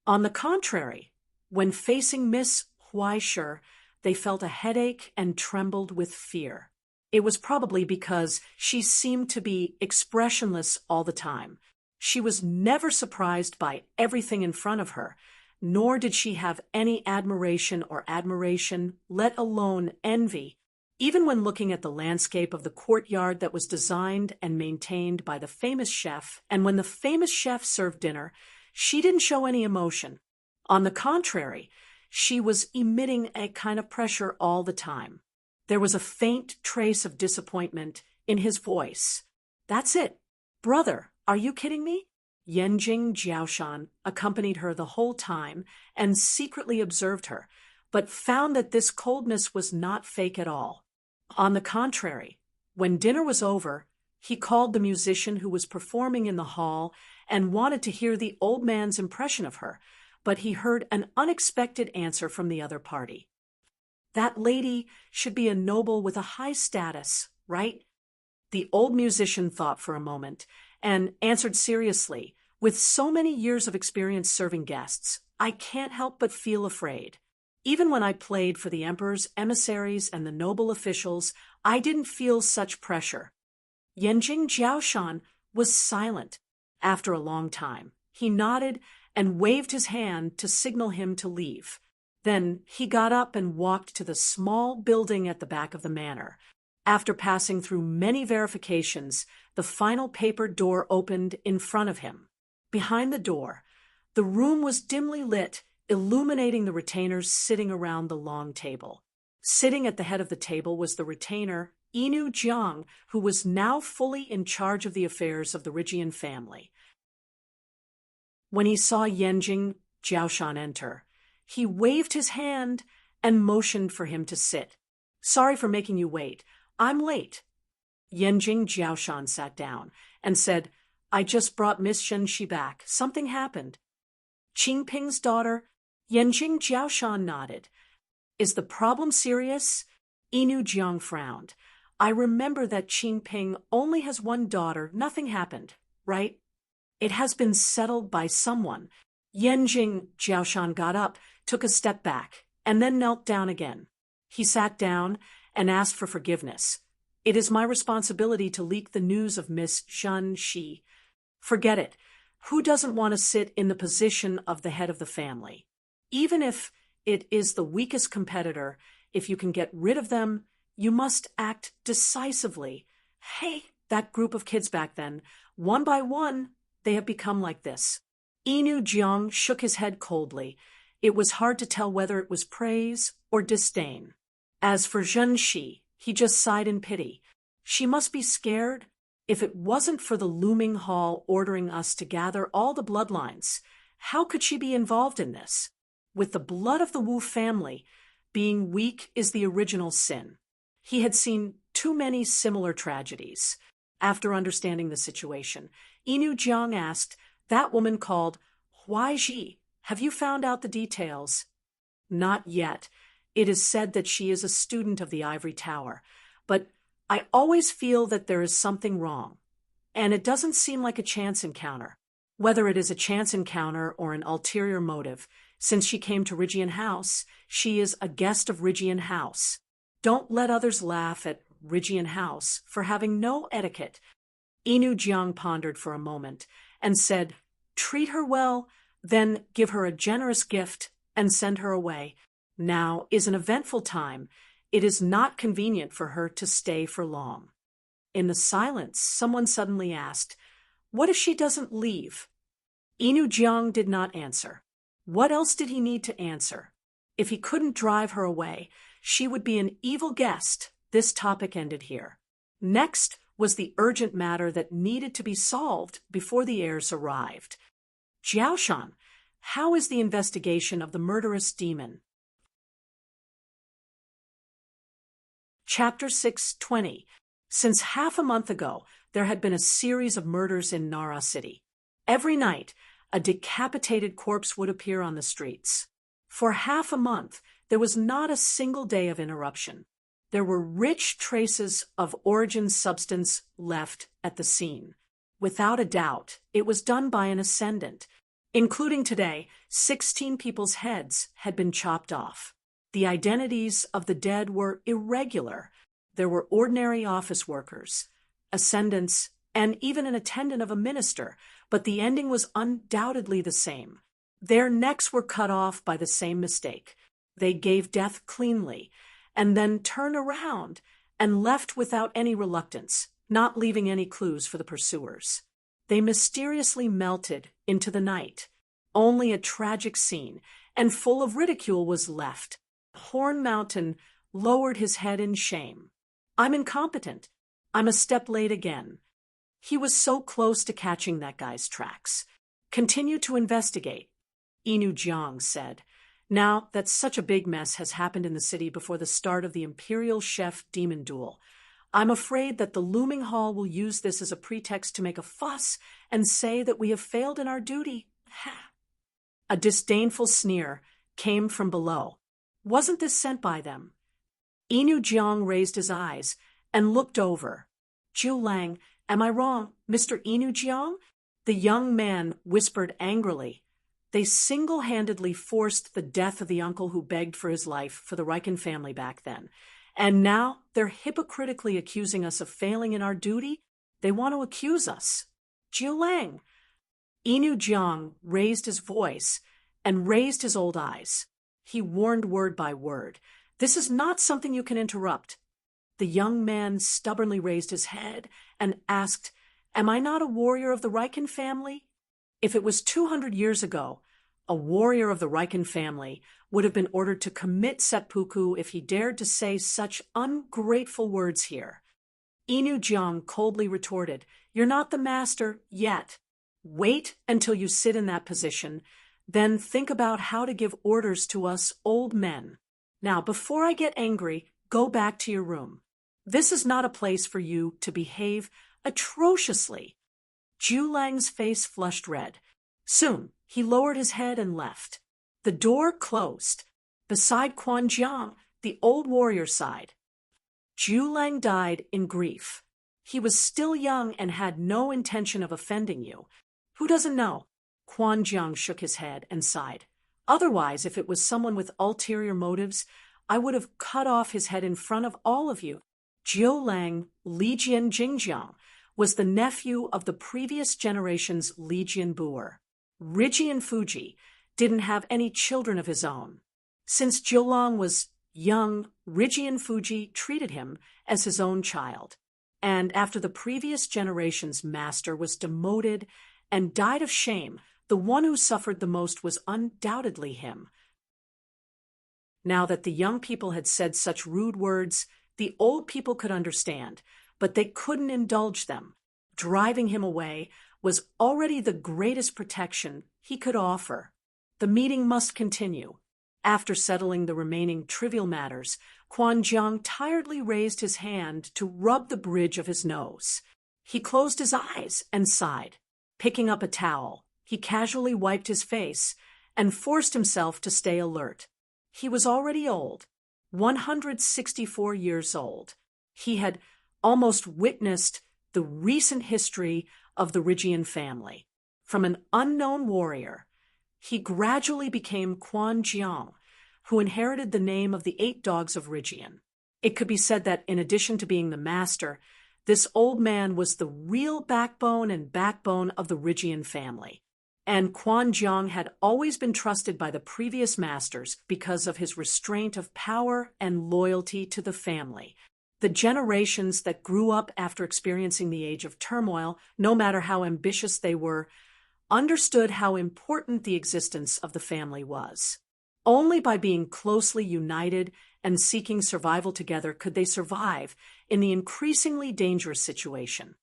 On the contrary, when facing Miss Huaishur, they felt a headache and trembled with fear. It was probably because she seemed to be expressionless all the time. She was never surprised by everything in front of her, nor did she have any admiration, let alone envy. Even when looking at the landscape of the courtyard that was designed and maintained by the famous chef, and when the famous chef served dinner, she didn't show any emotion. On the contrary, she was emitting a kind of pressure all the time. There was a faint trace of disappointment in his voice. "That's it. Brother, are you kidding me?" Yanjing Jiaoshan accompanied her the whole time and secretly observed her, but found that this coldness was not fake at all. On the contrary, when dinner was over, he called the musician who was performing in the hall and wanted to hear the old man's impression of her, but he heard an unexpected answer from the other party. "That lady should be a noble with a high status, right?" The old musician thought for a moment and answered seriously, "With so many years of experience serving guests, I can't help but feel afraid. Even when I played for the emperor's emissaries and the noble officials, I didn't feel such pressure." Yanjing Jiaoshan was silent. After a long time, he nodded and waved his hand to signal him to leave. Then he got up and walked to the small building at the back of the manor. After passing through many verifications, the final paper door opened in front of him. Behind the door, the room was dimly lit, illuminating the retainers sitting around the long table. Sitting at the head of the table was the retainer, Inu Jiang, who was now fully in charge of the affairs of the Rygian family. When he saw Yanjing Jiaoshan enter, he waved his hand and motioned for him to sit. "Sorry for making you wait. I'm late." Yanjing Jiaoshan sat down and said, "I just brought Miss Shenxi back. Something happened." Qingping's daughter, Yanjing Jiaoshan nodded. "Is the problem serious?" Inu Jiang frowned. "I remember that Qingping only has one daughter. Nothing happened, right?" "It has been settled by someone." Yanjing Jiaoshan got up, took a step back, and then knelt down again. He sat down and asked for forgiveness. "It is my responsibility to leak the news of Miss Shenxi. Forget it. Who doesn't want to sit in the position of the head of the family? Even if it is the weakest competitor, if you can get rid of them, you must act decisively. Hey, that group of kids back then, one by one, they have become like this." Inu Jiang shook his head coldly. It was hard to tell whether it was praise or disdain. As for Zhenxi, he just sighed in pity. "She must be scared. If it wasn't for the looming hall ordering us to gather all the bloodlines, how could she be involved in this? With the blood of the Wu family, being weak is the original sin." He had seen too many similar tragedies. After understanding the situation, Inu Jiang asked, "That woman called Huaiji, have you found out the details?" "Not yet. It is said that she is a student of the Ivory Tower, but I always feel that there is something wrong, and it doesn't seem like a chance encounter. Whether it is a chance encounter or an ulterior motive, since she came to Rygian House, she is a guest of Rygian House. Don't let others laugh at Rygian House for having no etiquette." Inu Jiang pondered for a moment and said, "Treat her well, then give her a generous gift and send her away. Now is an eventful time. It is not convenient for her to stay for long." In the silence, someone suddenly asked, "What if she doesn't leave?" Inu Jiang did not answer. What else did he need to answer? If he couldn't drive her away, she would be an evil guest. This topic ended here. Next, was the urgent matter that needed to be solved before the heirs arrived. Jiaoshan, how is the investigation of the murderous demon? Chapter 6:20. Since half a month ago, there had been a series of murders in Nara City. Every night, a decapitated corpse would appear on the streets. For half a month, there was not a single day of interruption. There were rich traces of origin substance left at the scene. Without a doubt, it was done by an ascendant. Including today, 16 people's heads had been chopped off. The identities of the dead were irregular. There were ordinary office workers, ascendants, and even an attendant of a minister, but the ending was undoubtedly the same. Their necks were cut off by the same mistake. They gave death cleanly, and then turned around and left without any reluctance, not leaving any clues for the pursuers. They mysteriously melted into the night. Only a tragic scene, and full of ridicule, was left. Horn Mountain lowered his head in shame. I'm incompetent. I'm a step late again. He was so close to catching that guy's tracks. Continue to investigate, Inu Jiang said. Now that such a big mess has happened in the city before the start of the Imperial Chef Demon Duel, I'm afraid that the looming hall will use this as a pretext to make a fuss and say that we have failed in our duty. A disdainful sneer came from below. Wasn't this sent by them? Inu Jiang raised his eyes and looked over. Jiu Lang, am I wrong, Mr. Inu Jiang? The young man whispered angrily. They single-handedly forced the death of the uncle who begged for his life for the Riken family back then. And now they're hypocritically accusing us of failing in our duty? They want to accuse us. Jiu Lang. Inu Jiang raised his voice and raised his old eyes. He warned word by word. This is not something you can interrupt. The young man stubbornly raised his head and asked, Am I not a warrior of the Riken family? If it was 200 years ago, a warrior of the Riken family would have been ordered to commit seppuku if he dared to say such ungrateful words here. Inu Jiang coldly retorted, You're not the master yet. Wait until you sit in that position, then think about how to give orders to us old men. Now, before I get angry, go back to your room. This is not a place for you to behave atrociously. Jiu Lang's face flushed red. Soon, he lowered his head and left. The door closed. Beside Quan Jiang, the old warrior sighed. Jiu Lang died in grief. He was still young and had no intention of offending you. Who doesn't know? Quan Jiang shook his head and sighed. Otherwise, if it was someone with ulterior motives, I would have cut off his head in front of all of you. Jiu Lang, Lijian Jingjiang, was the nephew of the previous generation's Lijian Buer. Rijian Fuji didn't have any children of his own. Since Jiu Lang was young, Rijian Fuji treated him as his own child. And after the previous generation's master was demoted and died of shame, the one who suffered the most was undoubtedly him. Now that the young people had said such rude words, the old people could understand, but they couldn't indulge them. Driving him away was already the greatest protection he could offer. The meeting must continue. After settling the remaining trivial matters, Quan Jiang tiredly raised his hand to rub the bridge of his nose. He closed his eyes and sighed. Picking up a towel, he casually wiped his face and forced himself to stay alert. He was already old, 164 years old. He had almost witnessed the recent history of the Rijian family. From an unknown warrior, he gradually became Quan Jiang, who inherited the name of the 8 dogs of Rijian. It could be said that in addition to being the master, this old man was the real backbone of the Rijian family. And Quan Jiang had always been trusted by the previous masters because of his restraint of power and loyalty to the family. The generations that grew up after experiencing the age of turmoil, no matter how ambitious they were, understood how important the existence of the family was. Only by being closely united and seeking survival together could they survive in the increasingly dangerous situation.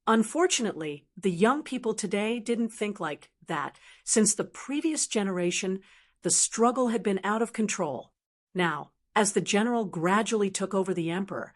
Unfortunately, the young people today didn't think like that. Since the previous generation, the struggle had been out of control. Now, as the general gradually took over the emperor,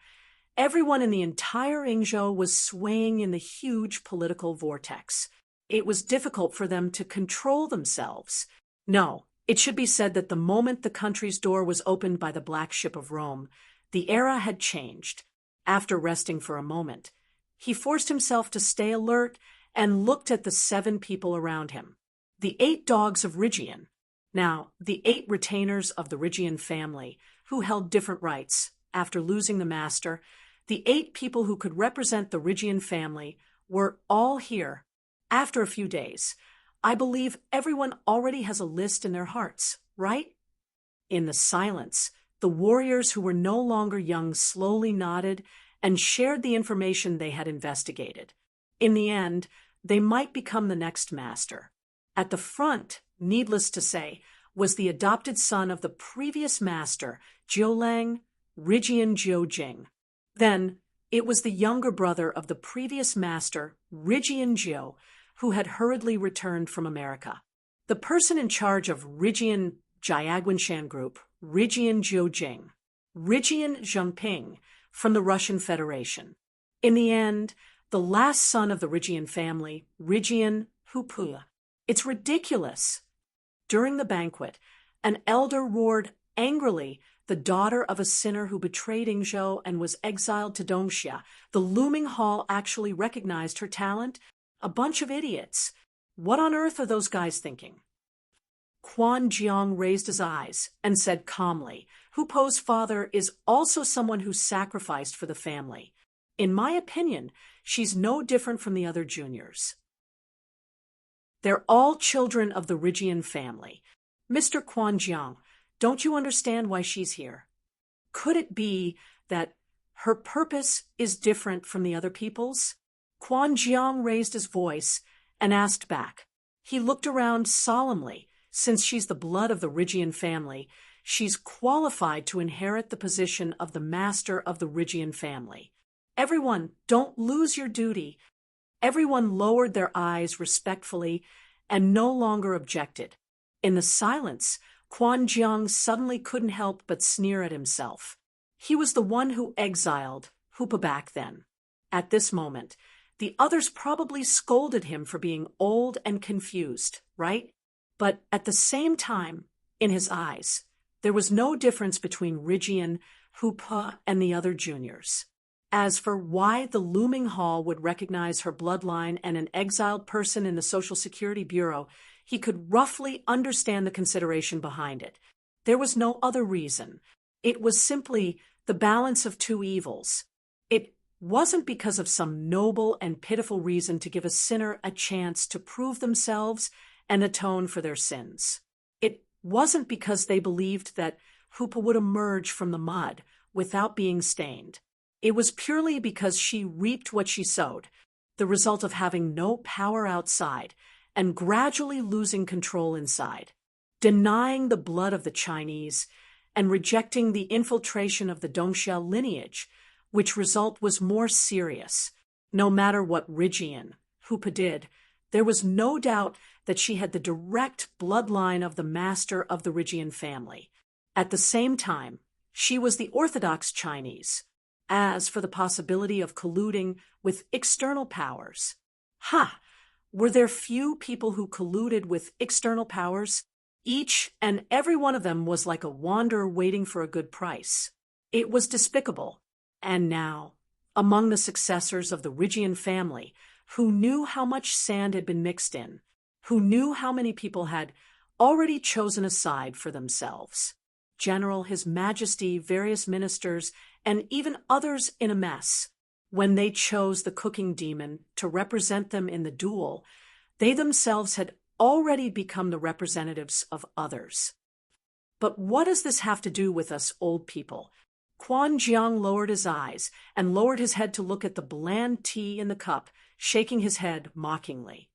everyone in the entire Ingzhou was swaying in the huge political vortex. It was difficult for them to control themselves. No, it should be said that the moment the country's door was opened by the Black Ship of Rome, the era had changed. After resting for a moment, he forced himself to stay alert and looked at the 7 people around him. The 8 dogs of Rhigion. Now, the 8 retainers of the Rhigion family, who held different rights after losing the master, the 8 people who could represent the Rhigion family were all here. After a few days, I believe everyone already has a list in their hearts, right? In the silence, the warriors who were no longer young slowly nodded and shared the information they had investigated. In the end, they might become the next master. At the front, needless to say, was the adopted son of the previous master, Jiulang Rhigion Jiujing. Then, it was the younger brother of the previous master, Rhigion Jiu, who had hurriedly returned from America. The person in charge of Rhigion Jiaguanshan Group, Rhigion Jiujing, Rhigion Zhengping, from the Russian Federation. In the end, the last son of the Rhigion family, Rhigion Hupu. It's ridiculous. During the banquet, an elder roared angrily, the daughter of a sinner who betrayed Ingzhou and was exiled to Dongxia. The looming hall actually recognized her talent. A bunch of idiots. What on earth are those guys thinking? Quan Jiang raised his eyes and said calmly, Hupo's father is also someone who sacrificed for the family. In my opinion, she's no different from the other juniors. They're all children of the Rhigion family. Mr. Quan Jiang, don't you understand why she's here? Could it be that her purpose is different from the other people's? Quan Jiang raised his voice and asked back. He looked around solemnly. Since she's the blood of the Rhigion family, she's qualified to inherit the position of the master of the Rhigion family. Everyone, don't lose your duty. Everyone lowered their eyes respectfully and no longer objected. In the silence, Quan Jiang suddenly couldn't help but sneer at himself. He was the one who exiled Hupa back then. At this moment, the others probably scolded him for being old and confused, right? But at the same time, in his eyes, there was no difference between Rhigion, Hupa, and the other juniors. As for why the looming hall would recognize her bloodline and an exiled person in the Social Security Bureau, he could roughly understand the consideration behind it. There was no other reason. It was simply the balance of two evils. It wasn't because of some noble and pitiful reason to give a sinner a chance to prove themselves and atone for their sins. It wasn't because they believed that Hupa would emerge from the mud without being stained. It was purely because she reaped what she sowed, the result of having no power outside and gradually losing control inside, denying the blood of the Chinese and rejecting the infiltration of the Dongxia lineage, which result was more serious. No matter what Rhigion, Hupa did, there was no doubt that she had the direct bloodline of the master of the Rhigion family. At the same time, she was the Orthodox Chinese. As for the possibility of colluding with external powers, were there few people who colluded with external powers? Each and every one of them was like a wanderer waiting for a good price. It was despicable. And now, among the successors of the Rhigion family, who knew how much sand had been mixed in, who knew how many people had already chosen a side for themselves, General, His Majesty, various ministers, and even others in a mess, when they chose the cooking demon to represent them in the duel, they themselves had already become the representatives of others. But what does this have to do with us old people? Quan Jiang lowered his eyes and lowered his head to look at the bland tea in the cup, shaking his head mockingly.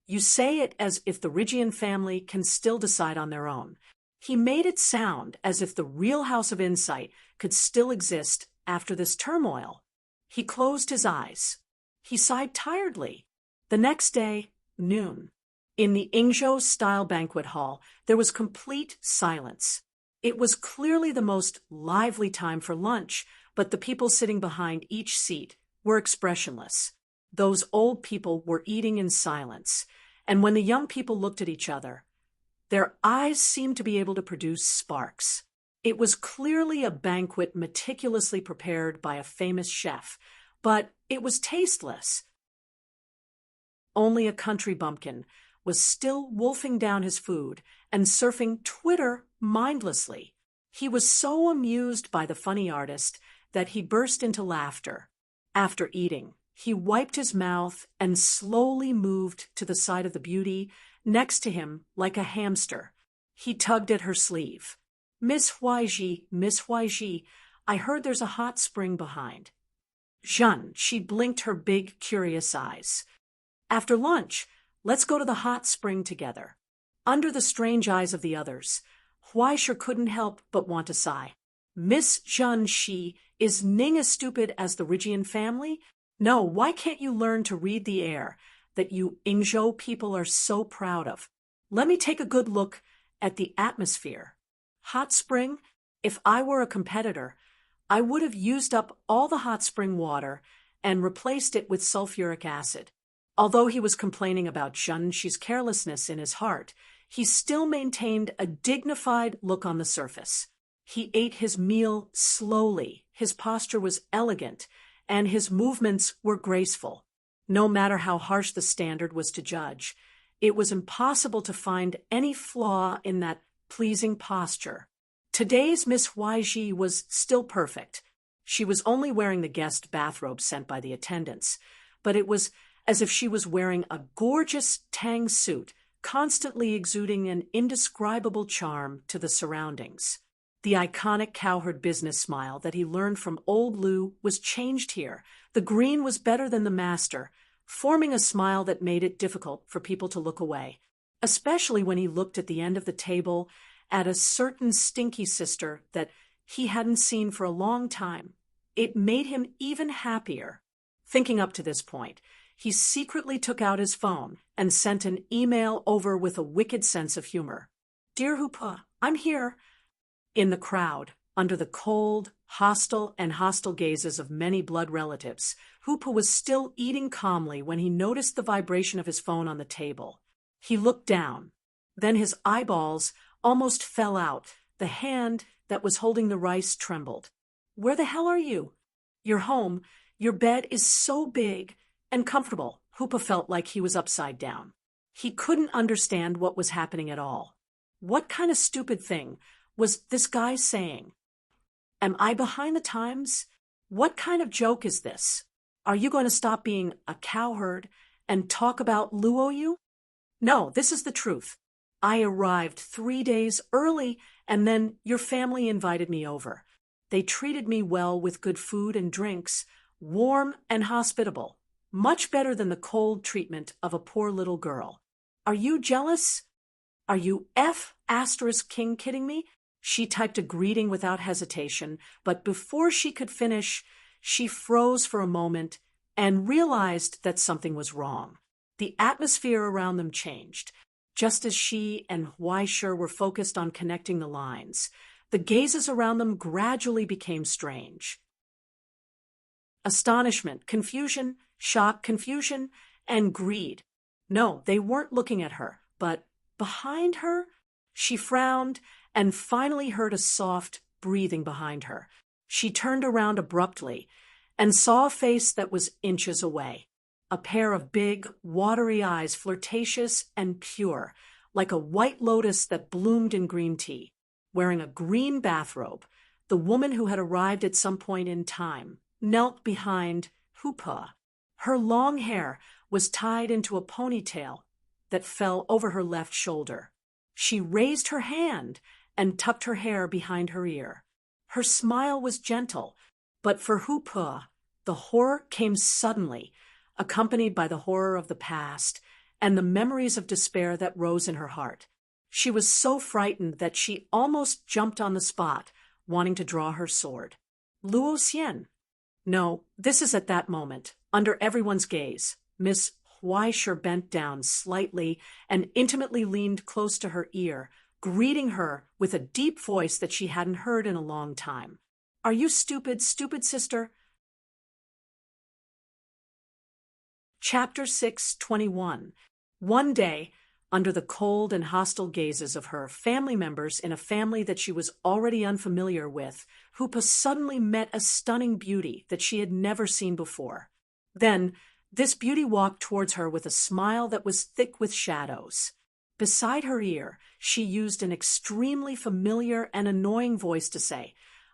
You say it as if the Rhigion family can still decide on their own. He made it sound as if the real House of Insight could still exist after this turmoil. He closed his eyes. He sighed tiredly. The next day, noon. In the Ingzhou-style banquet hall, there was complete silence. It was clearly the most lively time for lunch, but the people sitting behind each seat were expressionless. Those old people were eating in silence, and when the young people looked at each other, their eyes seemed to be able to produce sparks. It was clearly a banquet meticulously prepared by a famous chef, but it was tasteless. Only a country bumpkin was still wolfing down his food and surfing Twitter mindlessly. He was so amused by the funny artist that he burst into laughter. After eating, he wiped his mouth and slowly moved to the side of the beauty next to him like a hamster. He tugged at her sleeve. Miss Huaiji, I heard there's a hot spring behind. Jeanne, she blinked her big, curious eyes. After lunch, let's go to the hot spring together. Under the strange eyes of the others, Huaisher couldn't help but want to sigh. Miss Jeanne, she is Ning as stupid as the Rigian family? No, why can't you learn to read the air that you Ingzhou people are so proud of? Let me take a good look at the atmosphere. Hot spring? If I were a competitor, I would have used up all the hot spring water and replaced it with sulfuric acid. Although he was complaining about Zhenshi's carelessness in his heart, he still maintained a dignified look on the surface. He ate his meal slowly, his posture was elegant, and his movements were graceful. No matter how harsh the standard was to judge, it was impossible to find any flaw in that pleasing posture. Today's Miss Huaiji was still perfect. She was only wearing the guest bathrobe sent by the attendants, but it was as if she was wearing a gorgeous Tang suit, constantly exuding an indescribable charm to the surroundings. The iconic cowherd business smile that he learned from old Lu was changed here. The green was better than the master, forming a smile that made it difficult for people to look away, especially when he looked at the end of the table at a certain stinky sister that he hadn't seen for a long time. It made him even happier. Thinking up to this point, he secretly took out his phone and sent an email over with a wicked sense of humor. Dear Hupa, I'm here. In the crowd, under the cold, hostile gazes of many blood relatives, Hupa was still eating calmly when he noticed the vibration of his phone on the table. He looked down. Then his eyeballs almost fell out. The hand that was holding the rice trembled. Where the hell are you? You're home. Your bed is so big and comfortable. Hupa felt like he was upside down. He couldn't understand what was happening at all. What kind of stupid thing was this guy saying? Am I behind the times? What kind of joke is this? Are you going to stop being a cowherd and talk about Luoyu? No, this is the truth. I arrived 3 days early, and then your family invited me over. They treated me well with good food and drinks, warm and hospitable, much better than the cold treatment of a poor little girl. Are you jealous? Are you King kidding me? She typed a greeting without hesitation, but before she could finish, she froze for a moment and realized that something was wrong. The atmosphere around them changed. Just as she and Huaisher were focused on connecting the lines, the gazes around them gradually became strange. Astonishment, confusion, shock, confusion, and greed. No, they weren't looking at her, but behind her, she frowned and finally heard a soft breathing behind her. She turned around abruptly and saw a face that was inches away. A pair of big, watery eyes, flirtatious and pure, like a white lotus that bloomed in green tea. Wearing a green bathrobe, the woman who had arrived at some point in time knelt behind Hupa. Her long hair was tied into a ponytail that fell over her left shoulder. She raised her hand and tucked her hair behind her ear. Her smile was gentle, but for Hupa, the horror came suddenly, accompanied by the horror of the past and the memories of despair that rose in her heart. She was so frightened that she almost jumped on the spot, wanting to draw her sword. Luo Xian. No, this is at that moment, under everyone's gaze. Miss Huaisher bent down slightly and intimately leaned close to her ear, greeting her with a deep voice that she hadn't heard in a long time. Are you stupid, stupid sister? Chapter 6:21. One day, under the cold and hostile gazes of her family members in a family that she was already unfamiliar with, Hoopa suddenly met a stunning beauty that she had never seen before. Then, this beauty walked towards her with a smile that was thick with shadows. Beside her ear, she used an extremely familiar and annoying voice to say,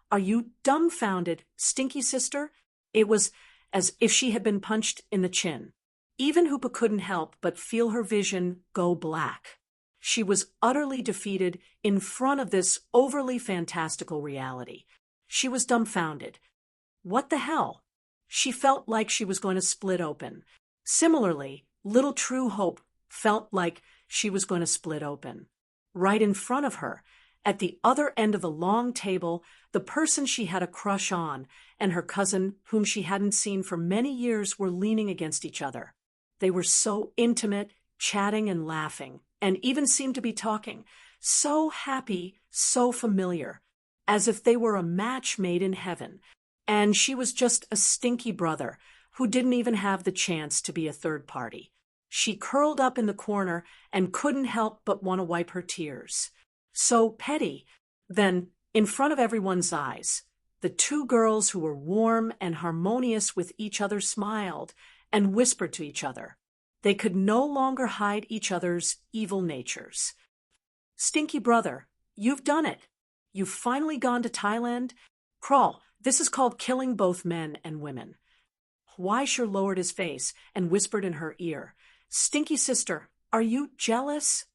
"Are you dumbfounded, stinky sister?" It was as if she had been punched in the chin. Even Hoopa couldn't help but feel her vision go black. She was utterly defeated in front of this overly fantastical reality. She was dumbfounded. What the hell? She felt like she was going to split open. Similarly, little True Hope felt like she was going to split open. Right in front of her, at the other end of the long table, the person she had a crush on and her cousin, whom she hadn't seen for many years, were leaning against each other. They were so intimate, chatting and laughing, and even seemed to be talking. So happy, so familiar, as if they were a match made in heaven. And she was just a stinky brother who didn't even have the chance to be a third party. She curled up in the corner and couldn't help but want to wipe her tears. So petty. Then, in front of everyone's eyes, the two girls who were warm and harmonious with each other smiled and whispered to each other. They could no longer hide each other's evil natures. "Stinky brother, you've done it. You've finally gone to Thailand. Crawl, this is called killing both men and women." Huaisher lowered his face and whispered in her ear, "Stinky sister, are you jealous?"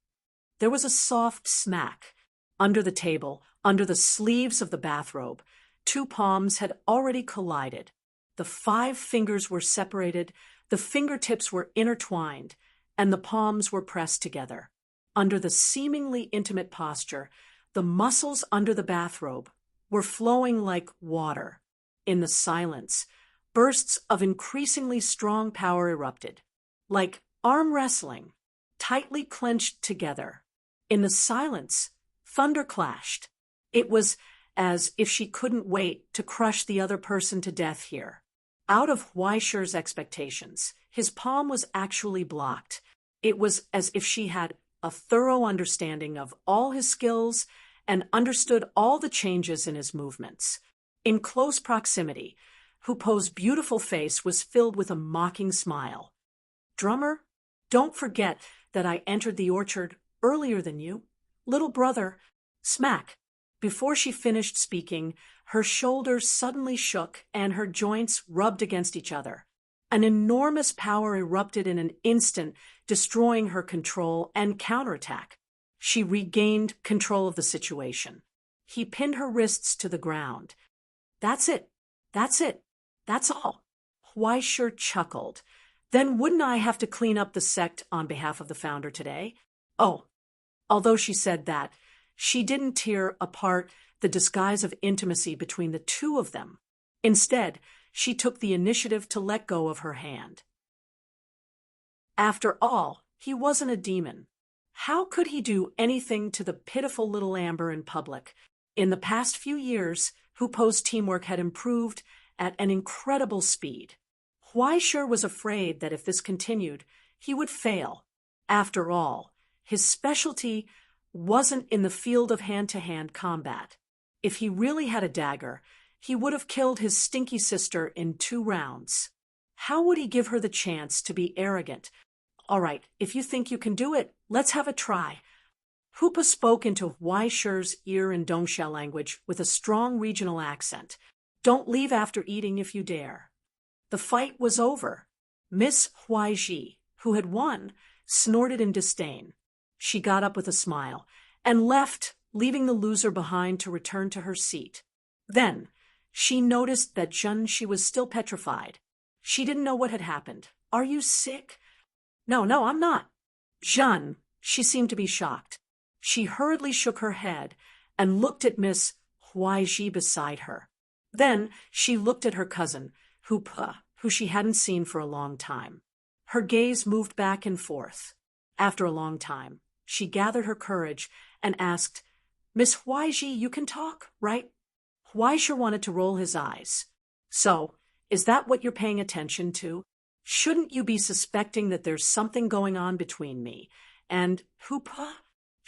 There was a soft smack. Under the table, under the sleeves of the bathrobe, two palms had already collided. The 5 fingers were separated, the fingertips were intertwined, and the palms were pressed together. Under the seemingly intimate posture, the muscles under the bathrobe were flowing like water. In the silence, bursts of increasingly strong power erupted, like arm wrestling, tightly clenched together. In the silence, thunder clashed. It was as if she couldn't wait to crush the other person to death here. Out of Huaisher's expectations, his palm was actually blocked. It was as if she had a thorough understanding of all his skills and understood all the changes in his movements. In close proximity, Hoopa's beautiful face was filled with a mocking smile. "Drummer, don't forget that I entered the orchard earlier than you. Little brother," smack. Before she finished speaking, her shoulders suddenly shook and her joints rubbed against each other. An enormous power erupted in an instant, destroying her control and counterattack. She regained control of the situation. He pinned her wrists to the ground. "That's it. That's it. That's all." Huaisher chuckled. "Then wouldn't I have to clean up the sect on behalf of the founder today?" Oh, although she said that, she didn't tear apart the disguise of intimacy between the two of them. Instead, she took the initiative to let go of her hand. After all, he wasn't a demon. How could he do anything to the pitiful little Amber in public? In the past few years, Hoopa's teamwork had improved at an incredible speed. Huaisher was afraid that if this continued, he would fail. After all, his specialty wasn't in the field of hand-to-hand combat. If he really had a dagger, he would have killed his stinky sister in 2 rounds. How would he give her the chance to be arrogant? "All right, if you think you can do it, let's have a try." Hoopa spoke into Huaisher's ear in Dongxia language with a strong regional accent. "Don't leave after eating if you dare." The fight was over. Miss Huaiji, who had won, snorted in disdain. She got up with a smile and left, leaving the loser behind to return to her seat. Then, she noticed that she was still petrified. She didn't know what had happened. "Are you sick?" No, I'm not." "She seemed to be shocked. She hurriedly shook her head and looked at Miss Huaiji beside her. Then she looked at her cousin, who she hadn't seen for a long time. Her gaze moved back and forth. After a long time, she gathered her courage and asked, "Miss Huaiji, you can talk, right?" Huaisha wanted to roll his eyes. "So, is that what you're paying attention to? Shouldn't you be suspecting that there's something going on between me and Hoopa?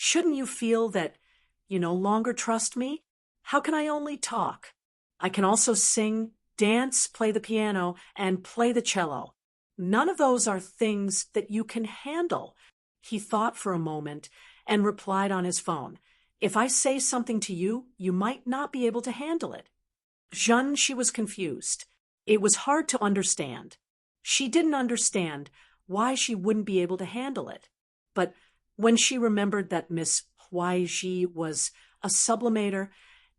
Shouldn't you feel that you no longer trust me? How can I only talk? I can also sing, dance, play the piano, and play the cello. None of those are things that you can handle." He thought for a moment and replied on his phone, "If I say something to you, you might not be able to handle it." Jeanne, she was confused. It was hard to understand. She didn't understand why she wouldn't be able to handle it. But when she remembered that Miss Huaiji was a sublimator,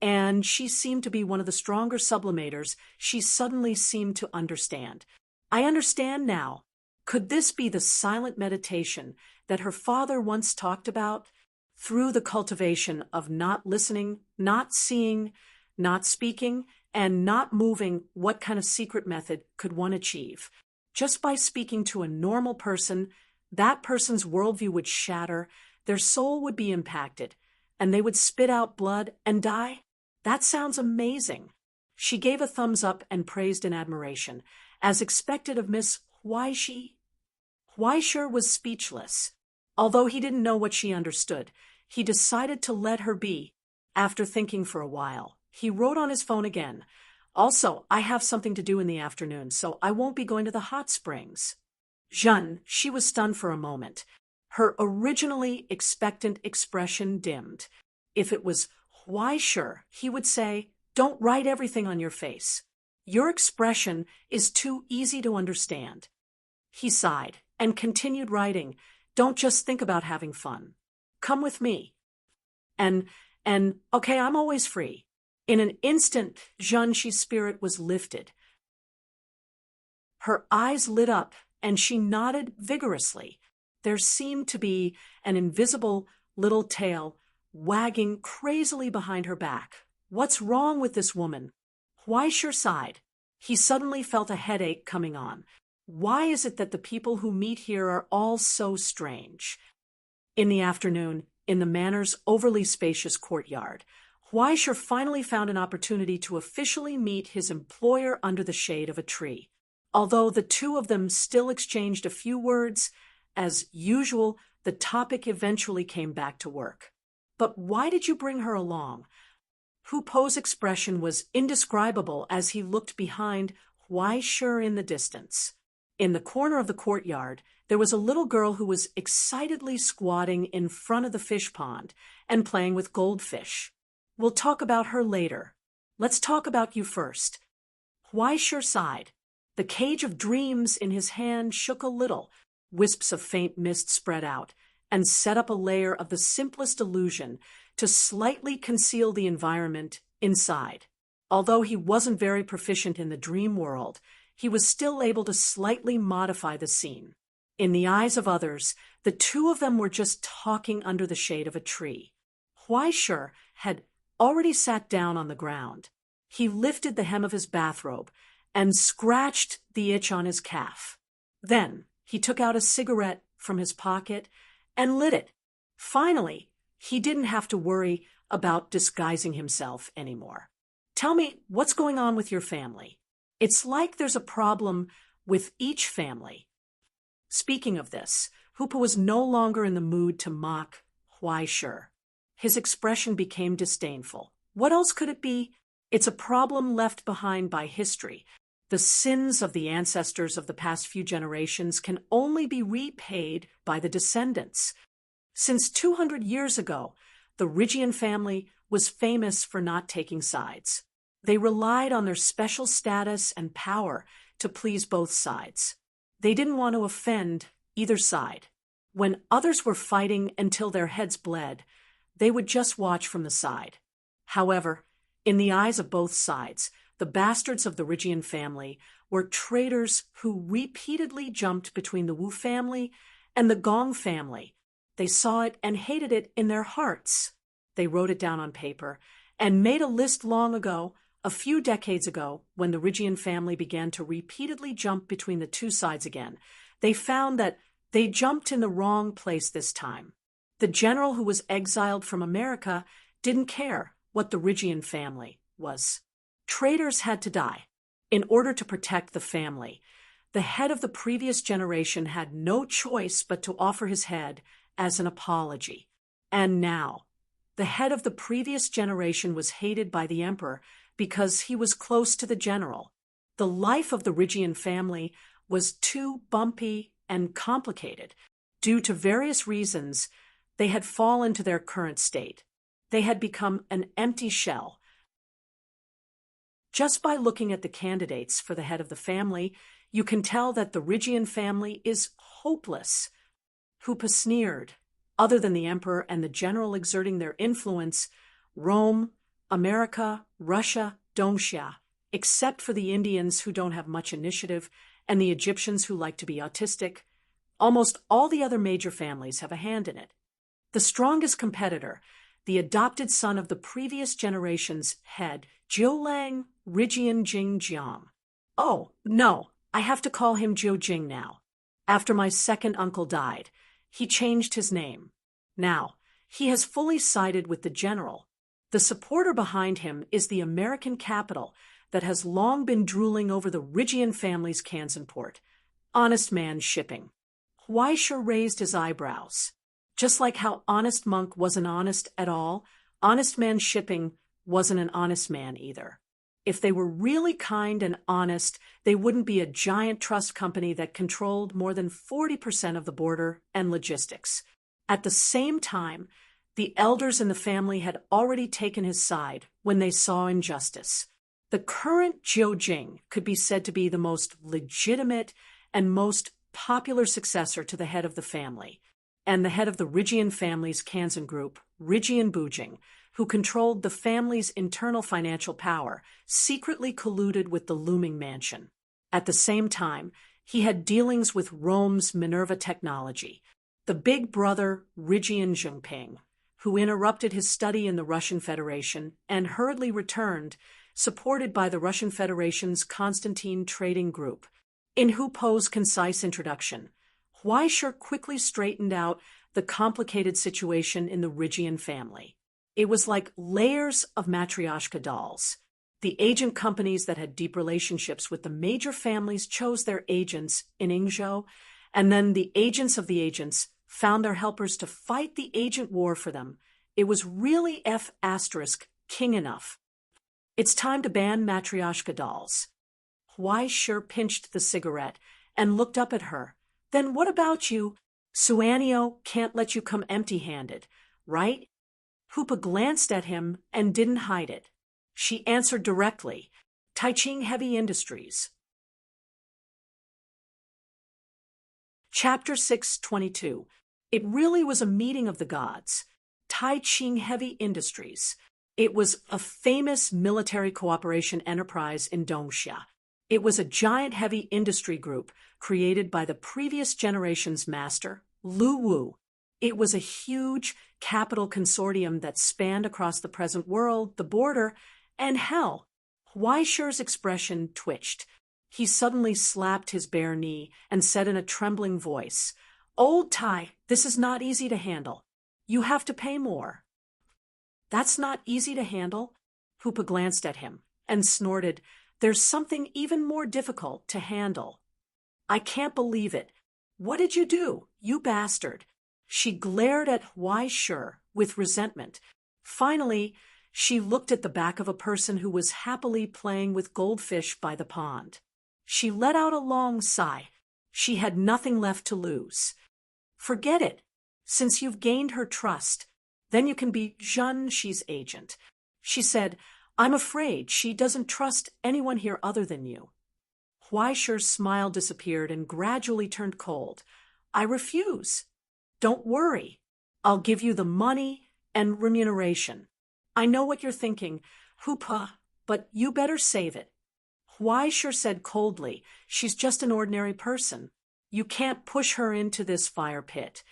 and she seemed to be one of the stronger sublimators, she suddenly seemed to understand. "I understand now. Could this be the silent meditation that her father once talked about? Through the cultivation of not listening, not seeing, not speaking, and not moving, what kind of secret method could one achieve? Just by speaking to a normal person, that person's worldview would shatter, their soul would be impacted, and they would spit out blood and die? That sounds amazing." She gave a thumbs up and praised in admiration, as expected of Miss Huaiji. Huaisha was speechless. Although he didn't know what she understood, he decided to let her be. After thinking for a while, he wrote on his phone again, "Also, I have something to do in the afternoon, so I won't be going to the hot springs." Jeanne, she was stunned for a moment. Her originally expectant expression dimmed. If it was Huaisha, he would say, "Don't write everything on your face. Your expression is too easy to understand." He sighed and continued writing, "Don't just think about having fun. Come with me. And, okay, I'm always free." In an instant, Jeanne's spirit was lifted. Her eyes lit up, and she nodded vigorously. There seemed to be an invisible little tail wagging crazily behind her back. What's wrong with this woman? Huaisha sighed. He suddenly felt a headache coming on. Why is it that the people who meet here are all so strange? In the afternoon, in the manor's overly spacious courtyard, Huaisha finally found an opportunity to officially meet his employer under the shade of a tree. Although the two of them still exchanged a few words, as usual, the topic eventually came back to work. "But why did you bring her along?" Hupo's expression was indescribable as he looked behind Huaisha in the distance. In the corner of the courtyard, there was a little girl who was excitedly squatting in front of the fish pond and playing with goldfish. "We'll talk about her later. Let's talk about you first." Huaisha sighed. The cage of dreams in his hand shook a little. Wisps of faint mist spread out and set up a layer of the simplest illusion to slightly conceal the environment inside. Although he wasn't very proficient in the dream world, he was still able to slightly modify the scene. In the eyes of others, the two of them were just talking under the shade of a tree. Huaisha had already sat down on the ground. He lifted the hem of his bathrobe and scratched the itch on his calf. Then he took out a cigarette from his pocket and lit it. Finally, he didn't have to worry about disguising himself anymore. "Tell me, what's going on with your family? It's like there's a problem with each family." Speaking of this, Hoopa was no longer in the mood to mock Huaisha. His expression became disdainful. What else could it be? It's a problem left behind by history. The sins of the ancestors of the past few generations can only be repaid by the descendants. Since 200 years ago, the Rygian family was famous for not taking sides. They relied on their special status and power to please both sides. They didn't want to offend either side. When others were fighting until their heads bled, they would just watch from the side. However, in the eyes of both sides, the bastards of the Rygian family were traitors who repeatedly jumped between the Wu family and the Gong family. They saw it and hated it in their hearts. They wrote it down on paper and made a list long ago, a few decades ago, when the Rygian family began to repeatedly jump between the two sides again. They found that they jumped in the wrong place this time. The general who was exiled from America didn't care what the Rygian family was. Traitors had to die in order to protect the family. The head of the previous generation had no choice but to offer his head as an apology. And now, the head of the previous generation was hated by the emperor because he was close to the general. The life of the Rygian family was too bumpy and complicated. Due to various reasons, they had fallen to their current state. They had become an empty shell. Just by looking at the candidates for the head of the family, you can tell that the Rygian family is hopeless. Hupa sneered. Other than the emperor and the general exerting their influence, Rome, America, Russia, Doomsday, except for the Indians who don't have much initiative and the Egyptians who like to be autistic, almost all the other major families have a hand in it. The strongest competitor, the adopted son of the previous generation's head, Jiulang Rygian Jing Jiang. Oh, no, I have to call him Jiu Jing now. After my second uncle died, he changed his name. Now, he has fully sided with the general. The supporter behind him is the American capital that has long been drooling over the Rygian family's Kansan port. Honest man shipping. Huaisha raised his eyebrows. Just like how Honest Monk wasn't honest at all, Honest Man Shipping wasn't an honest man either. If they were really kind and honest, they wouldn't be a giant trust company that controlled more than 40% of the border and logistics. At the same time, the elders in the family had already taken his side when they saw injustice. The current Jiu Jing could be said to be the most legitimate and most popular successor to the head of the family, and the head of the Rygian family's Kansan group, Rygian Bujing, who controlled the family's internal financial power, secretly colluded with the looming mansion. At the same time, he had dealings with Rome's Minerva technology, the big brother Rygian Zhengping, who interrupted his study in the Russian Federation and hurriedly returned, supported by the Russian Federation's Constantine Trading Group. In Hu Po's concise introduction, Huaisha quickly straightened out the complicated situation in the Rygian family. It was like layers of matryoshka dolls. The agent companies that had deep relationships with the major families chose their agents in Ingzhou, and then the agents of the agents found their helpers to fight the agent war for them. It was really F*** enough. It's time to ban matryoshka dolls. Huaisha pinched the cigarette and looked up at her. Then what about you? Suanio can't let you come empty-handed, right? Hupa glanced at him and didn't hide it. She answered directly, Taiching Heavy Industries. Chapter 622. It really was a meeting of the gods. Taiching Heavy Industries. It was a famous military cooperation enterprise in Dongsha. It was a giant heavy industry group created by the previous generation's master, Lu Wu. It was a huge capital consortium that spanned across the present world, the border, and hell. Huaisha's expression twitched. He suddenly slapped his bare knee and said in a trembling voice, Old Tai, this is not easy to handle. You have to pay more. That's not easy to handle? Hupa glanced at him and snorted, There's something even more difficult to handle. I can't believe it. What did you do, you bastard? She glared at Huaisha with resentment. Finally, she looked at the back of a person who was happily playing with goldfish by the pond. She let out a long sigh. She had nothing left to lose. Forget it. Since you've gained her trust, then you can be Zhen Shi's agent. She said, I'm afraid she doesn't trust anyone here other than you. Huaisha's smile disappeared and gradually turned cold. I refuse. Don't worry. I'll give you the money and remuneration. I know what you're thinking, Hupa, but you better save it. Huaisha said coldly, She's just an ordinary person. You can't push her into this fire pit.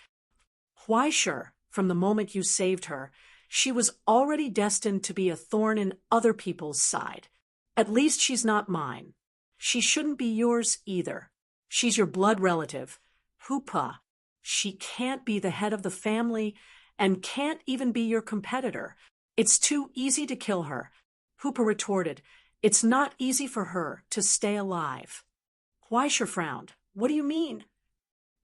Why sure, from the moment you saved her, she was already destined to be a thorn in other people's side. At least she's not mine. She shouldn't be yours either. She's your blood relative. Hoopa. She can't be the head of the family and can't even be your competitor. It's too easy to kill her. Hoopa retorted, it's not easy for her to stay alive. Huaisha frowned. What do you mean?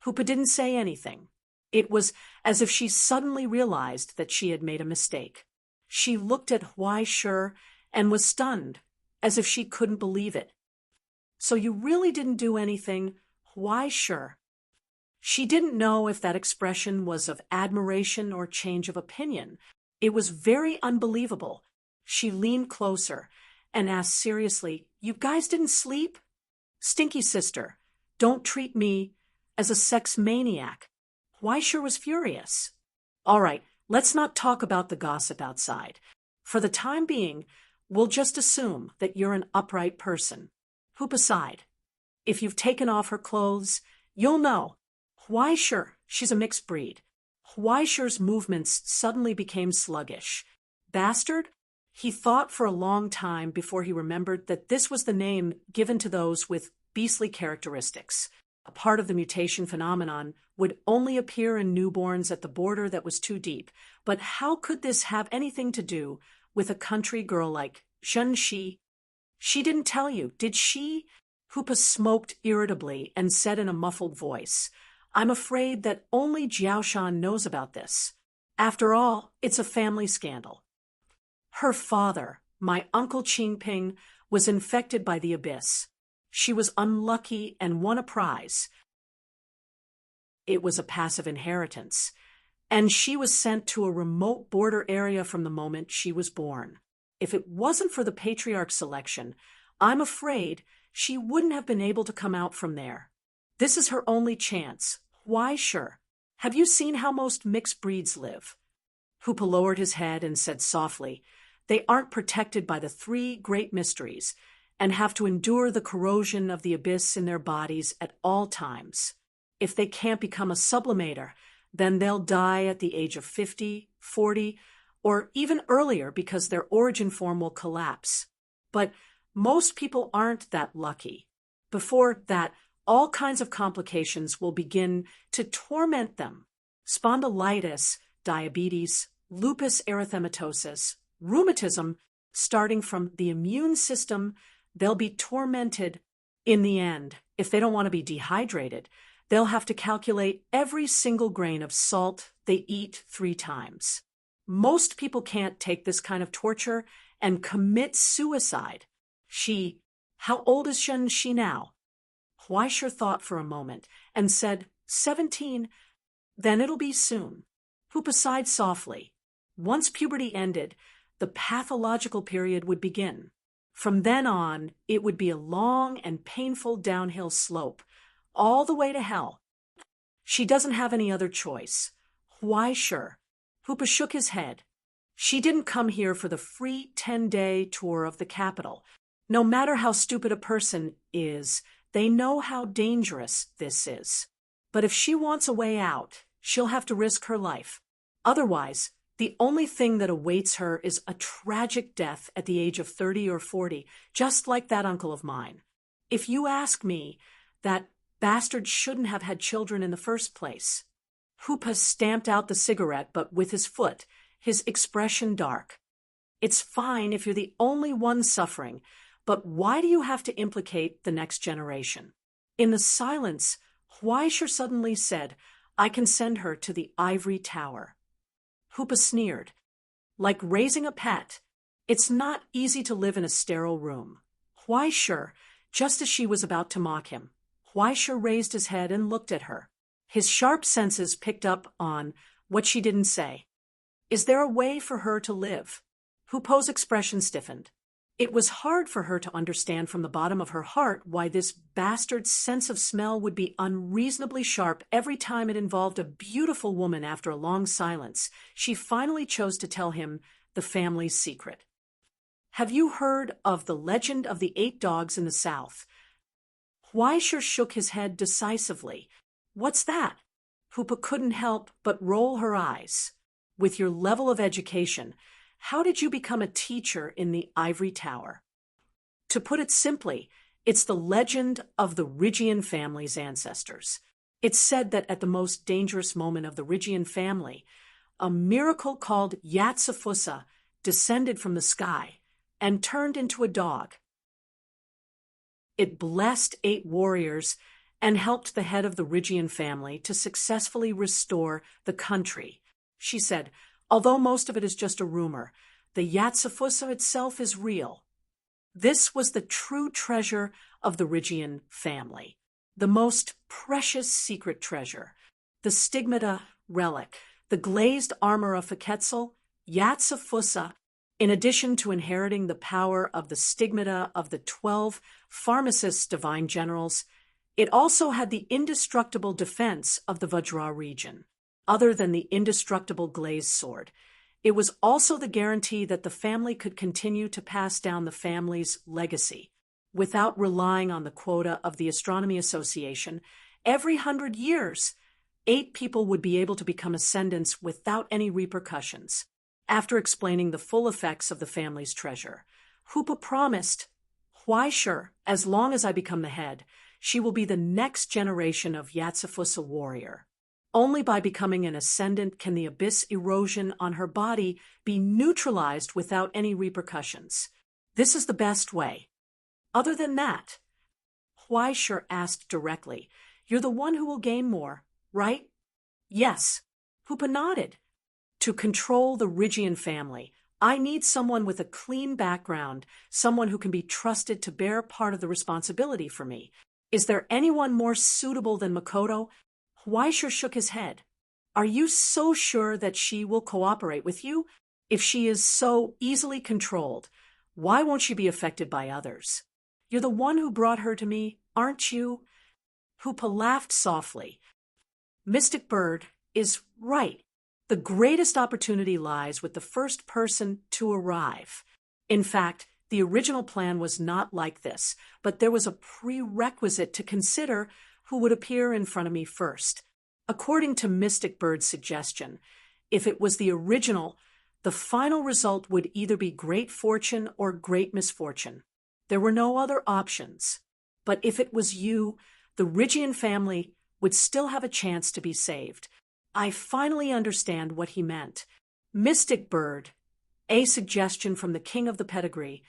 Hoopa didn't say anything. It was as if she suddenly realized that she had made a mistake. She looked at Huaisha and was stunned, as if she couldn't believe it. So you really didn't do anything? Huaisha. She didn't know if that expression was of admiration or change of opinion. It was very unbelievable. She leaned closer and asked seriously, you guys didn't sleep? Stinky sister, don't treat me as a sex maniac. Huaisha was furious. All right, let's not talk about the gossip outside. For the time being, we'll just assume that you're an upright person. Hoopa sighed. If you've taken off her clothes, you'll know. Huaisha, she's a mixed breed. Huaisha's movements suddenly became sluggish. Bastard? He thought for a long time before he remembered that this was the name given to those with beastly characteristics. A part of the mutation phenomenon would only appear in newborns at the border that was too deep. But how could this have anything to do with a country girl like Zhen Shi? She didn't tell you, did she? Hoopa smoked irritably and said in a muffled voice, I'm afraid that only Jiaoshan knows about this. After all, it's a family scandal. Her father, my Uncle Qingping, was infected by the abyss. She was unlucky and won a prize. It was a passive inheritance, and she was sent to a remote border area from the moment she was born. If it wasn't for the patriarch's selection, I'm afraid she wouldn't have been able to come out from there. This is her only chance. Why sure? Have you seen how most mixed breeds live? Hoopa lowered his head and said softly, they aren't protected by the three great mysteries and have to endure the corrosion of the abyss in their bodies at all times. If they can't become a sublimator, then they'll die at the age of 50, 40, or even earlier because their origin form will collapse. But most people aren't that lucky. Before that, all kinds of complications will begin to torment them. Spondylitis, diabetes, lupus erythematosus, rheumatism, starting from the immune system, they'll be tormented. In the end, if they don't want to be dehydrated, they'll have to calculate every single grain of salt they eat 3 times. Most people can't take this kind of torture and commit suicide. How old is Zhen Shi now? Huaisha thought for a moment and said, 17. Then it'll be soon. Hoopa sighed softly. Once puberty ended, the pathological period would begin. From then on, it would be a long and painful downhill slope, all the way to hell. She doesn't have any other choice. Huaisha. Hoopa shook his head. She didn't come here for the free 10-day tour of the capital. No matter how stupid a person is, they know how dangerous this is. But if she wants a way out, she'll have to risk her life. Otherwise, the only thing that awaits her is a tragic death at the age of 30 or 40, just like that uncle of mine. If you ask me, that bastard shouldn't have had children in the first place. Hoopa stamped out the cigarette, but with his foot, his expression dark. It's fine if you're the only one suffering, but why do you have to implicate the next generation? In the silence, Huaisha suddenly said, I can send her to the ivory tower. Hoopa sneered. Like raising a pet. It's not easy to live in a sterile room. Huaisha, just as she was about to mock him, Huaisha raised his head and looked at her. His sharp senses picked up on what she didn't say. Is there a way for her to live? Hoopa's expression stiffened. It was hard for her to understand from the bottom of her heart why this bastard's sense of smell would be unreasonably sharp every time it involved a beautiful woman. After a long silence, she finally chose to tell him the family's secret. Have you heard of the legend of the 8 dogs in the South? Huaisha shook his head decisively. What's that? Hoopa couldn't help but roll her eyes. With your level of education, how did you become a teacher in the ivory tower? To put it simply, it's the legend of the Rhigian family's ancestors. It's said that at the most dangerous moment of the Rhigian family, a miracle called Yatsafusa descended from the sky and turned into a dog. It blessed 8 warriors and helped the head of the Rhigian family to successfully restore the country. She said, although most of it is just a rumor, the Yatsafusa itself is real. This was the true treasure of the Rhigian family, the most precious secret treasure, the stigmata relic, the glazed armor of Quetzal, Yatsafusa. In addition to inheriting the power of the stigmata of the 12 pharmacists' divine generals, it also had the indestructible defense of the Vajra region. Other than the indestructible glazed sword, it was also the guarantee that the family could continue to pass down the family's legacy. Without relying on the quota of the Astronomy Association, every 100 years, 8 people would be able to become ascendants without any repercussions. After explaining the full effects of the family's treasure, Hoopa promised, "Why sure, as long as I become the head, she will be the next generation of Yatsafusa warrior. Only by becoming an ascendant can the abyss erosion on her body be neutralized without any repercussions. This is the best way." Other than that, Huaishur asked directly, "You're the one who will gain more, right?" "Yes." Hoopa nodded. "To control the Rhigian family, I need someone with a clean background, someone who can be trusted to bear part of the responsibility for me. Is there anyone more suitable than Makoto?" Huaishur shook his head. "Are you so sure that she will cooperate with you? If she is so easily controlled, why won't she be affected by others? You're the one who brought her to me, aren't you?" Hoopa laughed softly. "Mystic Bird is right. The greatest opportunity lies with the first person to arrive. In fact, the original plan was not like this, but there was a prerequisite to consider who would appear in front of me first. According to Mystic Bird's suggestion, if it was the original, the final result would either be great fortune or great misfortune. There were no other options. But if it was you, the Rhigian family would still have a chance to be saved. I finally understand what he meant. Mystic Bird, a suggestion from the king of the pedigree,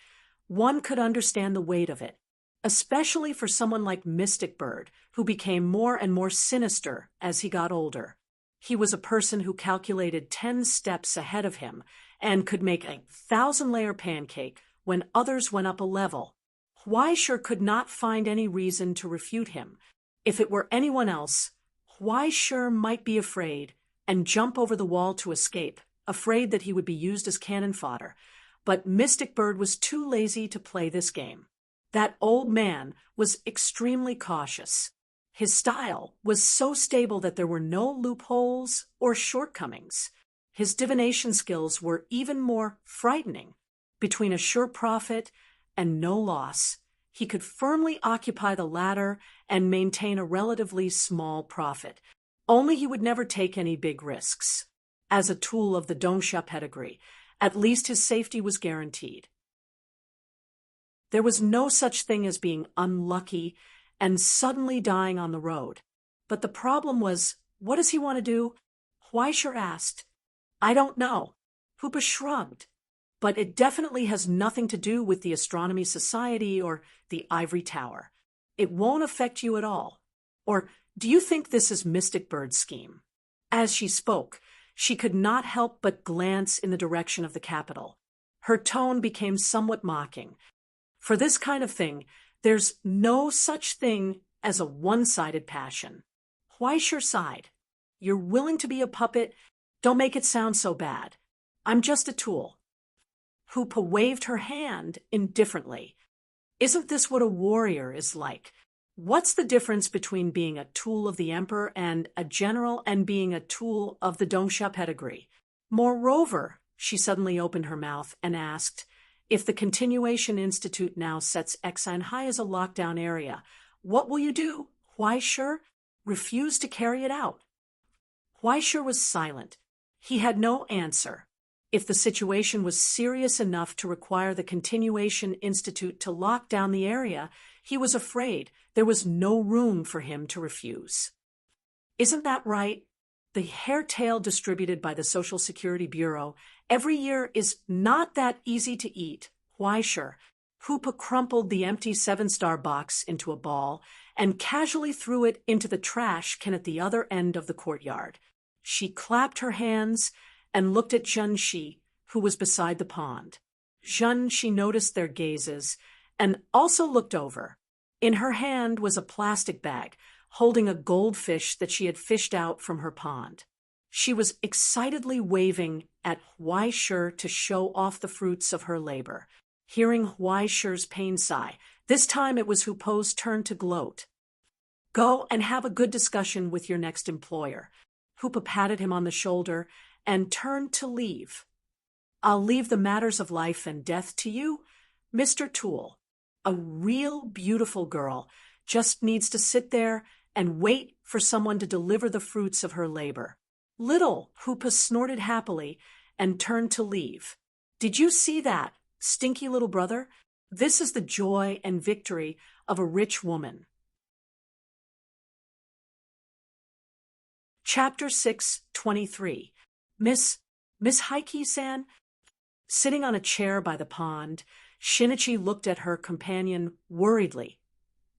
one could understand the weight of it, especially for someone like Mystic Bird, who became more and more sinister as he got older. He was a person who calculated 10 steps ahead of him and could make a 1,000-layer pancake when others went up a level. Huaishur could not find any reason to refute him. If it were anyone else, Huaishur might be afraid and jump over the wall to escape, afraid that he would be used as cannon fodder. But Mystic Bird was too lazy to play this game. That old man was extremely cautious. His style was so stable that there were no loopholes or shortcomings. His divination skills were even more frightening. Between a sure profit and no loss, he could firmly occupy the latter and maintain a relatively small profit. Only he would never take any big risks. As a tool of the Dongsha pedigree, at least his safety was guaranteed. There was no such thing as being unlucky and suddenly dying on the road. But the problem was, what does he want to do? Huaishur asked. "I don't know." Hoopa shrugged. "But it definitely has nothing to do with the Astronomy Society or the Ivory Tower. It won't affect you at all. Or do you think this is Mystic Bird's scheme?" As she spoke, she could not help but glance in the direction of the capital. Her tone became somewhat mocking. For this kind of thing, there's no such thing as a one-sided passion. Huaishur sighed. "You're willing to be a puppet? Don't make it sound so bad. I'm just a tool." Hoopa waved her hand indifferently. "Isn't this what a warrior is like? What's the difference between being a tool of the emperor and a general and being a tool of the Dongsha pedigree? Moreover," she suddenly opened her mouth and asked, "if the Continuation Institute now sets Exine High as a lockdown area, what will you do? Huaishur? Refuse to carry it out?" Huaisher was silent. He had no answer. If the situation was serious enough to require the Continuation Institute to lock down the area, he was afraid there was no room for him to refuse. Isn't that right? The hair tail distributed by the Social Security Bureau every year is not that easy to eat. Huaisher, Hoopa crumpled the empty 7-star box into a ball and casually threw it into the trash can at the other end of the courtyard. She clapped her hands and looked at Zhenshi, who was beside the pond. She noticed their gazes and also looked over. In her hand was a plastic bag holding a goldfish that she had fished out from her pond. She was excitedly waving at Huaisher to show off the fruits of her labor. Hearing Huaisher's pain sigh, this time it was Hupo's turn to gloat. Go and have a good discussion with your next employer. Hoopa patted him on the shoulder and turned to leave. I'll leave the matters of life and death to you, Mr. Toole. A real beautiful girl just needs to sit there and wait for someone to deliver the fruits of her labor. Little Hoopa snorted happily and turned to leave. Did you see that, stinky little brother? This is the joy and victory of a rich woman. Chapter 6:23. Miss Heike-san? Sitting on a chair by the pond, Shinichi looked at her companion worriedly,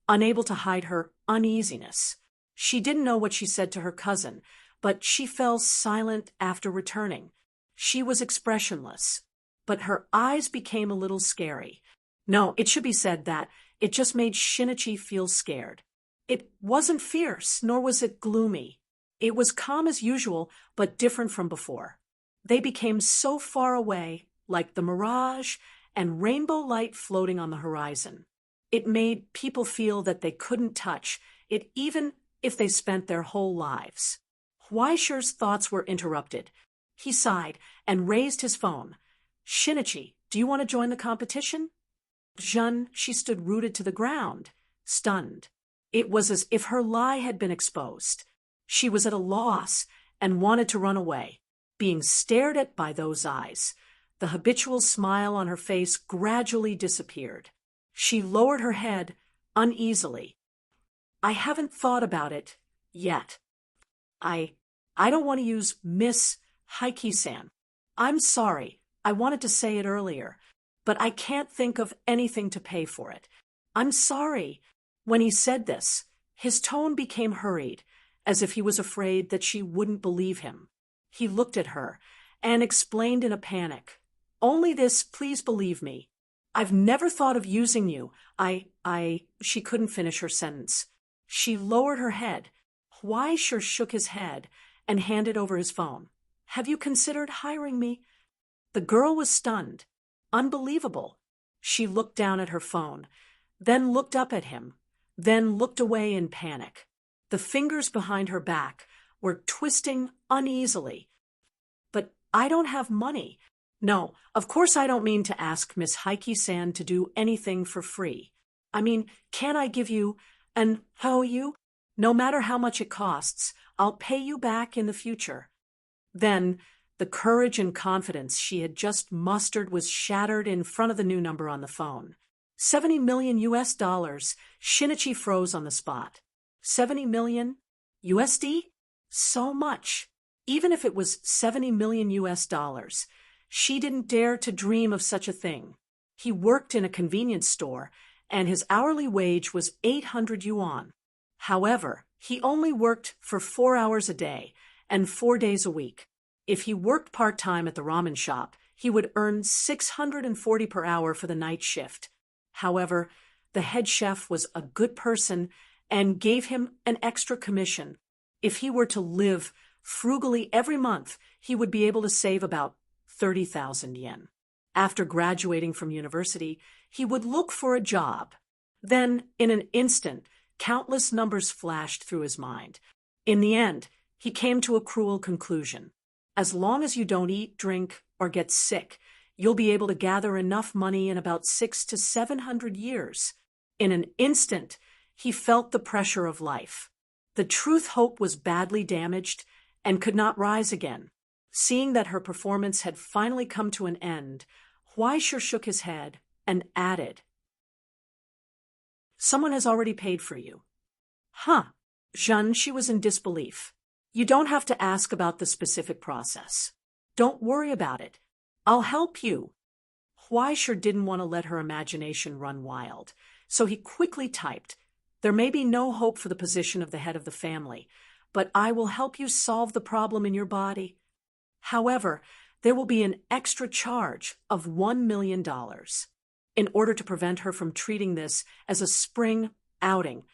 unable to hide her uneasiness. She didn't know what she said to her cousin, but she fell silent after returning. She was expressionless, but her eyes became a little scary. No, it should be said that it just made Shinichi feel scared. It wasn't fierce, nor was it gloomy. It was calm as usual, but different from before. They became so far away, like the mirage and rainbow light floating on the horizon. It made people feel that they couldn't touch it even if they spent their whole lives. Huaisher's thoughts were interrupted. He sighed and raised his phone. Shinichi, do you want to join the competition? She stood rooted to the ground, stunned. It was as if her lie had been exposed. She was at a loss and wanted to run away, being stared at by those eyes. The habitual smile on her face gradually disappeared. She lowered her head uneasily. I haven't thought about it yet. I don't want to use Miss Heike-san. I'm sorry. I wanted to say it earlier, but I can't think of anything to pay for it. I'm sorry. When he said this, his tone became hurried, as if he was afraid that she wouldn't believe him. He looked at her and explained in a panic. Only this, please believe me. I've never thought of using you. She couldn't finish her sentence. She lowered her head. Huaisher shook his head and handed over his phone. Have you considered hiring me? The girl was stunned. Unbelievable. She looked down at her phone, then looked up at him, then looked away in panic. The fingers behind her back were twisting uneasily. But I don't have money. No, of course I don't mean to ask Miss Heike-san to do anything for free. I mean, can I give you an you? No matter how much it costs, I'll pay you back in the future. Then, the courage and confidence she had just mustered was shattered in front of the new number on the phone. $70 million. Shinichi froze on the spot. 70 million USD? So much. Even if it was $70 million, she didn't dare to dream of such a thing. He worked in a convenience store, and his hourly wage was 800 yuan. However, he only worked for 4 hours a day and 4 days a week. If he worked part-time at the ramen shop, he would earn 640 per hour for the night shift. However, the head chef was a good person and gave him an extra commission. If he were to live frugally every month, he would be able to save about 30,000 yen. After graduating from university, he would look for a job. Then, in an instant, countless numbers flashed through his mind. In the end, he came to a cruel conclusion. As long as you don't eat, drink, or get sick, you'll be able to gather enough money in about 600 to 700 years. In an instant, he felt the pressure of life. The truth hope was badly damaged, and could not rise again. Seeing that her performance had finally come to an end, Huaisher shook his head and added, "Someone has already paid for you." Huh. Jeanne, she was in disbelief. "You don't have to ask about the specific process. Don't worry about it. I'll help you." Huaisher didn't want to let her imagination run wild, so he quickly typed, "There may be no hope for the position of the head of the family, but I will help you solve the problem in your body. However, there will be an extra charge of $1 million. In order to prevent her from treating this as a spring outing,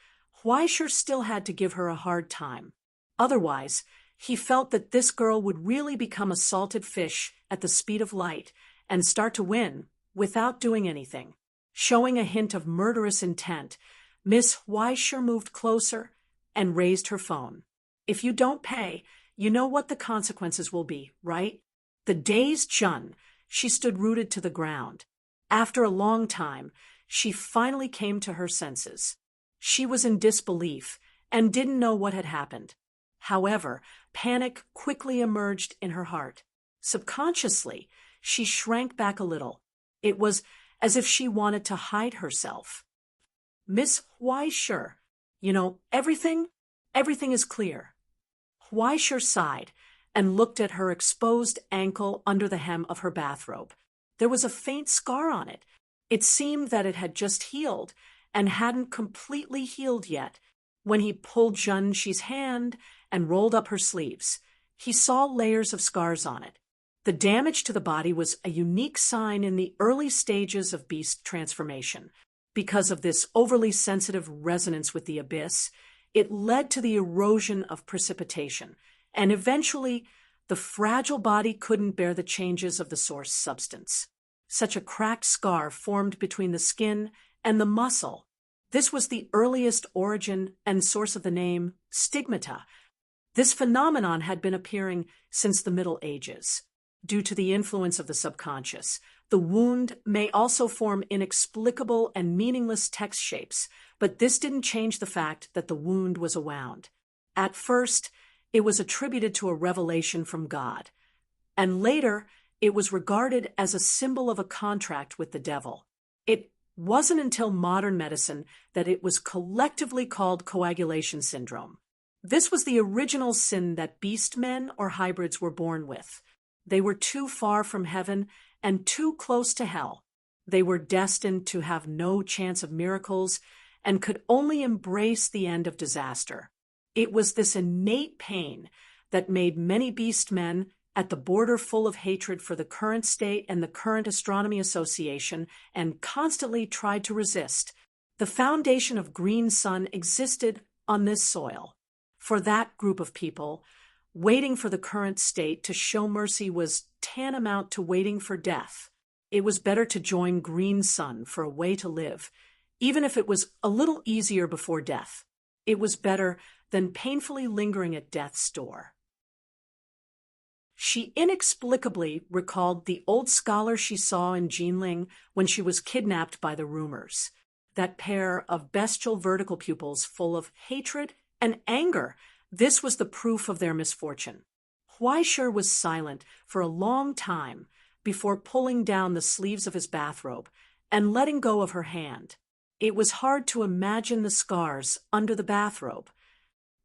Huaisher still had to give her a hard time. Otherwise, he felt that this girl would really become a salted fish at the speed of light and start to win without doing anything. Showing a hint of murderous intent, Miss Huaisher moved closer and raised her phone. "If you don't pay, you know what the consequences will be, right?" The dazed Jeanne, she stood rooted to the ground. After a long time, she finally came to her senses. She was in disbelief and didn't know what had happened. However, panic quickly emerged in her heart. Subconsciously, she shrank back a little. It was as if she wanted to hide herself. "Miss Huaisher, everything is clear." Huaisher sighed and looked at her exposed ankle under the hem of her bathrobe. There was a faint scar on it. It seemed that it had just healed and hadn't completely healed yet. When he pulled Junxi's hand and rolled up her sleeves, he saw layers of scars on it. The damage to the body was a unique sign in the early stages of beast transformation. Because of this overly sensitive resonance with the abyss, it led to the erosion of precipitation, and eventually the fragile body couldn't bear the changes of the source substance. Such a cracked scar formed between the skin and the muscle. This was the earliest origin and source of the name stigmata. This phenomenon had been appearing since the Middle Ages. Due to the influence of the subconscious, the wound may also form inexplicable and meaningless text shapes, but this didn't change the fact that the wound was a wound. At first, it was attributed to a revelation from God, and later it was regarded as a symbol of a contract with the devil. It wasn't until modern medicine that it was collectively called coagulation syndrome. This was the original sin that beast men or hybrids were born with. They were too far from heaven and too close to hell. They were destined to have no chance of miracles and could only embrace the end of disaster. It was this innate pain that made many beast men, at the border full of hatred for the current state and the current astronomy association, and constantly tried to resist. The foundation of Green Sun existed on this soil. For that group of people, waiting for the current state to show mercy was tantamount to waiting for death. It was better to join Green Sun for a way to live, even if it was a little easier before death. It was better than painfully lingering at death's door. She inexplicably recalled the old scholar she saw in Jinling when she was kidnapped by the rumors. That pair of bestial vertical pupils full of hatred and anger. This was the proof of their misfortune. Huaisher was silent for a long time before pulling down the sleeves of his bathrobe and letting go of her hand. It was hard to imagine the scars under the bathrobe,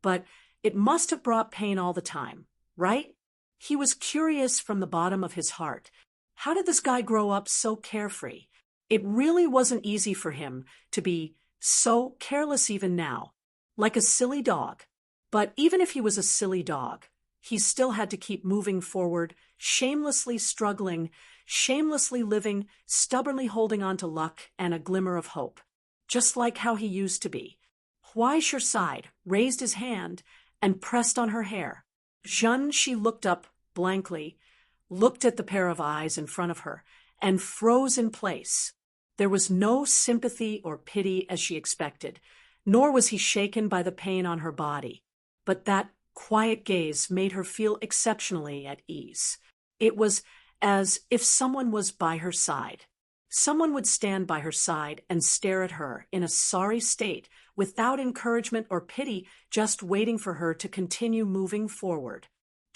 but it must have brought pain all the time, right? He was curious from the bottom of his heart. How did this guy grow up so carefree? It really wasn't easy for him to be so careless even now, like a silly dog. But even if he was a silly dog, he still had to keep moving forward, shamelessly struggling, shamelessly living, stubbornly holding on to luck and a glimmer of hope, just like how he used to be. Huaisher sighed, raised his hand, and pressed on her hair. Jeanne, she looked up blankly, looked at the pair of eyes in front of her, and froze in place. There was no sympathy or pity as she expected, nor was he shaken by the pain on her body. But that quiet gaze made her feel exceptionally at ease. It was as if someone was by her side. Someone would stand by her side and stare at her in a sorry state, without encouragement or pity, just waiting for her to continue moving forward.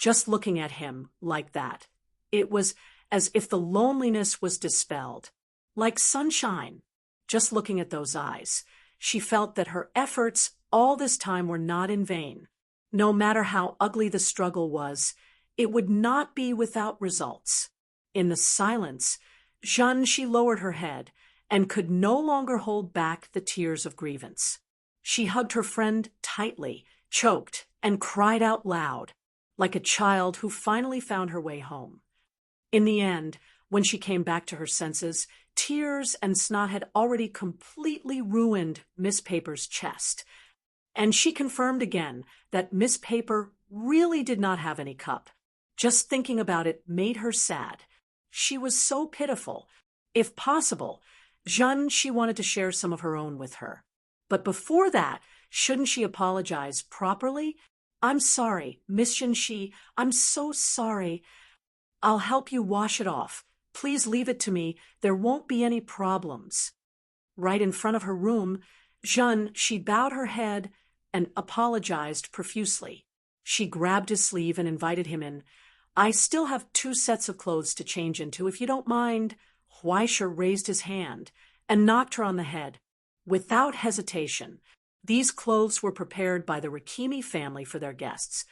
just looking at him like that. It was as if the loneliness was dispelled, like sunshine. Just looking at those eyes, she felt that her efforts all this time were not in vain. No matter how ugly the struggle was, it would not be without results. In the silence, she lowered her head and could no longer hold back the tears of grievance. She hugged her friend tightly, choked, and cried out loud, like a child who finally found her way home. In the end, when she came back to her senses, tears and snot had already completely ruined Miss Paper's chest, and she confirmed again that Miss Paper really did not have any cup. Just thinking about it made her sad. She was so pitiful. If possible, she wanted to share some of her own with her. But before that, shouldn't she apologize properly? "I'm sorry, Miss Shi, I'm so sorry. I'll help you wash it off. Please leave it to me. There won't be any problems." Right in front of her room, she bowed her head and apologized profusely. She grabbed his sleeve and invited him in. "I still have 2 sets of clothes to change into, if you don't mind." Huaisher raised his hand and knocked her on the head. Without hesitation, these clothes were prepared by the Rakimi family for their guests.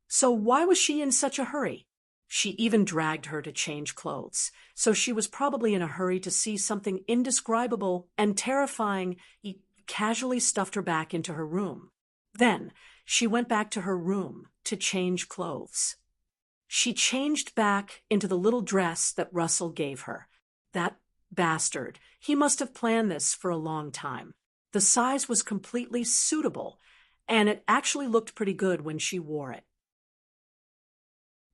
So why was she in such a hurry? She even dragged her to change clothes, so she was probably in a hurry to see something indescribable and terrifying. He casually stuffed her back into her room. Then she went back to her room to change clothes. She changed back into the little dress that Russell gave her. That bastard. He must have planned this for a long time. The size was completely suitable, and it actually looked pretty good when she wore it.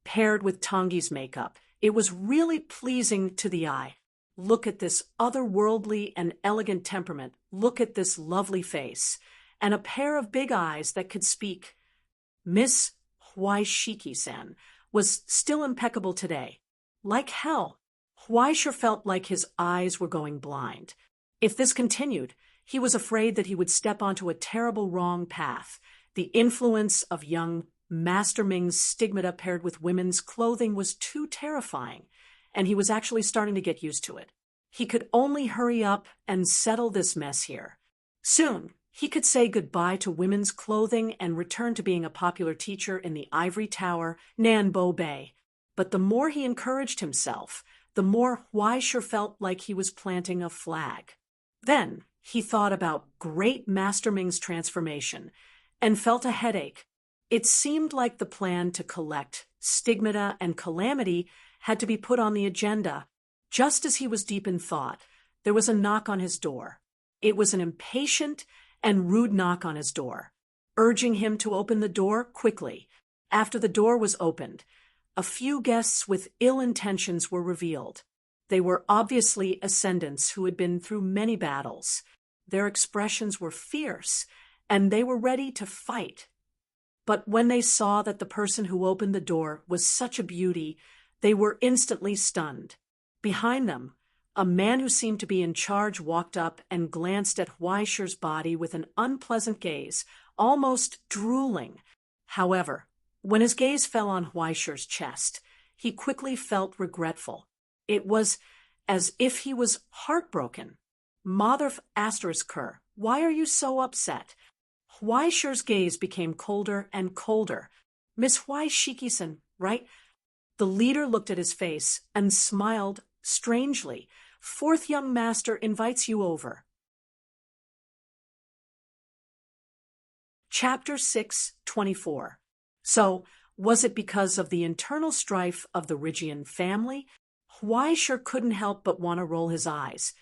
Paired with Tongi's makeup, it was really pleasing to the eye. Look at this otherworldly and elegant temperament. Look at this lovely face, and a pair of big eyes that could speak. Miss Huaishiki-san was still impeccable today. Like hell. Huaisher felt like his eyes were going blind. If this continued, he was afraid that he would step onto a terrible wrong path. The influence of young Master Ming's stigmata paired with women's clothing was too terrifying, and he was actually starting to get used to it. He could only hurry up and settle this mess here. Soon, he could say goodbye to women's clothing and return to being a popular teacher in the ivory tower, Nanbo Bay. But the more he encouraged himself, the more Huaisher felt like he was planting a flag. Then he thought about great Master Ming's transformation and felt a headache. It seemed like the plan to collect stigmata and calamity had to be put on the agenda. Just as he was deep in thought, there was a knock on his door. It was an impatient and rude knock on his door, urging him to open the door quickly. After the door was opened, a few guests with ill intentions were revealed. They were obviously ascendants who had been through many battles. Their expressions were fierce, and they were ready to fight. But when they saw that the person who opened the door was such a beauty, they were instantly stunned. Behind them, a man who seemed to be in charge walked up and glanced at Huaisher's body with an unpleasant gaze, almost drooling. However, when his gaze fell on Huaisher's chest, he quickly felt regretful. It was as if he was heartbroken. "Mother Asterisker, why are you so upset?" Huaisher's gaze became colder and colder. "Miss Huaishiki-san, right?" The leader looked at his face and smiled strangely. "Fourth young master invites you over." Chapter 6:24. So, was it because of the internal strife of the Rygian family? Huaisher couldn't help but want to roll his eyes,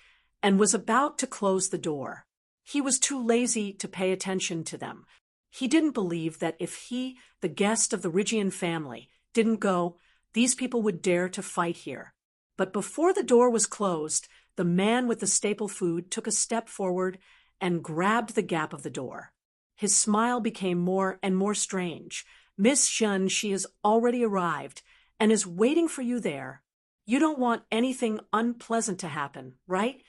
and was about to close the door. He was too lazy to pay attention to them. He didn't believe that if he, the guest of the Rygian family, didn't go, these people would dare to fight here. But before the door was closed, the man with the staple food took a step forward and grabbed the gap of the door. His smile became more and more strange. "Miss she has already arrived and is waiting for you there. You don't want anything unpleasant to happen, right?"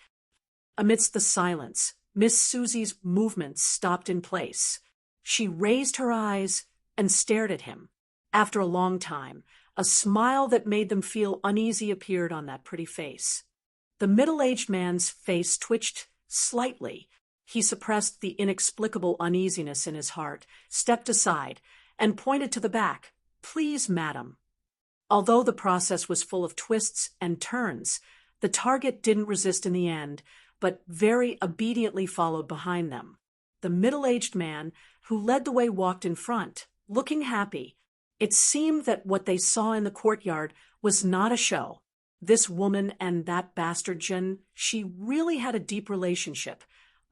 Amidst the silence, Miss Susie's movements stopped in place. She raised her eyes and stared at him. After a long time, a smile that made them feel uneasy appeared on that pretty face. The middle-aged man's face twitched slightly. He suppressed the inexplicable uneasiness in his heart, stepped aside, and pointed to the back. "Please, madam." Although the process was full of twists and turns, the target didn't resist in the end, but very obediently followed behind them. The middle-aged man who led the way walked in front, looking happy. It seemed that what they saw in the courtyard was not a show. This woman and that bastard Jin, she really had a deep relationship.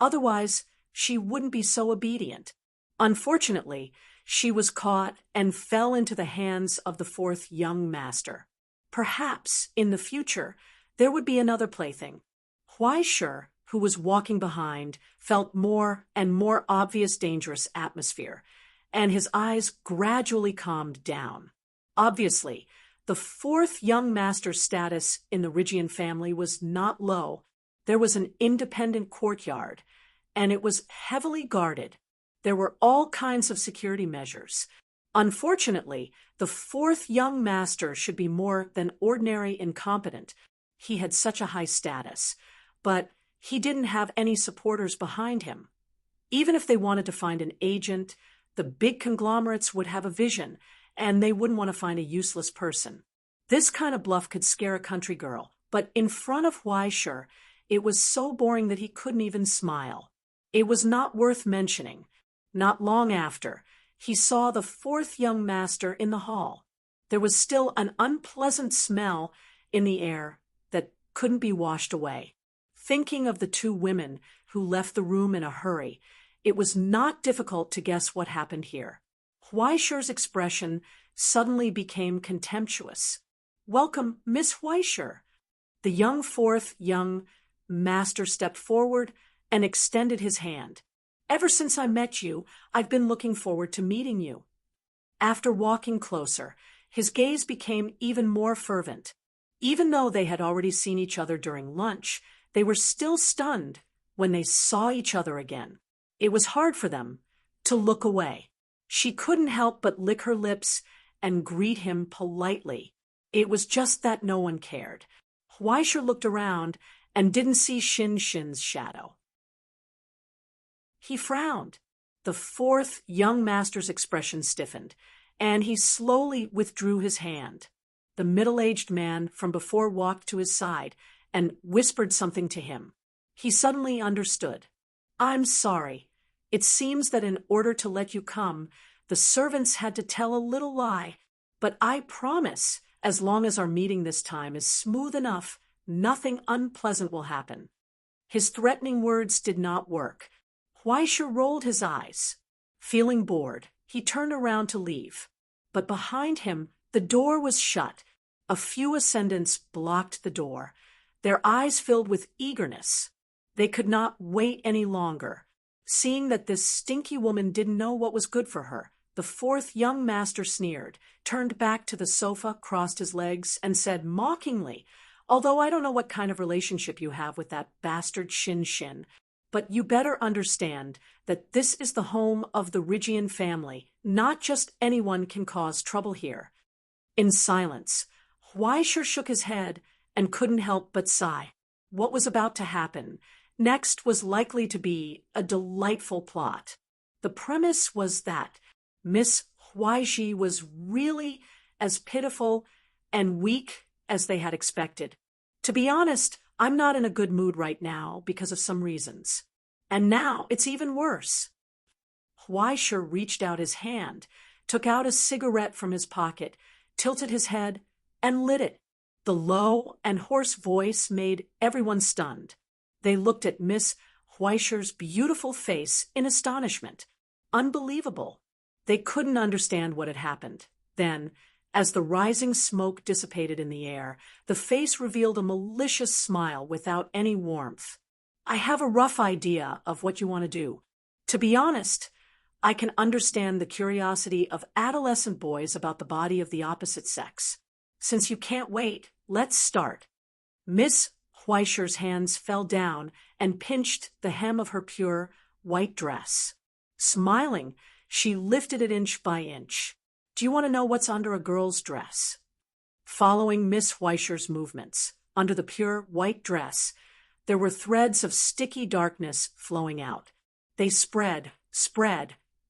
Otherwise, she wouldn't be so obedient. Unfortunately, she was caught and fell into the hands of the fourth young master. Perhaps, in the future, there would be another plaything. Huaishur, who was walking behind, felt more and more obvious dangerous atmosphere, and his eyes gradually calmed down. Obviously, the fourth young master's status in the Rygian family was not low. There was an independent courtyard, and it was heavily guarded. There were all kinds of security measures. Unfortunately, the fourth young master should be more than ordinary incompetent. He had such a high status, but he didn't have any supporters behind him. Even if they wanted to find an agent, the big conglomerates would have a vision, and they wouldn't want to find a useless person. This kind of bluff could scare a country girl, but in front of Huaishur, it was so boring that he couldn't even smile. It was not worth mentioning. Not long after, he saw the fourth young master in the hall. There was still an unpleasant smell in the air that couldn't be washed away. Thinking of the two women who left the room in a hurry, it was not difficult to guess what happened here. Huaishur's expression suddenly became contemptuous. "Welcome, Miss Huaishur." The fourth young master stepped forward and extended his hand. "Ever since I met you, I've been looking forward to meeting you." After walking closer, his gaze became even more fervent. Even though they had already seen each other during lunch, they were still stunned when they saw each other again. It was hard for them to look away. She couldn't help but lick her lips and greet him politely. It was just that no one cared. Huaishur looked around and didn't see Shin's shadow. He frowned. The fourth young master's expression stiffened, and he slowly withdrew his hand. The middle-aged man from before walked to his side and whispered something to him. He suddenly understood. "I'm sorry. It seems that in order to let you come, the servants had to tell a little lie, but I promise, as long as our meeting this time is smooth enough, nothing unpleasant will happen." His threatening words did not work. Huaishur rolled his eyes. Feeling bored, he turned around to leave. But behind him, the door was shut. A few ascendants blocked the door. Their eyes filled with eagerness. They could not wait any longer. Seeing that this stinky woman didn't know what was good for her, the fourth young master sneered, turned back to the sofa, crossed his legs, and said mockingly, "Although I don't know what kind of relationship you have with that bastard Shin, but you better understand that this is the home of the Rygian family. Not just anyone can cause trouble here." In silence, Huaishur shook his head and couldn't help but sigh. What was about to happen next was likely to be a delightful plot. The premise was that Miss Huaiji was really as pitiful and weak as they had expected. To be honest, I'm not in a good mood right now because of some reasons. And now it's even worse. Huaishur reached out his hand, took out a cigarette from his pocket, tilted his head, and lit it. The low and hoarse voice made everyone stunned. They looked at Miss Huaishur's beautiful face in astonishment. Unbelievable. They couldn't understand what had happened. Then, as the rising smoke dissipated in the air, the face revealed a malicious smile without any warmth. "I have a rough idea of what you want to do. To be honest, I can understand the curiosity of adolescent boys about the body of the opposite sex. Since you can't wait, let's start." Miss Huaishur's hands fell down and pinched the hem of her pure white dress. Smiling, she lifted it inch by inch. Do you want to know what's under a girl's dress? Following Miss Huaisher's movements, under the pure white dress, there were threads of sticky darkness flowing out. They spread,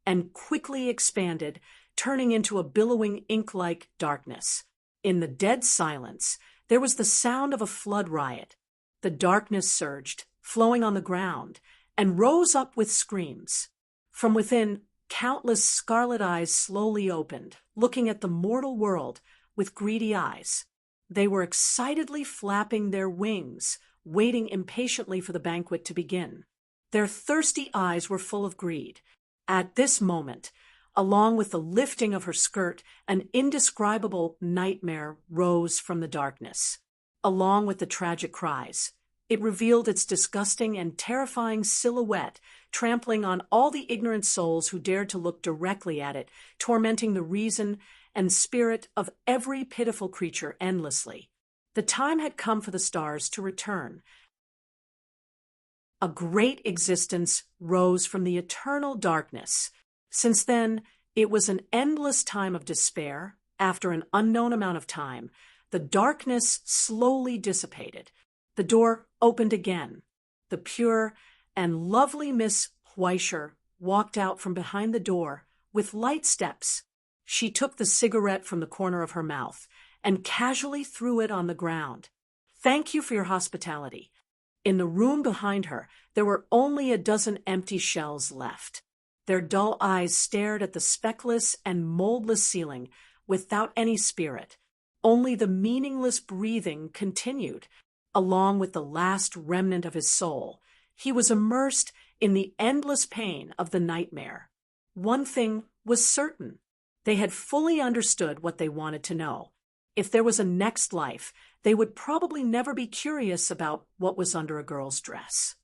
and quickly expanded, turning into a billowing ink-like darkness. In the dead silence, there was the sound of a flood riot. The darkness surged, flowing on the ground, and rose up with screams. From within, countless scarlet eyes slowly opened, looking at the mortal world with greedy eyes. They were excitedly flapping their wings, waiting impatiently for the banquet to begin. Their thirsty eyes were full of greed. At this moment, along with the lifting of her skirt, an indescribable nightmare rose from the darkness. Along with the tragic cries, it revealed its disgusting and terrifying silhouette, trampling on all the ignorant souls who dared to look directly at it, tormenting the reason and spirit of every pitiful creature endlessly. The time had come for the stars to return. A great existence rose from the eternal darkness. Since then, it was an endless time of despair. After an unknown amount of time, the darkness slowly dissipated. The door opened again. The pure and lovely Miss Huaisher walked out from behind the door with light steps. She took the cigarette from the corner of her mouth and casually threw it on the ground. "Thank you for your hospitality." In the room behind her, there were only a dozen empty shells left. Their dull eyes stared at the speckless and moldless ceiling without any spirit. Only the meaningless breathing continued, along with the last remnant of his soul. He was immersed in the endless pain of the nightmare. One thing was certain. They had fully understood what they wanted to know. If there was a next life, they would probably never be curious about what was under a girl's dress.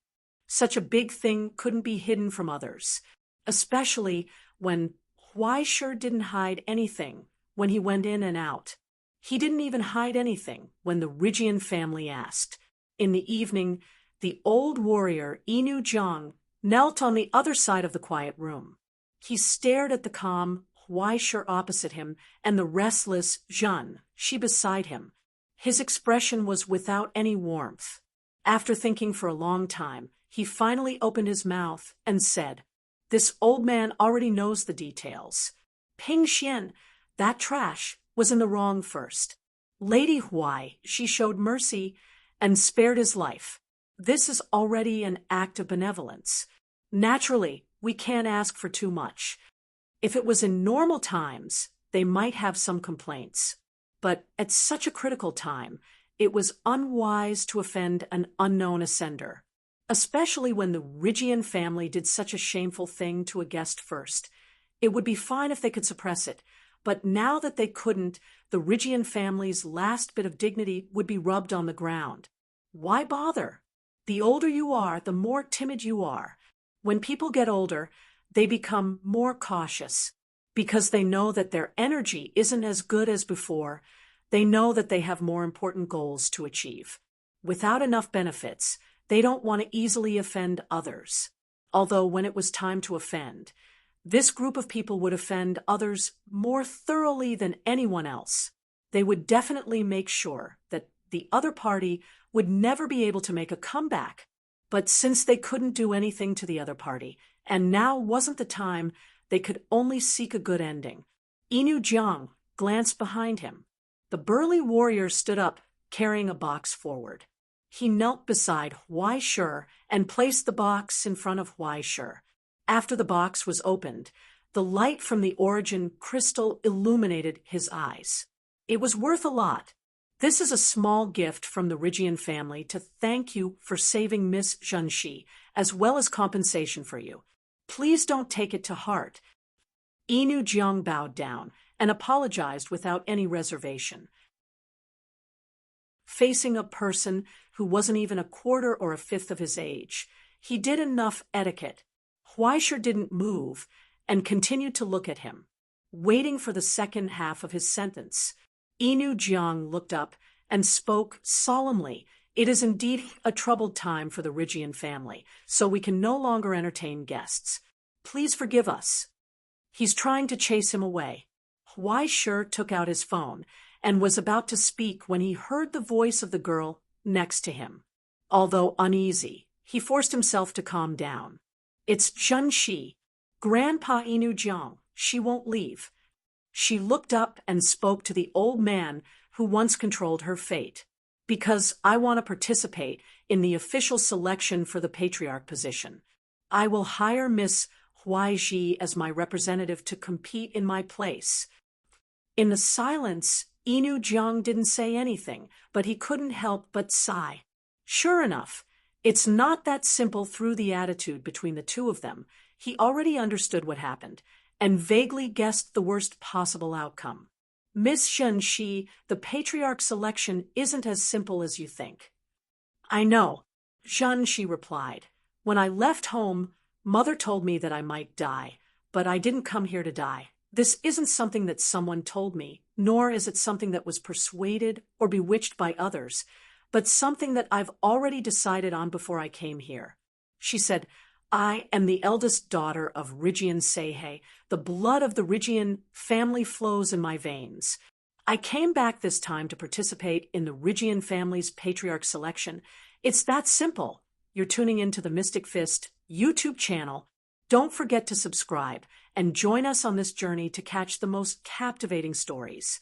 Such a big thing couldn't be hidden from others, especially when Huaisher didn't hide anything when he went in and out. He didn't even hide anything when the Rigian family asked. In the evening, the old warrior Inu Jiang knelt on the other side of the quiet room. He stared at the calm Huaisher opposite him and the restless Zhen, she beside him. His expression was without any warmth. After thinking for a long time, he finally opened his mouth and said, "This old man already knows the details. Ping Xian, that trash, was in the wrong first. Lady Huai, she showed mercy and spared his life. This is already an act of benevolence. Naturally, we can't ask for too much. If it was in normal times, they might have some complaints. But at such a critical time, it was unwise to offend an unknown ascender, especially when the Rigian family did such a shameful thing to a guest first. It would be fine if they could suppress it, but now that they couldn't, the Rigian family's last bit of dignity would be rubbed on the ground. Why bother? The older you are, the more timid you are. When people get older, they become more cautious because they know that their energy isn't as good as before. They know that they have more important goals to achieve. Without enough benefits, they don't want to easily offend others. Although when it was time to offend, this group of people would offend others more thoroughly than anyone else. They would definitely make sure that the other party would never be able to make a comeback. But since they couldn't do anything to the other party, and now wasn't the time, they could only seek a good ending. Inu Jiang glanced behind him. The burly warrior stood up, carrying a box forward. He knelt beside Huaisher and placed the box in front of Huaisher. After the box was opened, the light from the origin crystal illuminated his eyes. It was worth a lot. "This is a small gift from the Rigian family to thank you for saving Miss Zhenxi, as well as compensation for you. Please don't take it to heart." Inu Jiang bowed down and apologized without any reservation. Facing a person who wasn't even a quarter or a fifth of his age, he did enough etiquette. Huaisher didn't move and continued to look at him, waiting for the second half of his sentence. Inu Jiang looked up and spoke solemnly. "It is indeed a troubled time for the Rigian family, so we can no longer entertain guests. Please forgive us." "He's trying to chase him away." Huaishir took out his phone and was about to speak when he heard the voice of the girl next to him. Although uneasy, he forced himself to calm down. "It's Zhenshi, Grandpa Inu Jiang. She won't leave." She looked up and spoke to the old man who once controlled her fate. "Because I want to participate in the official selection for the patriarch position. I will hire Miss Huaiji as my representative to compete in my place." In the silence, Inu Jiang didn't say anything, but he couldn't help but sigh. Sure enough, it's not that simple. Through the attitude between the two of them, he already understood what happened, and vaguely guessed the worst possible outcome. "Miss Zhenshi, the patriarch selection isn't as simple as you think." "I know," Zhenshi replied. "When I left home, Mother told me that I might die, but I didn't come here to die. This isn't something that someone told me, nor is it something that was persuaded or bewitched by others, but something that I've already decided on before I came here." She said, "I am the eldest daughter of Rigian Seihe. The blood of the Rigian family flows in my veins. I came back this time to participate in the Rigian family's patriarch selection. It's that simple." You're tuning into the Mystic Fist YouTube channel. Don't forget to subscribe and join us on this journey to catch the most captivating stories.